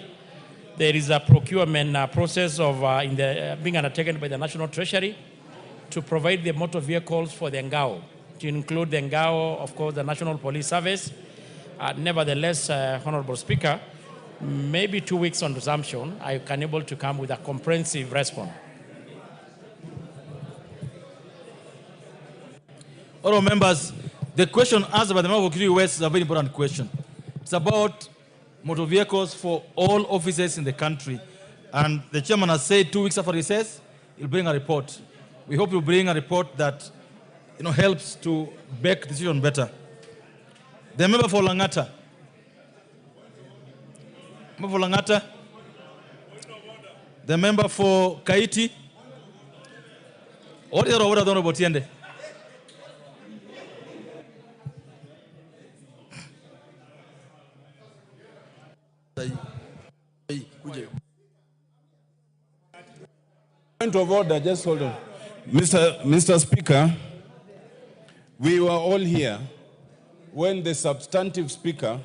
there is a procurement process of being undertaken by the National Treasury to provide the motor vehicles for the Ngao, to include the Ngao, of course, the National Police Service. Nevertheless, Honorable Speaker, maybe 2 weeks on resumption, I can able to come with a comprehensive response. Honorable members, the question asked by the member of Kitui West is a very important question. It's about motor vehicles for all offices in the country. And the chairman has said 2 weeks after recess, he'll bring a report. We hope he'll bring a report that helps to make decision better. The member for Langata. Member for Langata. The member for Kaiti. What is the order of the Honorable Tiende? Point of order, just hold on. Mr. Speaker, we were all here when the substantive speaker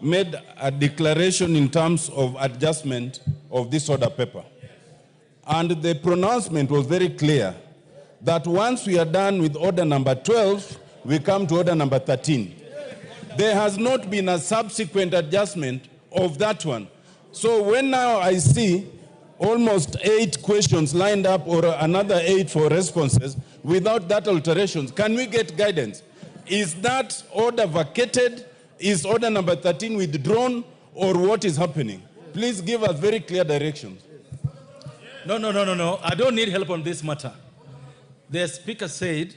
made a declaration in terms of adjustment of this order paper. And the pronouncement was very clear that once we are done with order number 12, we come to order number 13. There has not been a subsequent adjustment of that one. So when now I see almost 8 questions lined up or another 8 for responses without that alterations, can we get guidance? Is that order vacated? Is order number 13 withdrawn? Or what is happening? Please give us very clear directions. No. I don't need help on this matter. The speaker said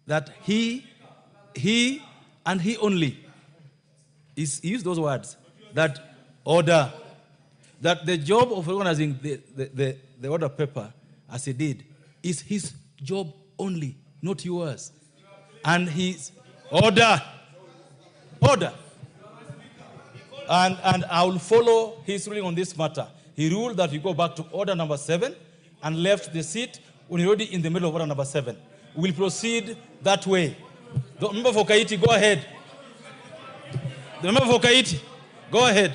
that he and he only, he used those words, that order, that the job of organizing the order paper, as he did, is his job only, not yours. And his order. And I will follow his ruling on this matter. He ruled that we go back to order number 7 and left the seat when you're already in the middle of order number 7. We'll proceed that way. The member for Kaiti, go ahead. The member for Kaiti, go ahead.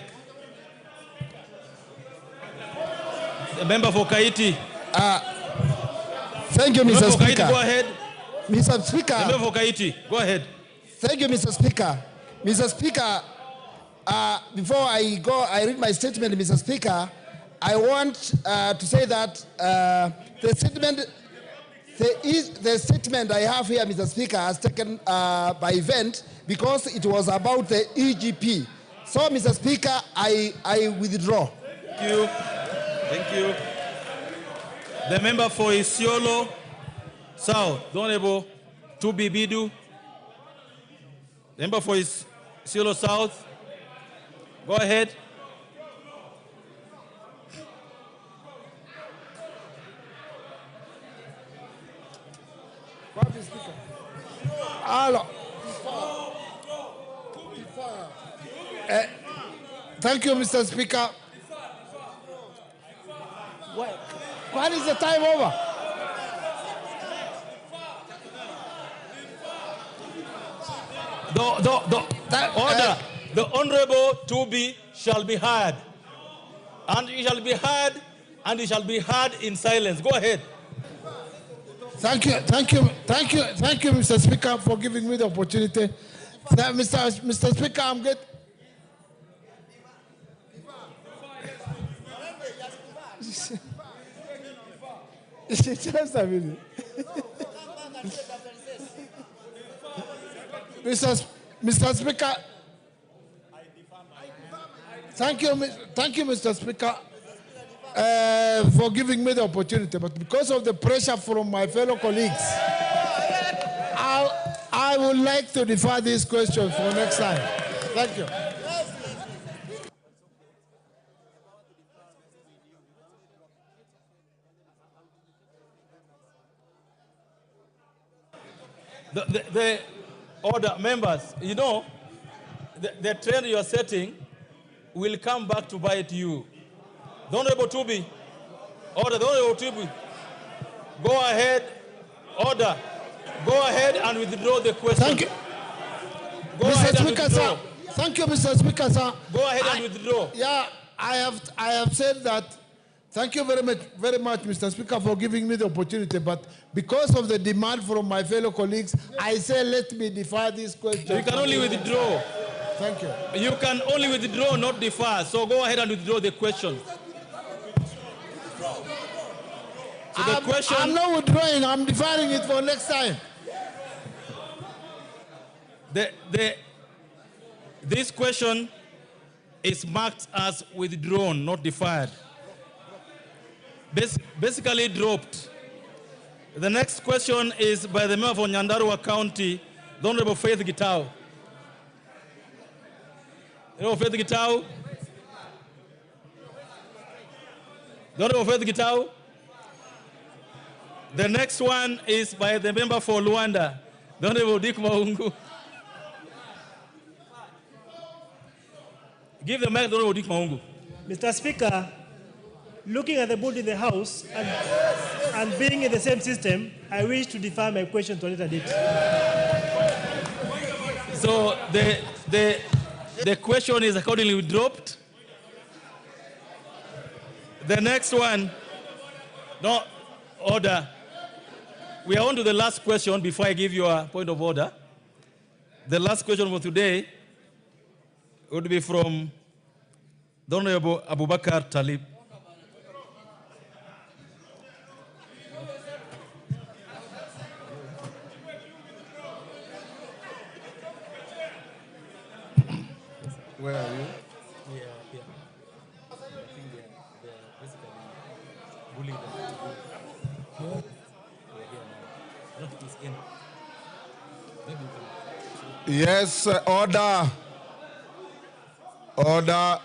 The member for Kaiti. Thank you, Mr. Speaker. Go ahead. Mr. Speaker. The member for Kaiti, go ahead. Thank you, Mr. Speaker. Mr. Speaker, before I read my statement, Mr. Speaker, I want to say that the statement I have here, Mr. Speaker, has taken by event because it was about the EGP. So, Mr. Speaker, I withdraw. Thank you. Thank you. The member for Isiolo South, the Honorable Tubi Bidu. The member for Isiolo South, go ahead. Alors, thank you, Mr. Speaker. When is the time over? Order. The Honorable Tubi shall be heard. And he shall be heard, and he shall be heard in silence. Go ahead. Thank you, Mr. Speaker, for giving me the opportunity. Mr. Speaker, I'm good. Just a minute. Mr. Speaker, thank you, Mr. Speaker, for giving me the opportunity. But because of the pressure from my fellow colleagues, I would like to defer this question for next time. Thank you. The order, members, you know, the trend you are setting will come back to bite you. The Honorable Tubi, order, the Honorable Tubi, go ahead, order, go ahead and withdraw the question. Thank you. Mr. Speaker, sir. Thank you, Mr. Speaker, sir. Go ahead and withdraw. Yeah, I have said that. Thank you very much, Mr. Speaker, for giving me the opportunity. But because of the demand from my fellow colleagues, I say let me defer this question. You can only withdraw. Thank you. You can only withdraw, not defer. So go ahead and withdraw the question. So the question. I'm not withdrawing. I'm deferring it for next time. This question is marked as withdrawn, not deferred. Basically dropped. The next question is by the member for Nyandarua County, the Honorable Faith Gitau. Honorable Faith Gitau. The Honorable Faith Gitau. The next one is by the member for Luanda, the Honorable Dick Maungu. Give the mic to the Honorable Dick Maungu. Mr. Speaker, looking at the board in the House and being in the same system, I wish to defer my question to a later date. So the question is accordingly dropped. The next one, no, order. We are on to the last question before I give you a point of order. The last question for today would be from the Honorable Abubakar Talib. Where are you? Yeah. I think they're basically bullying them. Yes, order. Order.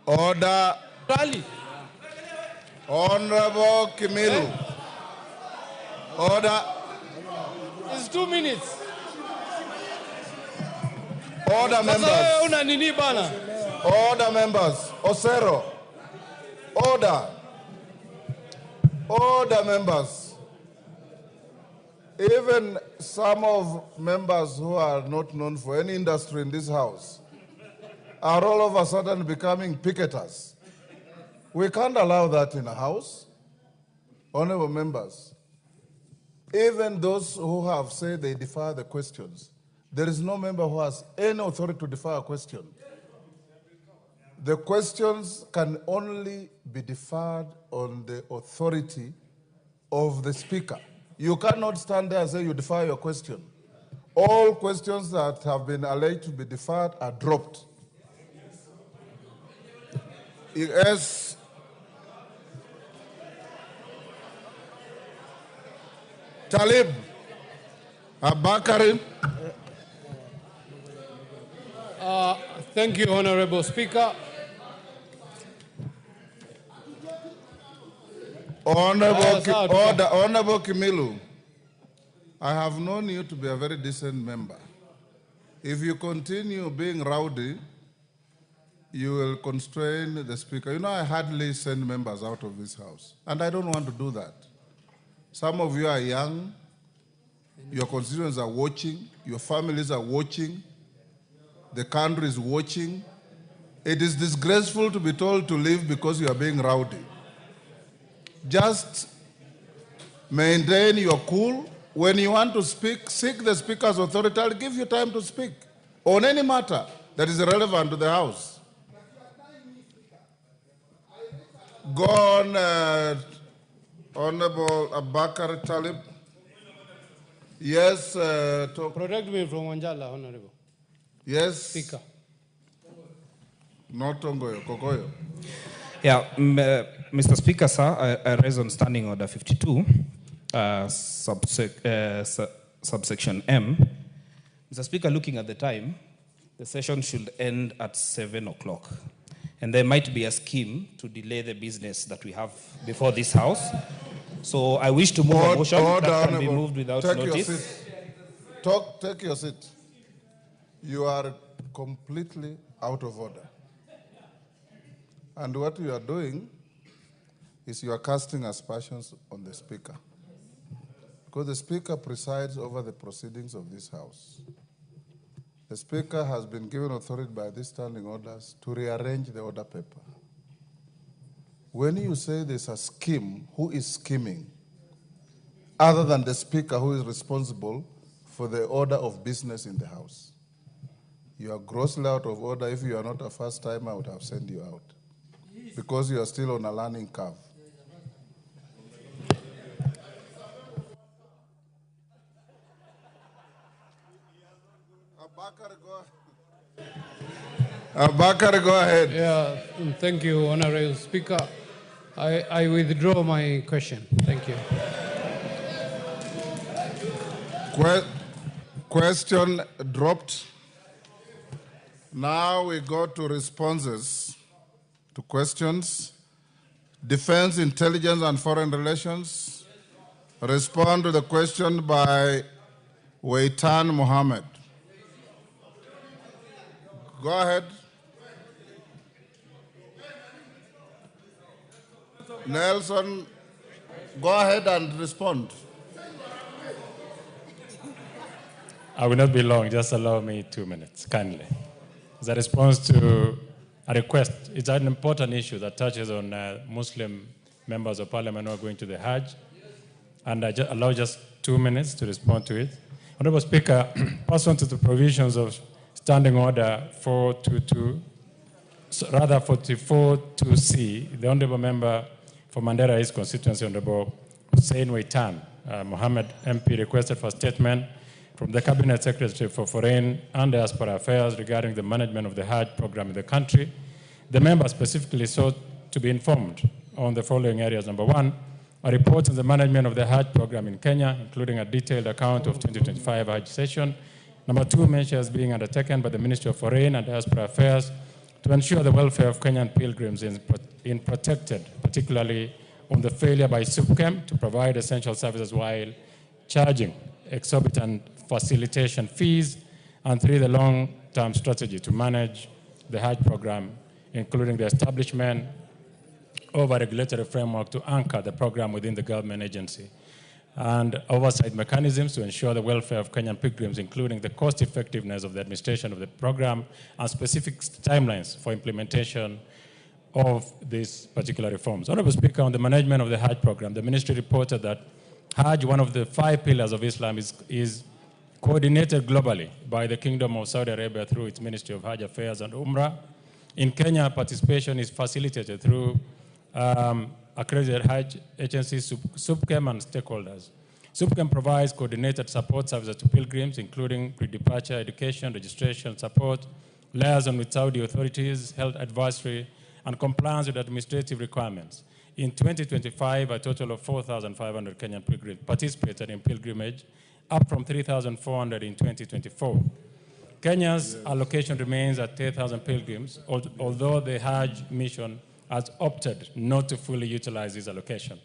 Order. Honorable Kimilu. Order. It's 2 minutes. Order, members. Order, members. Osero. Order. Order, members. Even some of members who are not known for any industry in this house are all of a sudden becoming picketers. We can't allow that in a house. Honorable members, even those who have said they defer the questions, there is no member who has any authority to defer a question. The questions can only be deferred on the authority of the speaker. You cannot stand there and say you defer your question. All questions that have been alleged to be deferred are dropped. Yes. Talib Abakari. Thank you, Honorable Speaker. Honorable Kimilu. I have known you to be a very decent member. If you continue being rowdy, you will constrain the speaker. You know, I hardly send members out of this house, and I don't want to do that. Some of you are young, your constituents are watching, your families are watching, the country is watching. It is disgraceful to be told to leave because you are being rowdy. Just maintain your cool. When you want to speak, seek the speaker's authority. I'll give you time to speak on any matter that is relevant to the House. Go on, Honorable Abakar Talib. Yes. Protect me from Wanjala, Honorable. Yes. Speaker. Not Tongoyo, Kokoyo. Yeah, Mr. Speaker, sir, I raise on Standing Order 52, subsection M. Mr. Speaker, looking at the time, the session should end at 7 o'clock. And there might be a scheme to delay the business that we have before this House. So I wish to move a motion that can be moved without notice. Take your seat. You are completely out of order. And what you are doing is you are casting aspersions on the Speaker. Because the Speaker presides over the proceedings of this House. The Speaker has been given authority by these standing orders to rearrange the order paper. When you say there's a scheme, who is scheming? Other than the Speaker, who is responsible for the order of business in the House. You are grossly out of order. If you are not a first timer, I would have sent you out. Because you are still on a learning curve. Abakar, go ahead. Yeah, thank you, Honorable Speaker. I withdraw my question. Thank you. Question dropped. Now we go to responses to questions. Defense, Intelligence, and Foreign Relations. Respond to the question by Weitan Mohammed. Go ahead. Nelson, go ahead and respond. I will not be long. Just allow me 2 minutes, kindly. As a response to a request, it's an important issue that touches on Muslim members of parliament who are going to the Hajj. And I allow just 2 minutes to respond to it. Honorable Speaker, pursuant to the provisions of Standing Order 44.2c, the Honorable Member for Mandera East constituency, Honorable Hussein Weitan Mohammed MP, requested for a statement from the Cabinet Secretary for Foreign and Diaspora Affairs regarding the management of the Hajj program in the country. The member specifically sought to be informed on the following areas. Number one, a report on the management of the Hajj program in Kenya, including a detailed account of 2025 Hajj session. Number two, measures being undertaken by the Ministry of Foreign and Diaspora Affairs to ensure the welfare of Kenyan pilgrims in protected, particularly on the failure by SUPKEM to provide essential services while charging exorbitant facilitation fees. And three, the long-term strategy to manage the Hajj program, including the establishment of a regulatory framework to anchor the program within the government agency, and oversight mechanisms to ensure the welfare of Kenyan pilgrims, including the cost effectiveness of the administration of the program and specific timelines for implementation of these particular reforms. Honorable Speaker, on the management of the Hajj program, the ministry reported that Hajj, one of the 5 pillars of Islam, is coordinated globally by the Kingdom of Saudi Arabia through its Ministry of Hajj Affairs and Umrah. In Kenya, participation is facilitated through accredited Hajj agencies, SUPKEM, and stakeholders. SUPKEM provides coordinated support services to pilgrims, including pre-departure education, registration support, liaison with Saudi authorities, health advisory, and compliance with administrative requirements. In 2025, a total of 4,500 Kenyan pilgrims participated in pilgrimage, up from 3,400 in 2024. Kenya's allocation remains at 10,000 pilgrims, although the Hajj mission has opted not to fully utilize this allocation.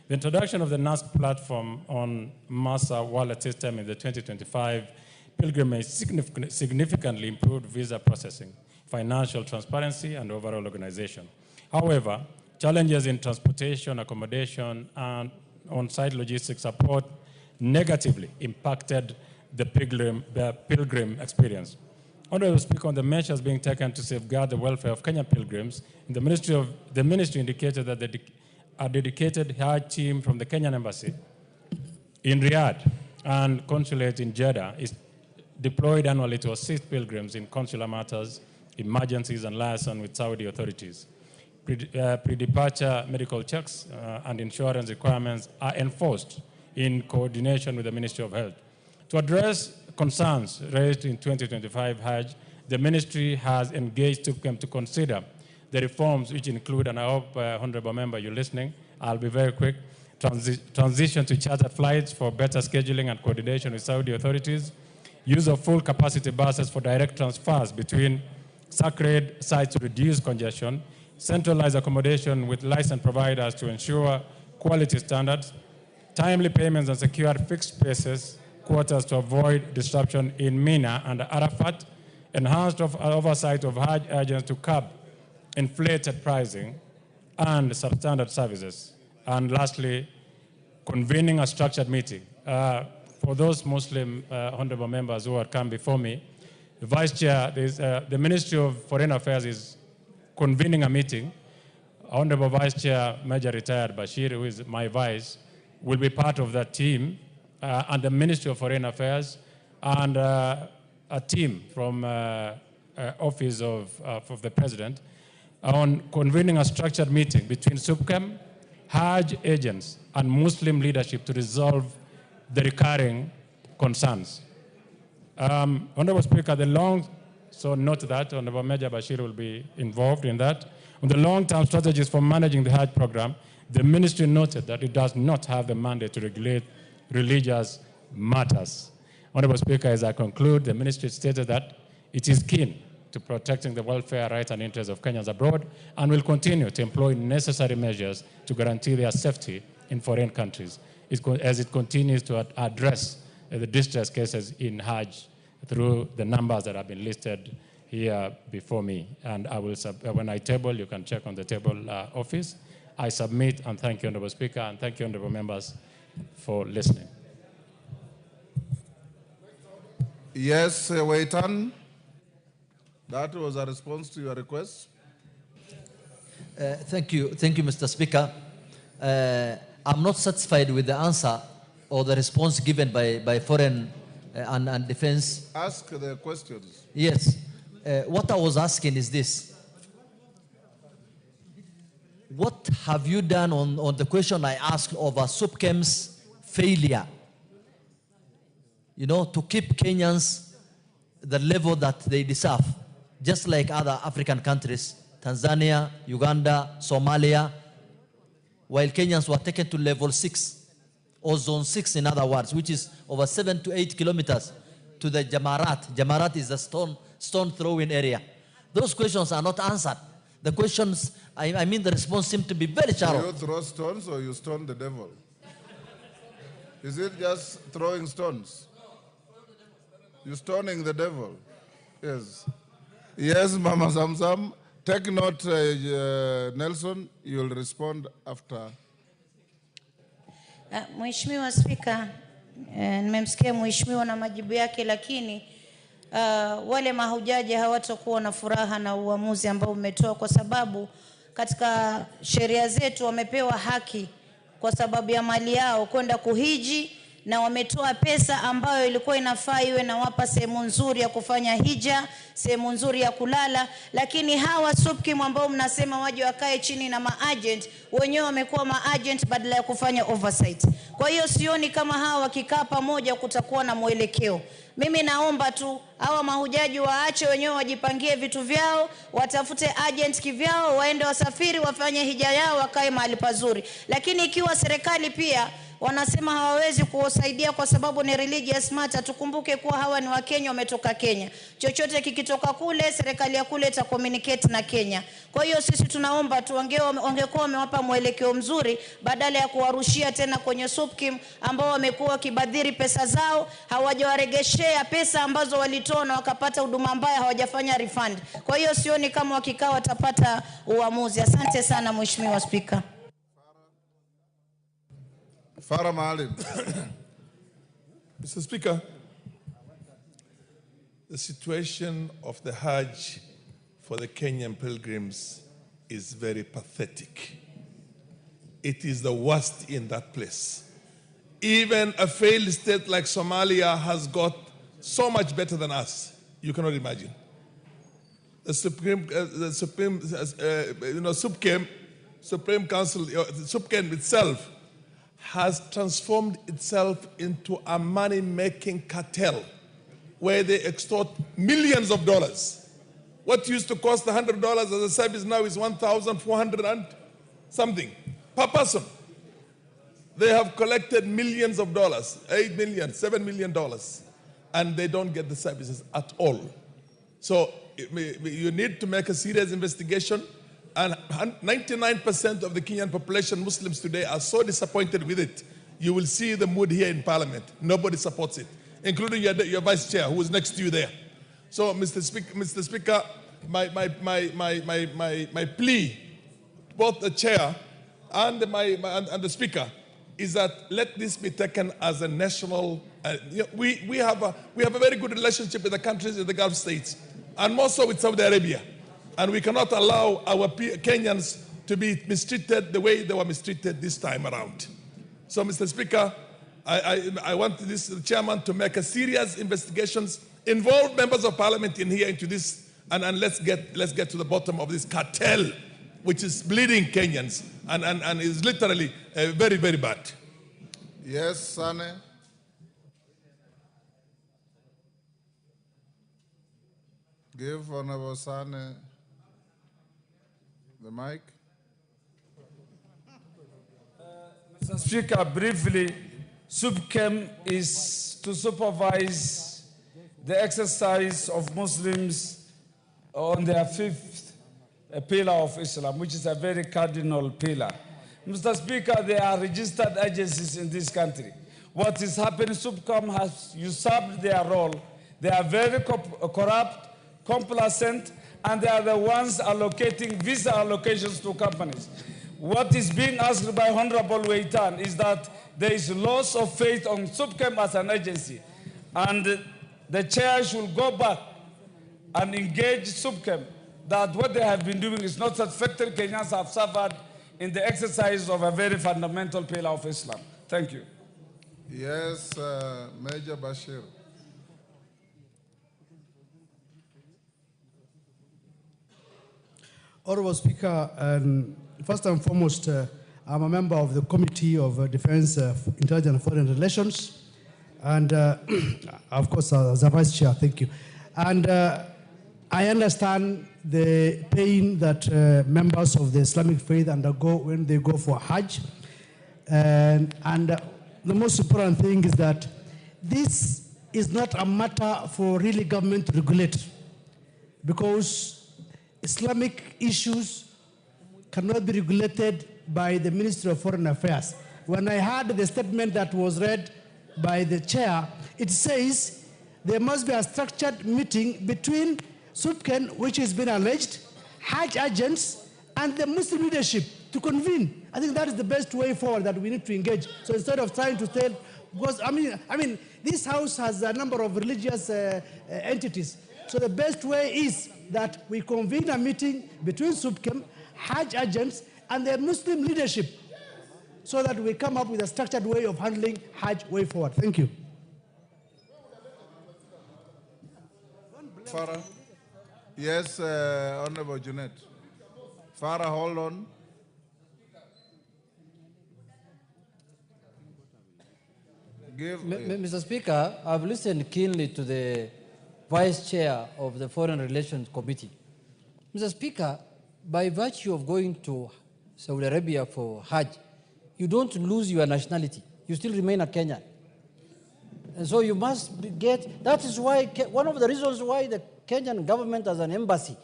The introduction of the NASC platform on Massa wallet system in the 2025 pilgrimage significantly improved visa processing, financial transparency, and overall organization. However, challenges in transportation, accommodation, and on-site logistics support negatively impacted the pilgrim experience. Honorable Speaker, on the measures being taken to safeguard the welfare of Kenyan pilgrims, the ministry indicated that a dedicated Hajj team from the Kenyan Embassy in Riyadh and consulate in Jeddah is deployed annually to assist pilgrims in consular matters, emergencies, and liaison with Saudi authorities. Pre-departure medical checks and insurance requirements are enforced in coordination with the Ministry of Health. To address concerns raised in 2025 Hajj, the ministry has engaged SUPKEM to consider the reforms, which include, and I hope, Honorable Member, you're listening, I'll be very quick, transition to chartered flights for better scheduling and coordination with Saudi authorities, use of full capacity buses for direct transfers between sacred sites to reduce congestion, centralized accommodation with licensed providers to ensure quality standards, timely payments and secured fixed spaces, quarters to avoid disruption in Mina and Arafat, enhanced oversight of Hajj agents to curb inflated pricing and substandard services. And lastly, convening a structured meeting. For those Muslim honorable members who have come before me, the Vice Chair, the Ministry of Foreign Affairs is convening a meeting. Honorable Vice Chair, Major Retired Bashir, who is my vice, will be part of that team, and the Ministry of Foreign Affairs, and a team from Office of the President on convening a structured meeting between SUPKEM, Hajj agents, and Muslim leadership to resolve the recurring concerns. Honorable Speaker, so note that Honorable Major Bashir will be involved in that. On the long-term strategies for managing the Hajj program, the ministry noted that it does not have the mandate to regulate religious matters. Honorable Speaker, as I conclude, the ministry stated that it is keen to protecting the welfare, rights, and interests of Kenyans abroad and will continue to employ necessary measures to guarantee their safety in foreign countries as it continues to address the distress cases in Hajj through the numbers that have been listed here before me. And I will, when I table, you can check on the table office. I submit, and thank you, Honorable Speaker, and thank you, Honorable Members, for listening. Yes, Waitan. That was a response to your request. Thank you, Mr. Speaker. I'm not satisfied with the answer or the response given by Foreign and Defense. Ask the questions. Yes. What I was asking is this. What have you done on the question I asked over SUPKEM's failure, to keep Kenyans the level that they deserve, just like other African countries, Tanzania, Uganda, Somalia, while Kenyans were taken to level 6, or zone 6 in other words, which is over 7 to 8 kilometers to the Jamarat. Jamarat is a stone throwing area. Those questions are not answered. The questions, I mean the response seemed to be very shallow. Do you throw stones or you stone the devil? Is it just throwing stones? You're stoning the devil? Yes. Yes, Mama Zamzam. Take note, Nelson, you'll respond after. Mheshimiwa Spika, nimemsikia mheshimiwa na majibu yake, lakini wale mahujaji hawatakuwa na furaha na uamuzi ambao umetoa, kwa sababu katika sheria zetu wamepewa haki kwa sababu ya mali yao kwenda kuhiji, na wametoa pesa ambayo ilikuwa inafaa iwe na wapa sehemu nzuri ya kufanya hija, sehemu nzuri ya kulala, lakini hawa SUPKEM ambao mnasema waje wakae chini na maagent, wenyewe wamekuwa maagent badala ya kufanya oversight. Kwa hiyo sioni kama hawa wakikaa pamoja kutakuwa na mwelekeo. Mimi naomba tu hawa mahujaji waache wenyewe wajipangie vitu vyao, watafute agent kivyao, waende wasafiri, wafanye hija yao, wakae mahali pazuri. Lakini ikiwa serikali pia wanasema hawawezi kuwasaidia kwa sababu ni religious matter. Tukumbuke kuwa hawa ni Wakenya, wametoka Kenya. Chochote kikitoka kule, serikali ya kule ita communicate na Kenya. Kwa hiyo sisi tunaomba tu wangekuwa wamewapa mwelekeo mzuri badala ya kuwarushia tena kwenye SUPKEM ambao wamekuwa wakibadhiri pesa zao, hawajawaregeshea pesa ambazo walitoa na wakapata huduma mbaya, hawajafanya refund. Kwa hiyo sioni kama wakikaa watapata uamuzi. Asante sana Mheshimiwa Spika. Farah Maalim. Mr. Speaker, the situation of the Hajj for the Kenyan pilgrims is very pathetic. It is the worst in that place. Even a failed state like Somalia has got so much better than us. You cannot imagine. The Supreme Council, SUPKEM itself, has transformed itself into a money-making cartel where they extort millions of dollars. What used to cost $100 as a service now is $1,400 and something per person. They have collected millions of dollars, $8 million, $7 million, and they don't get the services at all. So you need to make a serious investigation. And 99% of the Kenyan population, Muslims today, are so disappointed with it. You will see the mood here in Parliament. Nobody supports it, including your Vice Chair, who is next to you there. So, Mr. Speaker, my plea, both the Chair and the Speaker, is that let this be taken as a national. We have a very good relationship with the countries in the Gulf states, and more so with Saudi Arabia. And we cannot allow our Kenyans to be mistreated the way they were mistreated this time around. So, Mr. Speaker, I want the chairman to make a serious investigations, involve members of parliament in here into this, and let's get to the bottom of this cartel, which is bleeding Kenyans and is literally very, very bad. Yes, Sane. Give Honorable Sane the mic. Mr. Speaker, briefly, SUPKEM is to supervise the exercise of Muslims on their fifth pillar of Islam, which is a very cardinal pillar. Mr. Speaker, there are registered agencies in this country. What is happening, SUPKEM has usurped their role. They are very corrupt, complacent, and they are the ones allocating visa allocations to companies. What is being asked by Honorable Weitan is that there is loss of faith on SUPKEM as an agency, and the chair should go back and engage SUPKEM that what they have been doing is not satisfactory. Kenyans have suffered in the exercise of a very fundamental pillar of Islam. Thank you. Yes, Major Bashir. Honorable Speaker, first and foremost, I'm a member of the Committee of Defense, Intelligence and Foreign Relations, and of course, as a Vice Chair, thank you. And I understand the pain that members of the Islamic faith undergo when they go for Hajj, and the most important thing is that this is not a matter for really government to regulate, because Islamic issues cannot be regulated by the Ministry of Foreign Affairs. When I heard the statement that was read by the chair, it says there must be a structured meeting between SUPKEM, which has been alleged, Hajj agents, and the Muslim leadership to convene. I think that is the best way forward that we need to engage. So instead of trying to tell, because I mean, this house has a number of religious entities. So the best way is that we convene a meeting between SUPKEM, Hajj agents, and the Muslim leadership, so that we come up with a structured way of handling Hajj way forward. Thank you. Farah. Yes, Honorable Junet. Farah, hold on. Mr. Speaker, I've listened keenly to the Vice Chair of the Foreign Relations Committee. Mr. Speaker, by virtue of going to Saudi Arabia for Hajj, you don't lose your nationality. you still remain a Kenyan. And so you must get, that is why, one of the reasons why the Kenyan government has an embassy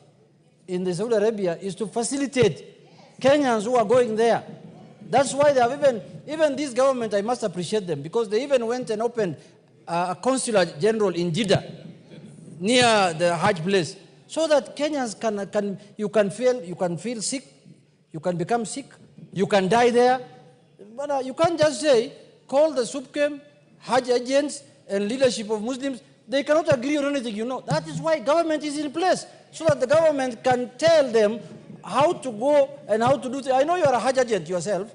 in the Saudi Arabia is to facilitate Kenyans who are going there. That's why they have even this government, I must appreciate them, because they even went and opened a consular general in Jeddah, near the Hajj place, so that Kenyans you can feel sick, you can become sick, you can die there. But you can't just say, call the SUPKEM, Hajj agents, and leadership of Muslims. They cannot agree on anything, you know. That is why government is in place, so that the government can tell them how to go and how to do things. I know you are a Hajj agent yourself,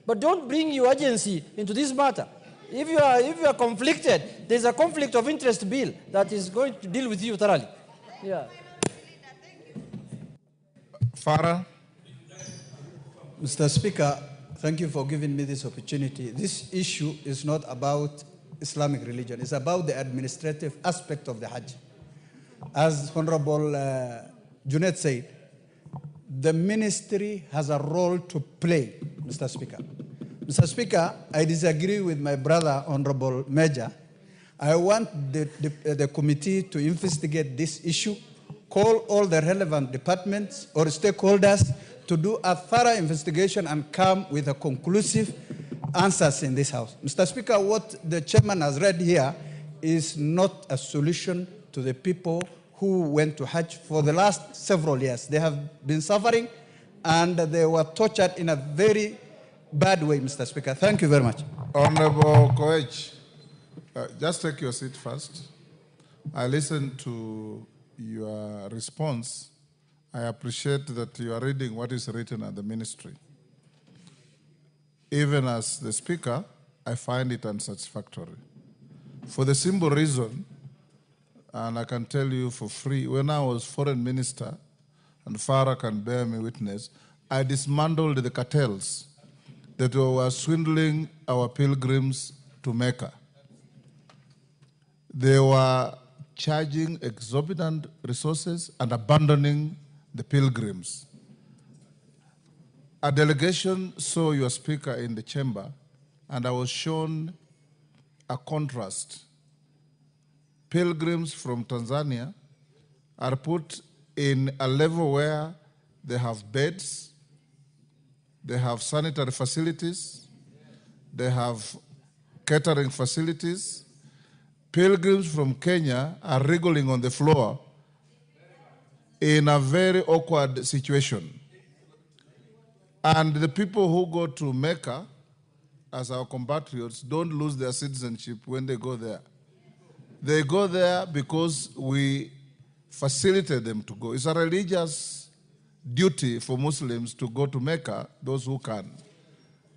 but don't bring your agency into this matter. If you are conflicted, there's a conflict of interest bill that is going to deal with you thoroughly. Yeah. Farah. Mr. Speaker, thank you for giving me this opportunity. This issue is not about Islamic religion. It's about the administrative aspect of the Hajj. As Honorable Junaid said, the ministry has a role to play, Mr. Speaker. Mr. Speaker, I disagree with my brother, Honorable Major. I want the committee to investigate this issue, call all the relevant departments or stakeholders to do a thorough investigation and come with a conclusive answers in this House. Mr. Speaker, what the chairman has read here is not a solution to the people who went to Hajj for the last several years. They have been suffering and they were tortured in a very bad way, Mr. Speaker. Thank you very much. Honorable Koech, just take your seat first. I listened to your response. I appreciate that you are reading what is written at the ministry. Even as the Speaker, I find it unsatisfactory. For the simple reason, and I can tell you for free, when I was foreign minister, and Farah can bear me witness, I dismantled the cartels that were swindling our pilgrims to Mecca. They were charging exorbitant resources and abandoning the pilgrims. A delegation saw your speaker in the chamber, and I was shown a contrast. Pilgrims from Tanzania are put in a level where they have beds, they have sanitary facilities, they have catering facilities. Pilgrims from Kenya are wriggling on the floor in a very awkward situation. And the people who go to Mecca, as our compatriots, don't lose their citizenship when they go there. They go there because we facilitate them to go. It's a religious duty for Muslims to go to Mecca, those who can.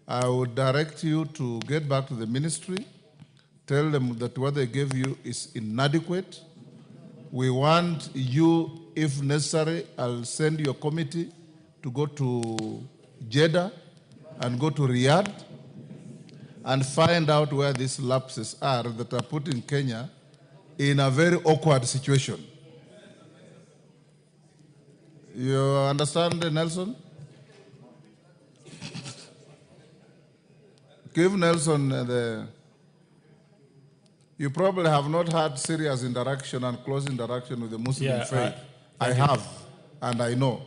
I would direct you to get back to the ministry, tell them that what they gave you is inadequate. We want you, if necessary, I'll send your committee to go to Jeddah and go to Riyadh and find out where these lapses are that are putting Kenya in a very awkward situation. You understand, Nelson? Give Nelson the... You probably have not had serious interaction and close interaction with the Muslim faith. I have, and I know.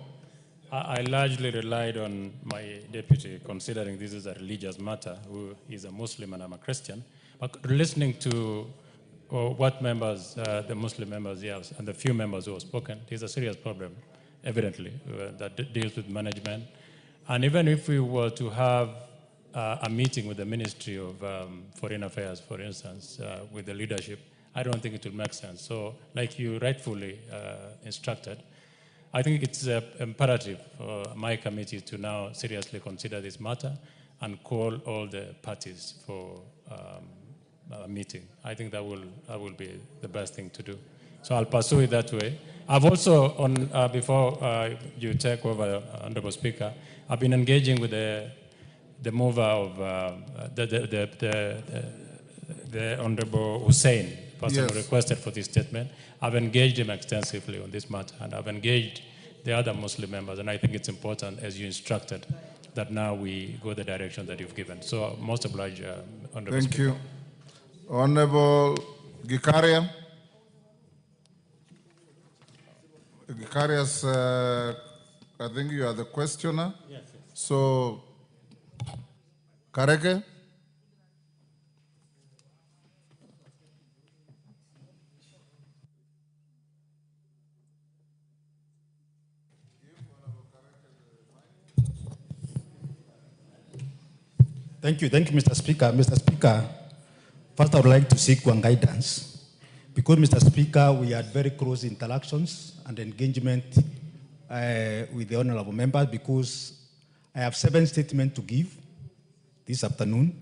I largely relied on my deputy, considering this is a religious matter, who is a Muslim and I'm a Christian. But listening to what members, the Muslim members, yes, and the few members who have spoken, there's a serious problem, evidently, that deals with management. And even if we were to have a meeting with the Ministry of Foreign Affairs, for instance, with the leadership, I don't think it will make sense. So, like you rightfully instructed, I think it's imperative for my committee to now seriously consider this matter and call all the parties for a meeting. I think that will be the best thing to do. So I'll pursue it that way. I've also, before you take over, Honorable Speaker, I've been engaging with the mover of the Honorable Hussein, person who requested for this statement. I've engaged him extensively on this matter, and I've engaged the other Muslim members, and I think it's important, as you instructed, that now we go the direction that you've given. So most obliged, Honorable Thank Speaker. you. Honorable Gikaria. Gikarias, I think you are the questioner. Yes. So, Kareke? Thank you, Mr. Speaker. Mr. Speaker, first I would like to seek one guidance. Because, Mr. Speaker, we had very close interactions and engagement with the honorable members because I have 7 statements to give this afternoon.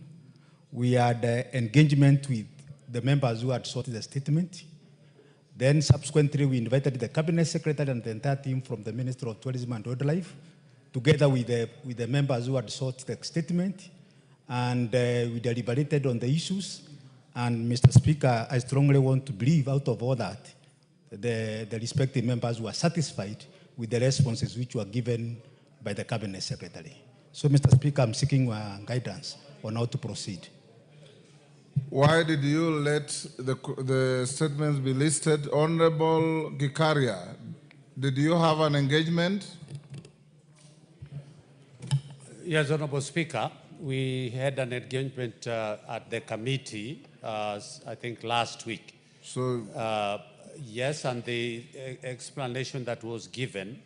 We had engagement with the members who had sought the statement. Then subsequently, we invited the Cabinet Secretary and the entire team from the Ministry of Tourism and Wildlife, together with the members who had sought the statement, and we deliberated on the issues. And Mr. Speaker, I strongly want to believe out of all that, the respective members were satisfied with the responses which were given by the Cabinet Secretary. So, Mr. Speaker, I'm seeking guidance on how to proceed. Why did you let the statements be listed? Honorable Gikaria, did you have an engagement? Yes, Honorable Speaker. We had an engagement at the committee, I think last week. So, yes, and the explanation that was given,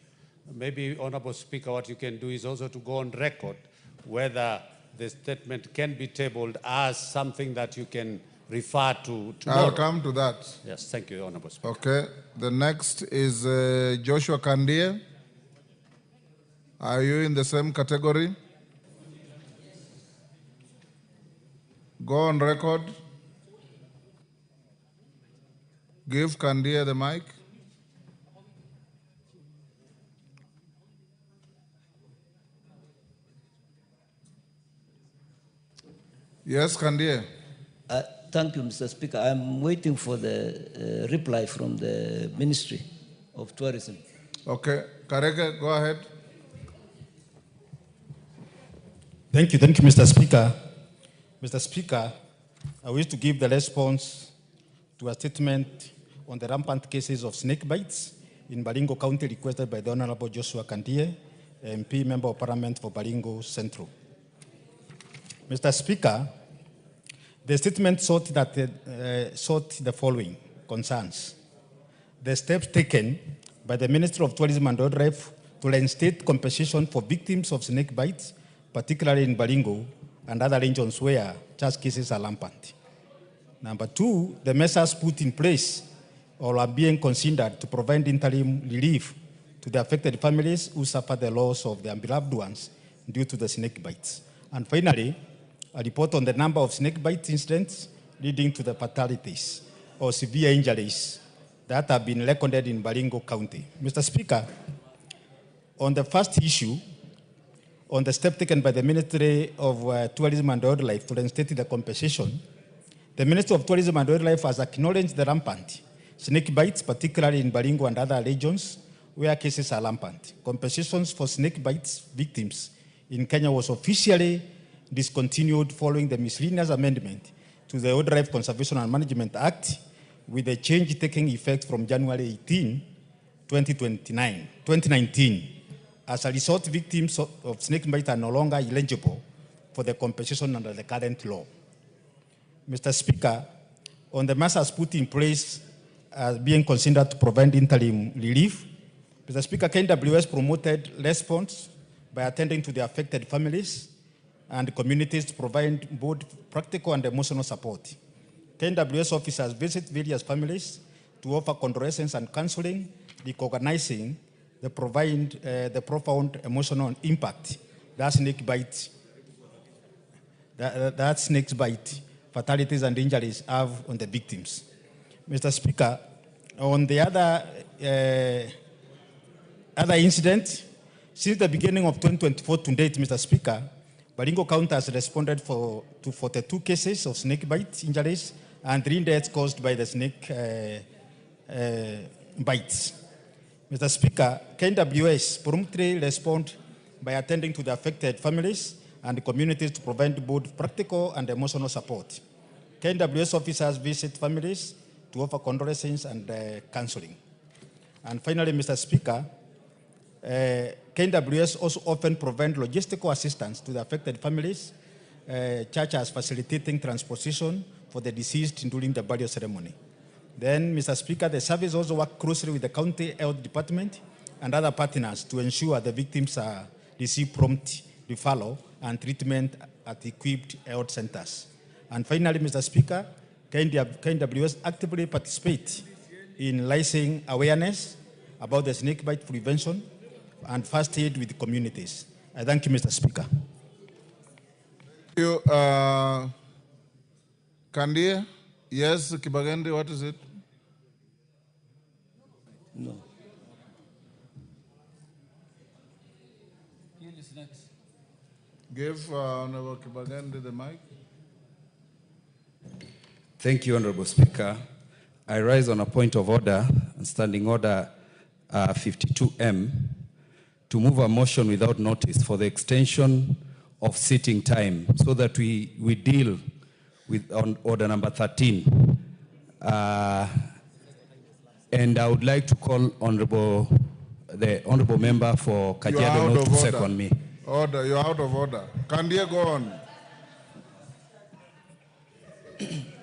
maybe, Honorable Speaker, what you can do is also to go on record whether the statement can be tabled as something that you can refer to tomorrow. I'll come to that. Yes, thank you, Honorable Speaker. Okay. The next is Joshua Kandie. Are you in the same category? Go on record. Give Kandie the mic. Yes, Kandie. Thank you, Mr. Speaker. I'm waiting for the reply from the Ministry of Tourism. Okay. Kareke, go ahead. Thank you, Mr. Speaker. Mr. Speaker, I wish to give the response to a statement on the rampant cases of snake bites in Baringo County requested by the Honorable Joshua Kandie, MP, Member of Parliament for Baringo Central. Mr. Speaker, the statement sought the following concerns. The steps taken by the Ministry of Tourism and Wildlife to reinstate compensation for victims of snake bites, particularly in Baringo and other regions where such cases are rampant. Number 2, the measures put in place or are being considered to provide interim relief to the affected families who suffer the loss of their beloved ones due to the snake bites. And finally, a report on the number of snake bite incidents leading to the fatalities or severe injuries that have been recorded in Baringo County. Mr. Speaker, on the first issue, on the step taken by the Ministry of Tourism and Wildlife to reinstate the compensation, the Ministry of Tourism and Wildlife has acknowledged the rampant snake bites, particularly in Baringo and other regions where cases are rampant. Compensations for snake bites victims in Kenya was officially discontinued following the miscellaneous amendment to the Wildlife Conservation and Management Act, with the change taking effect from January 18, 2019. As a result, victims of snake bite are no longer eligible for the compensation under the current law. Mr. Speaker, on the measures put in place as being considered to provide interim relief, Mr. Speaker, KWS promoted response by attending to the affected families and communities to provide both practical and emotional support. KWS officers visit various families to offer condolences and counseling, recognizing the profound emotional impact that snake bite fatalities and injuries have on the victims. Mr. Speaker, on the other incident, since the beginning of 2024 to date, Mr. Speaker, Baringo County has responded to 42 cases of snake bite injuries and 3 deaths caused by the snake bites. Mr. Speaker, KWS promptly respond by attending to the affected families and communities to provide both practical and emotional support. KWS officers visit families to offer condolences and counseling. And finally, Mr. Speaker, KWS also often provide logistical assistance to the affected families, such as facilitating transportation for the deceased during the burial ceremony. Then, Mr. Speaker, the service also work closely with the county health department and other partners to ensure the victims receive prompt referral and treatment at equipped health centers. And finally, Mr. Speaker, KWS actively participate in raising awareness about the snakebite prevention and first aid with the communities. I thank you, Mr. Speaker. Thank you. Kandia? Yes, Kibagende, what is it? No. Give Honorable Kibagende the mic. Thank you, Honorable Speaker. I rise on a point of order and standing order 52M to move a motion without notice for the extension of sitting time so that we deal with on order number 13. And I would like to call the honorable member for Kajiado North to second me. Order, you're out of order. Kandia, go on.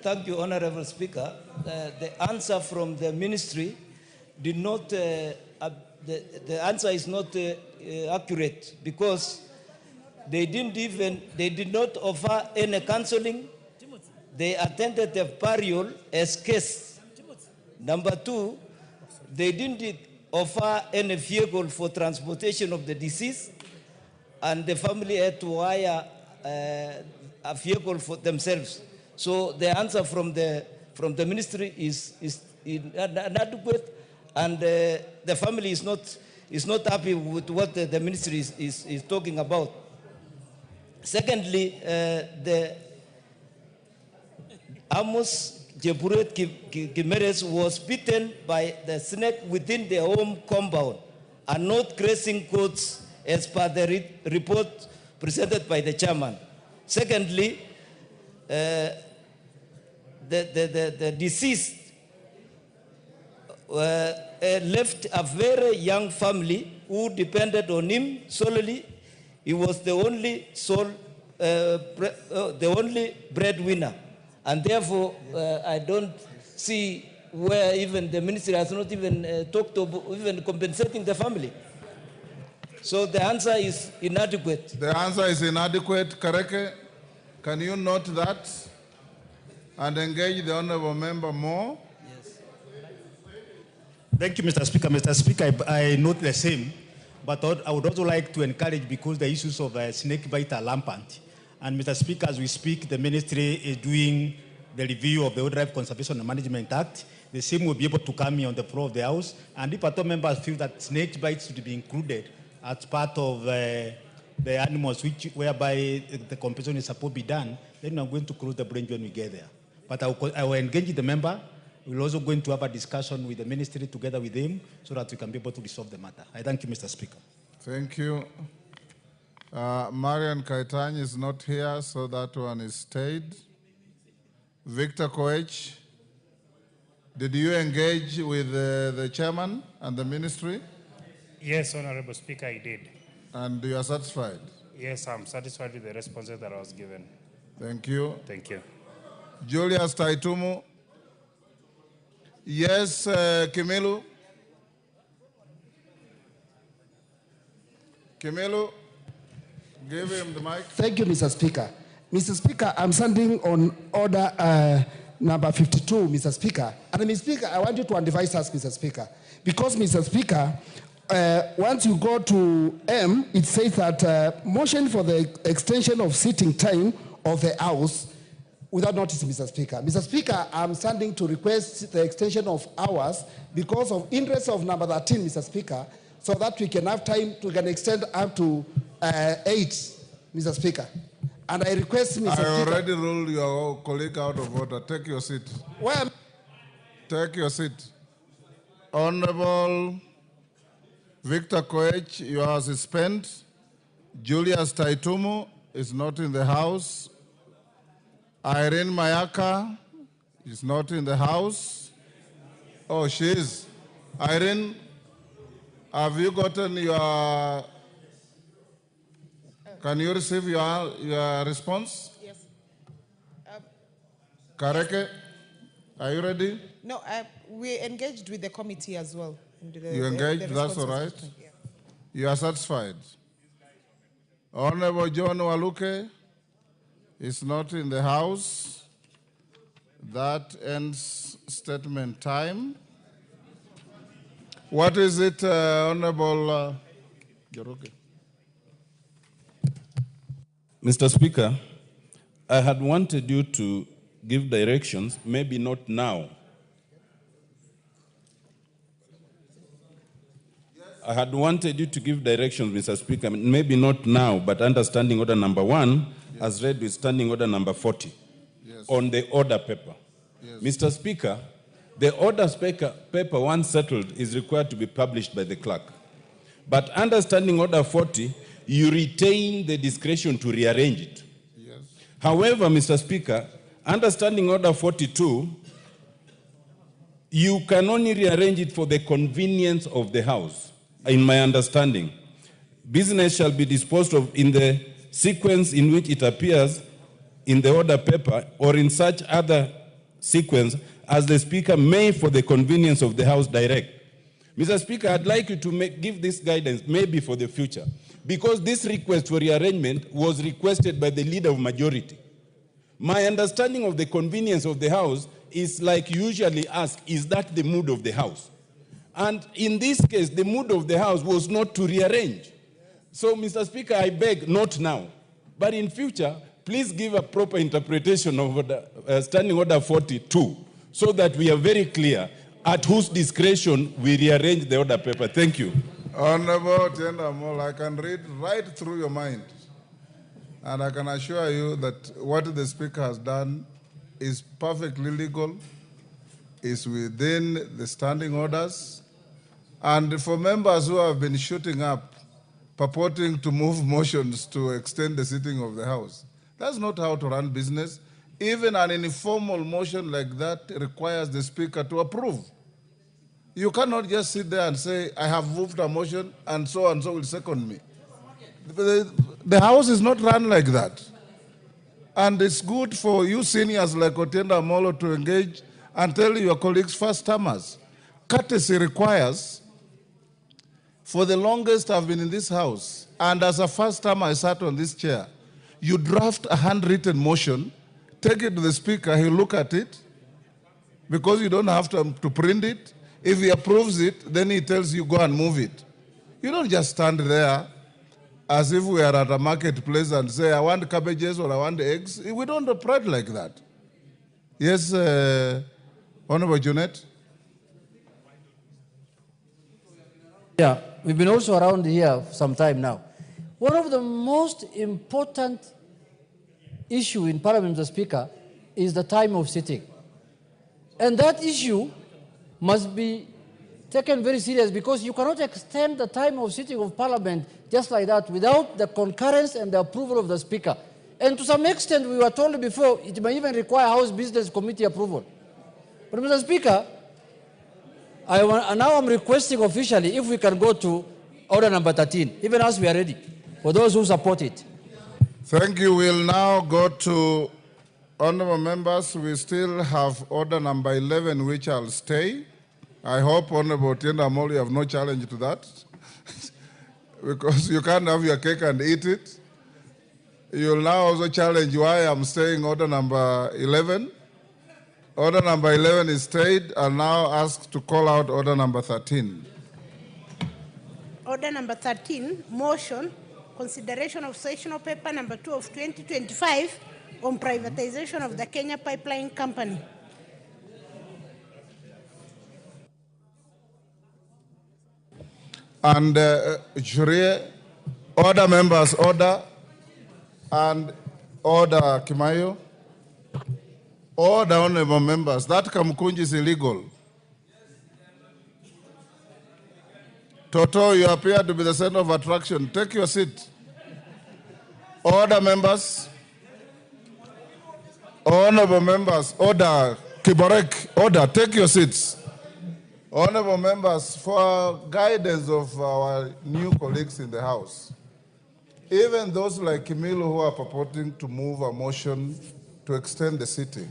Thank you, Honorable Speaker. The answer from the ministry did not, the answer is not accurate because they did not offer any counseling. They attended the burial as guests. Number two, they didn't offer any vehicle for transportation of the deceased, and the family had to hire a vehicle for themselves. So the answer from the ministry is inadequate, and the family is not happy with what the ministry is talking about. Secondly, the Amos Jeburet Kimeres was bitten by the snake within their home compound and not grazing codes as per the report presented by the chairman. Secondly, the deceased left a very young family who depended on him solely. He was the only breadwinner. And therefore, I don't see where even the ministry has not even talked about even compensating the family. So the answer is inadequate. The answer is inadequate. Kareke, can you note that and engage the honorable member more? Yes. Thank you, Mr. Speaker. Mr. Speaker, I note the same, but I would also like to encourage, because the issues of snake bite are rampant. And Mr. Speaker, as we speak, the ministry is doing the review of the Wildlife Conservation and Management Act. The same will be able to come here on the floor of the House. And if at all members feel that snake bites should be included as part of the animals whereby the compensation is supposed to be done, then I'm going to close the branch when we get there. But I will engage the member. We're also going to have a discussion with the ministry together with him so that we can be able to resolve the matter. I thank you, Mr. Speaker. Thank you. Marian Kaitany is not here, so that one is stayed. Victor Koech, did you engage with the chairman and the ministry? Yes, Honorable Speaker, I did. And you are satisfied? Yes, I'm satisfied with the responses that I was given. Thank you. Thank you. Julius Taitumu. Yes, Kimelu. Kimelu, give him the mic. Thank you, Mr. Speaker. Mr. Speaker, I'm standing on order number 52, Mr. Speaker. And Mr. Speaker, I want you to advise us, Mr. Speaker. Because, Mr. Speaker, once you go to M, it says that motion for the extension of sitting time of the House without notice, Mr. Speaker. Mr. Speaker, I'm standing to request the extension of hours because of interest of number 13, Mr. Speaker, so that we can have time to extend up to 8, Mr. Speaker. And I request, Mr. Speaker. I already ruled your colleague out of order. Take your seat. Where? Take your seat. Honorable Victor Koech, you are suspended. Julius Taitumu, is not in the house. Irene Mayaka is not in the house. Oh, she is. Irene, have you gotten your, can you receive your response? Yes. Kareke, are you ready? No, we engaged with the committee as well. You engaged, that's all right. Yeah. You are satisfied. Honorable John Waluke is not in the house. That ends statement time. What is it, Honorable Joroge? Mr. Speaker, I had wanted you to give directions, maybe not now. I had wanted you to give directions, Mr. Speaker, maybe not now, but understanding order number 1 as read with standing order number 40 on the order paper. Mr. Speaker, the order paper once settled is required to be published by the clerk. But understanding order 40, you retain the discretion to rearrange it. However, Mr. Speaker, understanding order 42, you can only rearrange it for the convenience of the House. In my understanding, business shall be disposed of in the sequence in which it appears in the order paper or in such other sequence as the Speaker may, for the convenience of the House, direct. Mr. Speaker, I'd like you to give this guidance maybe for the future, because this request for rearrangement was requested by the leader of majority. My understanding of the convenience of the House is like you usually ask, is that the mood of the House? And in this case, the mood of the House was not to rearrange. So, Mr. Speaker, I beg, not now, but in future, please give a proper interpretation of Standing Order 42 so that we are very clear at whose discretion we rearrange the order paper. Thank you. Honorable Tienda Mol, I can read right through your mind. And I can assure you that what the Speaker has done is perfectly legal, is within the standing orders. And for members who have been shooting up, purporting to move motions to extend the sitting of the House, that's not how to run business. Even an informal motion like that requires the Speaker to approve. You cannot just sit there and say, I have moved a motion and so will second me. The House is not run like that. And it's good for you seniors like Otienda Molo to engage and tell your colleagues, first-timers. Courtesy requires, for the longest I've been in this House, and as a first-timer I sat on this chair, you draft a handwritten motion, take it to the Speaker, he'll look at it, because you don't have to print it. If he approves it, then he tells you, go and move it. You don't just stand there as if we are at a marketplace and say, I want cabbages or I want eggs. We don't operate like that. Yes, Honorable Junet? Yeah, we've been also around here for some time now. One of the most important issue in Parliament, Mr. Speaker, is the time of sitting. And that issue must be taken very serious, because you cannot extend the time of sitting of Parliament just like that without the concurrence and the approval of the Speaker. And to some extent, we were told before, it may even require House Business Committee approval. But Mr. Speaker, now I'm requesting officially if we can go to order number 13, even as we are ready, for those who support it. Thank you. We'll now go to honorable members. We still have order number 11, which I'll stay. I hope, Honorable Tienda Mol, you have no challenge to that, because you can't have your cake and eat it. You'll now also challenge why I'm staying order number 11. Order number 11 is stayed. I'll now ask to call out order number 13. Order number 13, motion, consideration of sessional paper number 2 of 2025 on privatization of the Kenya Pipeline Company. And jury, order members, order, and order Kimayo. Order, honorable members, that Kamkunji is illegal. Toto, you appear to be the center of attraction. Take your seat. Order, members. Honorable members, order. Kiborek, order. Take your seats. Honorable members, for guidance of our new colleagues in the House, even those like Kimilu who are purporting to move a motion to extend the sitting,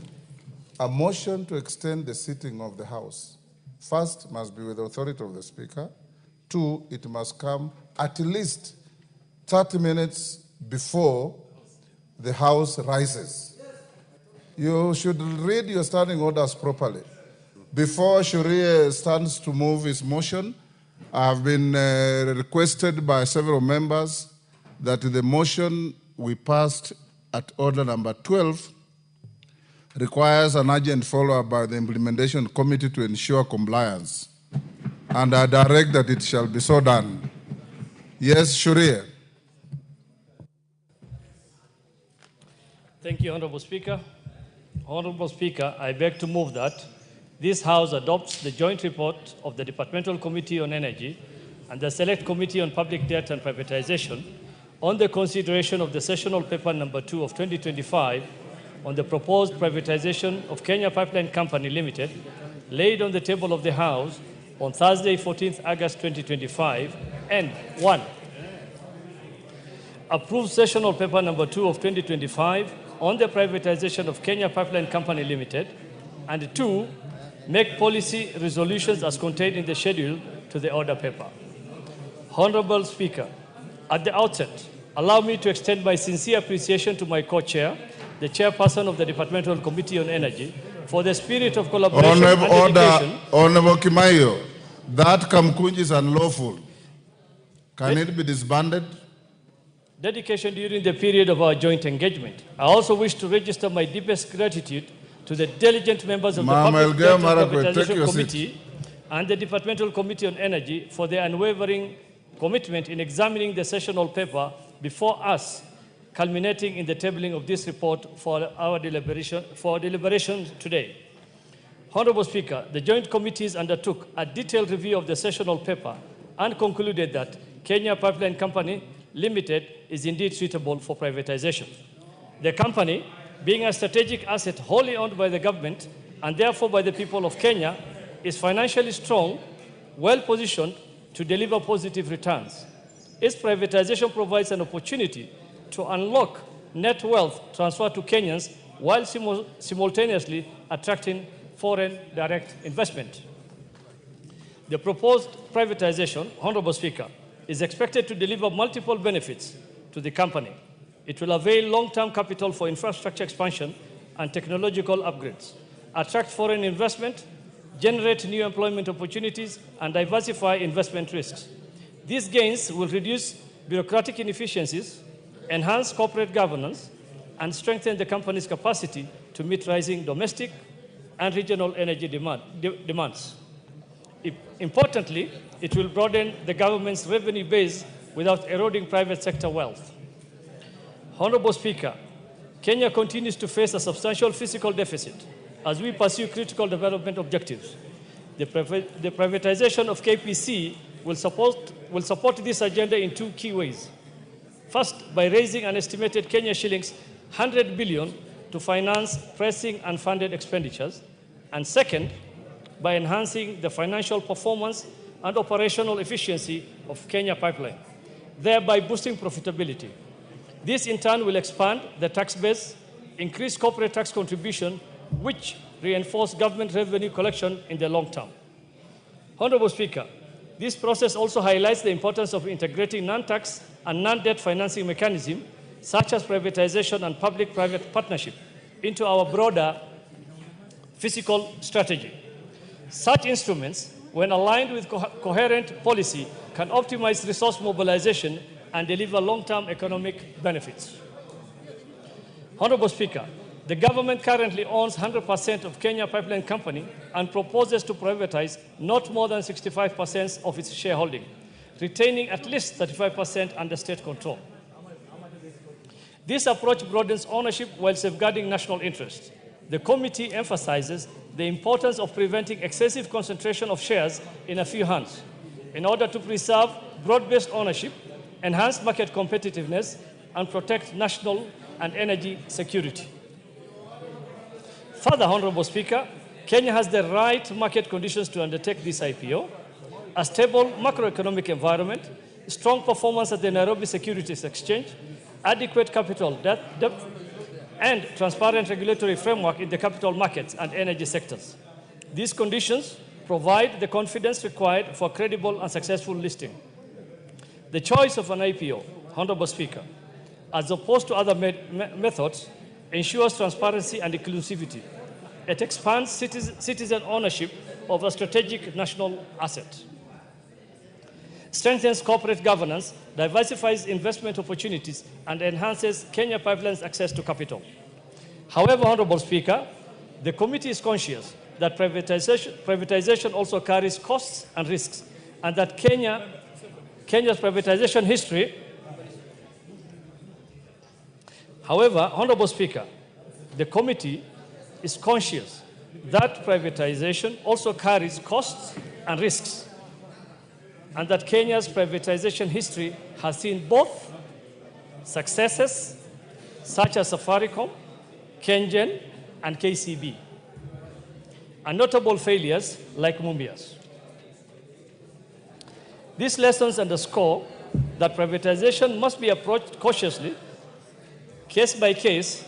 a motion to extend the sitting of the House, first must be with the authority of the Speaker. Two, it must come at least 30 minutes before the House rises. You should read your standing orders properly. Before Sharia stands to move his motion, I have been requested by several members that the motion we passed at order number 12 requires an urgent follow-up by the implementation committee to ensure compliance. And I direct that it shall be so done. Yes, Sharia. Thank you, Honorable Speaker. Honorable Speaker, I beg to move that this House adopts the joint report of the Departmental Committee on Energy and the Select Committee on Public Debt and Privatization on the consideration of the sessional paper number 2 of 2025 on the proposed privatization of Kenya Pipeline Company Limited, laid on the table of the House on Thursday, 14th August 2025, and 1. Approve sessional paper number 2 of 2025 on the privatization of Kenya Pipeline Company Limited, and 2. Make policy resolutions as contained in the schedule to the order paper. Honorable Speaker, at the outset, allow me to extend my sincere appreciation to my co-chair, the chairperson of the Departmental Committee on Energy, for the spirit of collaboration and dedication. Honorable Kimayo, that Kamkunji is unlawful. Can it be disbanded? Dedication during the period of our joint engagement. I also wish to register my deepest gratitude to the diligent members of the Public Debt and Privatization Committee and the Departmental Committee on Energy for their unwavering commitment in examining the sessional paper before us, culminating in the tabling of this report for our deliberation today. Honorable Speaker, the joint committees undertook a detailed review of the sessional paper and concluded that Kenya Pipeline Company Limited is indeed suitable for privatization. The company, being a strategic asset wholly owned by the government and therefore by the people of Kenya, is financially strong, well-positioned to deliver positive returns. Its privatization provides an opportunity to unlock net wealth transfer to Kenyans while simultaneously attracting foreign direct investment. The proposed privatization, Honorable Speaker, is expected to deliver multiple benefits to the company. It will avail long-term capital for infrastructure expansion and technological upgrades, attract foreign investment, generate new employment opportunities, and diversify investment risks. These gains will reduce bureaucratic inefficiencies, enhance corporate governance, and strengthen the company's capacity to meet rising domestic and regional energy demands. Importantly, it will broaden the government's revenue base without eroding private sector wealth. Honorable Speaker, Kenya continues to face a substantial fiscal deficit as we pursue critical development objectives. The privatization of KPC will support this agenda in two key ways. First, by raising an estimated Kenya shillings 100 billion to finance pressing unfunded expenditures. And second, by enhancing the financial performance and operational efficiency of Kenya Pipeline, thereby boosting profitability. This in turn will expand the tax base, increase corporate tax contribution, which reinforce government revenue collection in the long term. Honorable Speaker, this process also highlights the importance of integrating non-tax and non-debt financing mechanisms, such as privatization and public-private partnership, into our broader fiscal strategy. Such instruments, when aligned with coherent policy, can optimize resource mobilization and deliver long-term economic benefits. Honorable Speaker, the government currently owns 100% of Kenya Pipeline Company and proposes to privatize not more than 65% of its shareholding, retaining at least 35% under state control. This approach broadens ownership while safeguarding national interest. The committee emphasizes the importance of preventing excessive concentration of shares in a few hands in order to preserve broad-based ownership, enhance market competitiveness, and protect national and energy security. Further, Honorable Speaker, Kenya has the right market conditions to undertake this IPO, a stable macroeconomic environment, strong performance at the Nairobi Securities Exchange, adequate capital depth, and transparent regulatory framework in the capital markets and energy sectors. These conditions provide the confidence required for credible and successful listing. The choice of an IPO, Honorable Speaker, as opposed to other methods, ensures transparency and inclusivity. It expands citizen ownership of a strategic national asset, strengthens corporate governance, diversifies investment opportunities, and enhances Kenya Pipeline's access to capital. However, Honorable Speaker, the committee is conscious that privatization also carries costs and risks, and that Kenya's privatization history. However, Honorable Speaker, the committee is conscious that privatization also carries costs and risks, and that Kenya's privatization history has seen both successes, such as Safaricom, Kengen, and KCB, and notable failures like Mumias. These lessons underscore that privatization must be approached cautiously, case by case,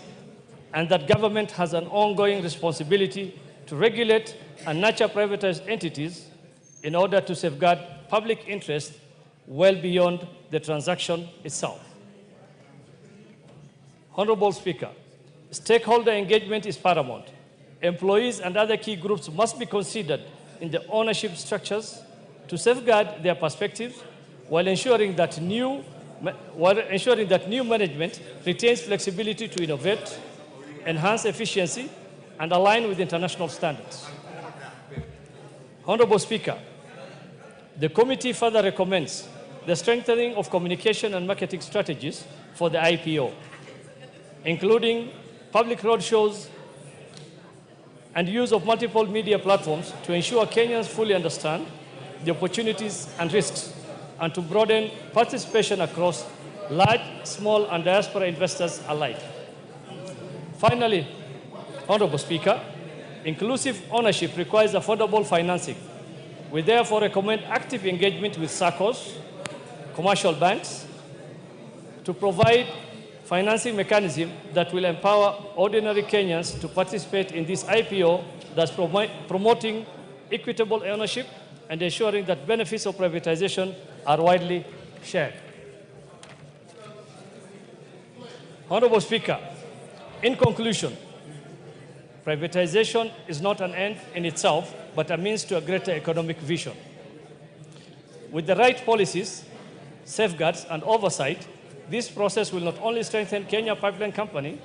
and that government has an ongoing responsibility to regulate and nurture privatized entities in order to safeguard public interest well beyond the transaction itself. Honorable Speaker, stakeholder engagement is paramount. Employees and other key groups must be considered in the ownership structures to safeguard their perspectives while ensuring that new management retains flexibility to innovate, enhance efficiency, and align with international standards. Honorable Speaker, the committee further recommends the strengthening of communication and marketing strategies for the IPO, including public roadshows and use of multiple media platforms to ensure Kenyans fully understand the opportunities and risks, and to broaden participation across large, small, and diaspora investors alike. Finally, Honorable Speaker, inclusive ownership requires affordable financing. We therefore recommend active engagement with SACCOs, commercial banks, to provide financing mechanism that will empower ordinary Kenyans to participate in this IPO, thus promoting equitable ownership and ensuring that benefits of privatization are widely shared. Honorable Speaker, in conclusion, privatization is not an end in itself, but a means to a greater economic vision. With the right policies, safeguards, and oversight, this process will not only strengthen Kenya Pipeline Company,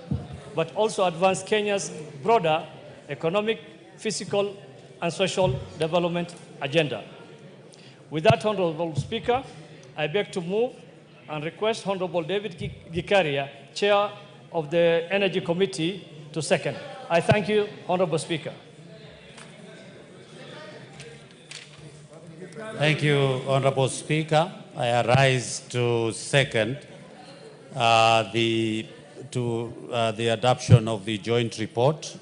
but also advance Kenya's broader economic, physical, and social development agenda. With that, Honorable Speaker, I beg to move and request Honorable David Gikaria, Chair of the Energy Committee, to second. I thank you, Honorable Speaker. Thank you, Honorable Speaker. I arise to second the adoption of the joint report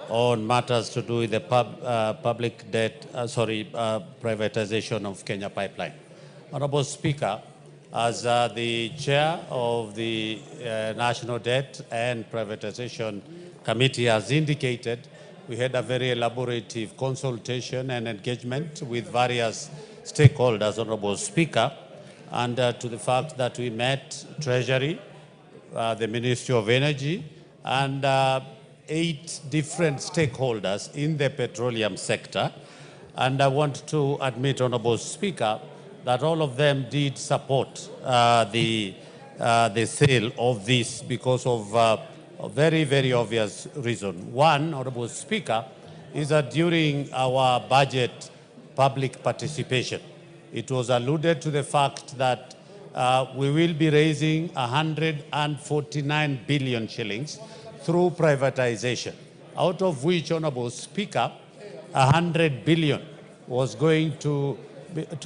on matters to do with the public debt, privatization of Kenya Pipeline. Honorable Speaker, as the chair of the National Debt and Privatization Committee has indicated, we had a very elaborative consultation and engagement with various stakeholders, Honorable Speaker, and to the fact that we met Treasury, the Ministry of Energy, and 8 different stakeholders in the petroleum sector. And I want to admit, Honorable Speaker, that all of them did support the sale of this because of a very, very obvious reason. One, Honorable Speaker, is that during our budget public participation, it was alluded to the fact that we will be raising 149 billion shillings through privatization, out of which, Honorable Speaker, 100 billion was going to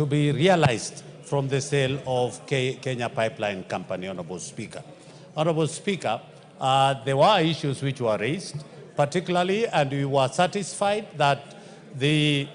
be realized from the sale of Kenya Pipeline Company, Honorable Speaker. Honorable Speaker, there were issues which were raised, particularly, and we were satisfied that the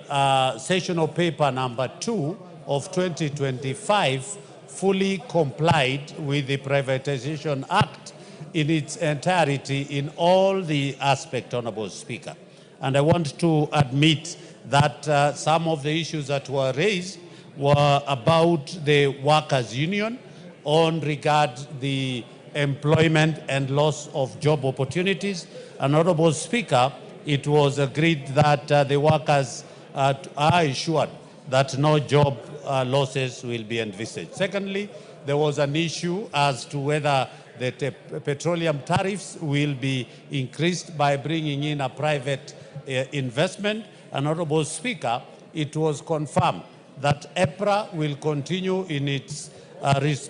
sessional paper number 2 of 2025 fully complied with the Privatization Act in its entirety in all the aspects, Honorable Speaker. And I want to admit that some of the issues that were raised were about the workers' union on regard the employment and loss of job opportunities. And Honorable Speaker, it was agreed that the workers are assured that no job losses will be envisaged. Secondly, there was an issue as to whether the petroleum tariffs will be increased by bringing in a private investment. And Honorable Speaker, it was confirmed that EPRA will continue in its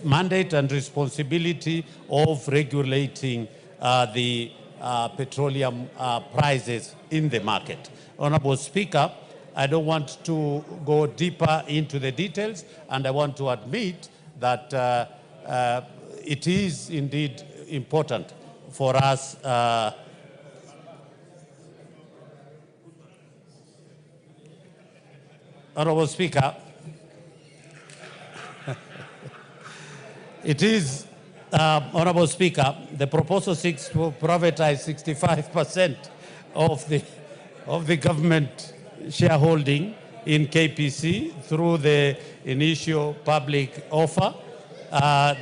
mandate and responsibility of regulating the petroleum prices in the market. Honorable Speaker, I don't want to go deeper into the details, and I want to admit that it is indeed important for us Honorable Speaker, it is, Honorable Speaker, the proposal seeks to privatize 65% of the government shareholding in KPC through the initial public offer.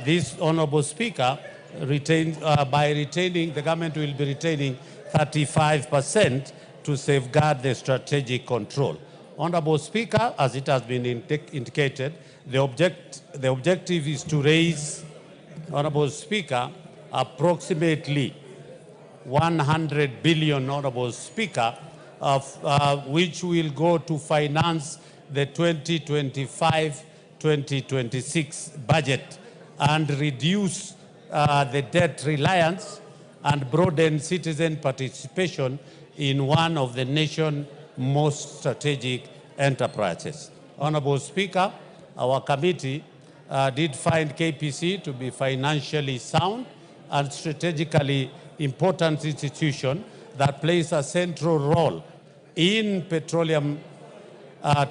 This, Honorable Speaker, by retaining, the government will be retaining 35% to safeguard the strategic control. Honorable Speaker, as it has been indicated, the objective is to raise, Honorable Speaker, approximately 100 billion, Honorable Speaker, which will go to finance the 2025-2026 budget and reduce the debt reliance and broaden citizen participation in one of the nation's most strategic enterprises. Honorable Speaker, our committee did find KPC to be financially sound and strategically important institution that plays a central role in petroleum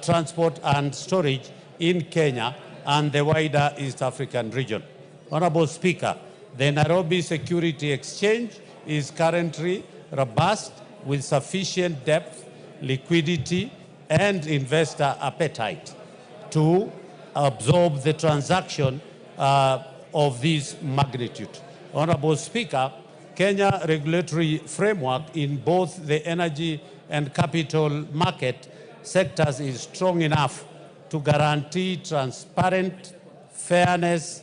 transport and storage in Kenya and the wider East African region. Honorable Speaker, the Nairobi Security Exchange is currently robust with sufficient depth, liquidity, and investor appetite to absorb the transaction of this magnitude. Honorable Speaker, Kenya regulatory framework in both the energy and capital market sectors is strong enough to guarantee transparent, fairness,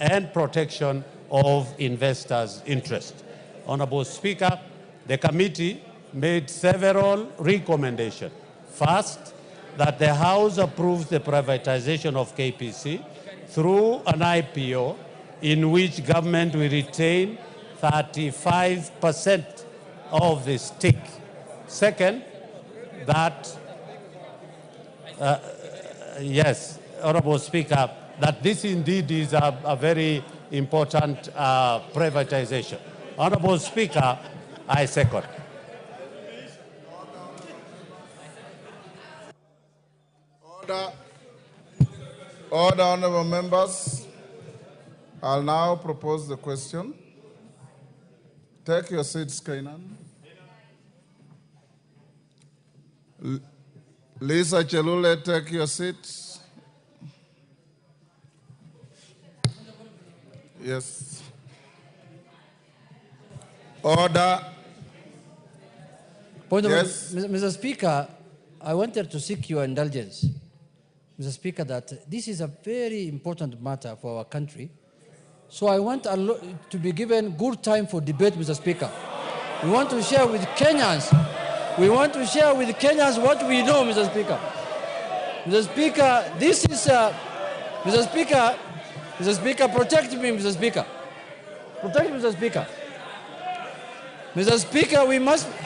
and protection of investors' interests. Honorable Speaker, the committee made several recommendations. First, that the House approves the privatization of KPC through an IPO in which government will retain 35% of the stake. Second, that, yes, Honorable Speaker, that this indeed is a very important privatization. Honorable Speaker, I second. Order, honorable members. I'll now propose the question. Take your seats, Kainan. Lisa Chelule, take your seat. Yes. Order. Yes. Mr. Speaker, I wanted to seek your indulgence, Mr. Speaker, that this is a very important matter for our country. So I want to be given good time for debate, Mr. Speaker. We want to share with Kenyans. We want to share with Kenyans what we know, Mr. Speaker. Mr. Speaker, this is, Mr. Speaker, protect me, Mr. Speaker. Protect me, Mr. Speaker. Mr. Speaker,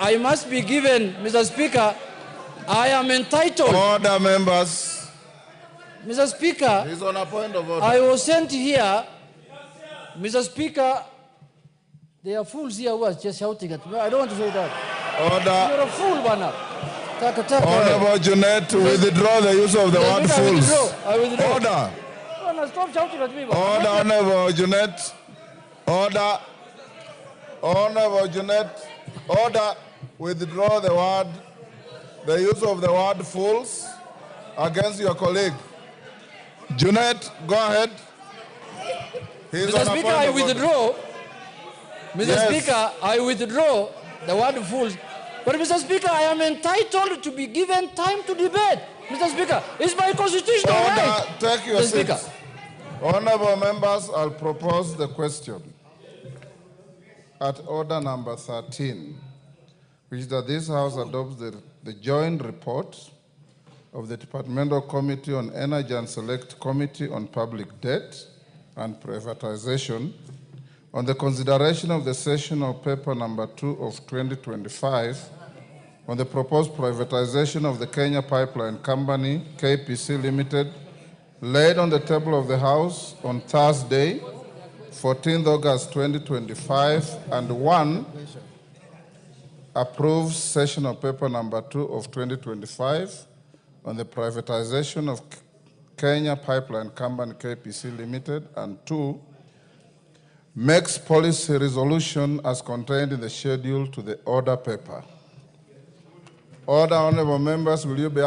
I must be given, Mr. Speaker, I am entitled. Order, members. Mr. Speaker, He's on a point of order. I was sent here, Mr. Speaker, there are fools here who are just shouting at me. I don't want to say that. Order. You're a fool, Bana. Honorable Junet, to withdraw the use of the word fools. I withdraw. Order. Bana, stop shouting at me. Bana. Order, Honorable Junet. Order. Honorable Junet. Order. Withdraw the use of the word fools against your colleague. Junet, go ahead. Mr. Speaker, I withdraw. Mr. Speaker, I withdraw the word fools. But Mr. Speaker, I am entitled to be given time to debate. Mr. Speaker, it's my constitutional right. Take your seats. Honorable members, I'll propose the question at order number 13, which is that this House adopts the joint report of the Departmental Committee on Energy and Select Committee on Public Debt and Privatization on the consideration of the sessional paper number 2 of 2025 on the proposed privatization of the Kenya Pipeline Company, KPC Limited, laid on the table of the House on Thursday, 14th August 2025, and 1, approves sessional paper number 2 of 2025 on the privatization of Kenya Pipeline Company, KPC Limited, and 2, makes policy resolution as contained in the schedule to the order paper. Order, honorable members, will you be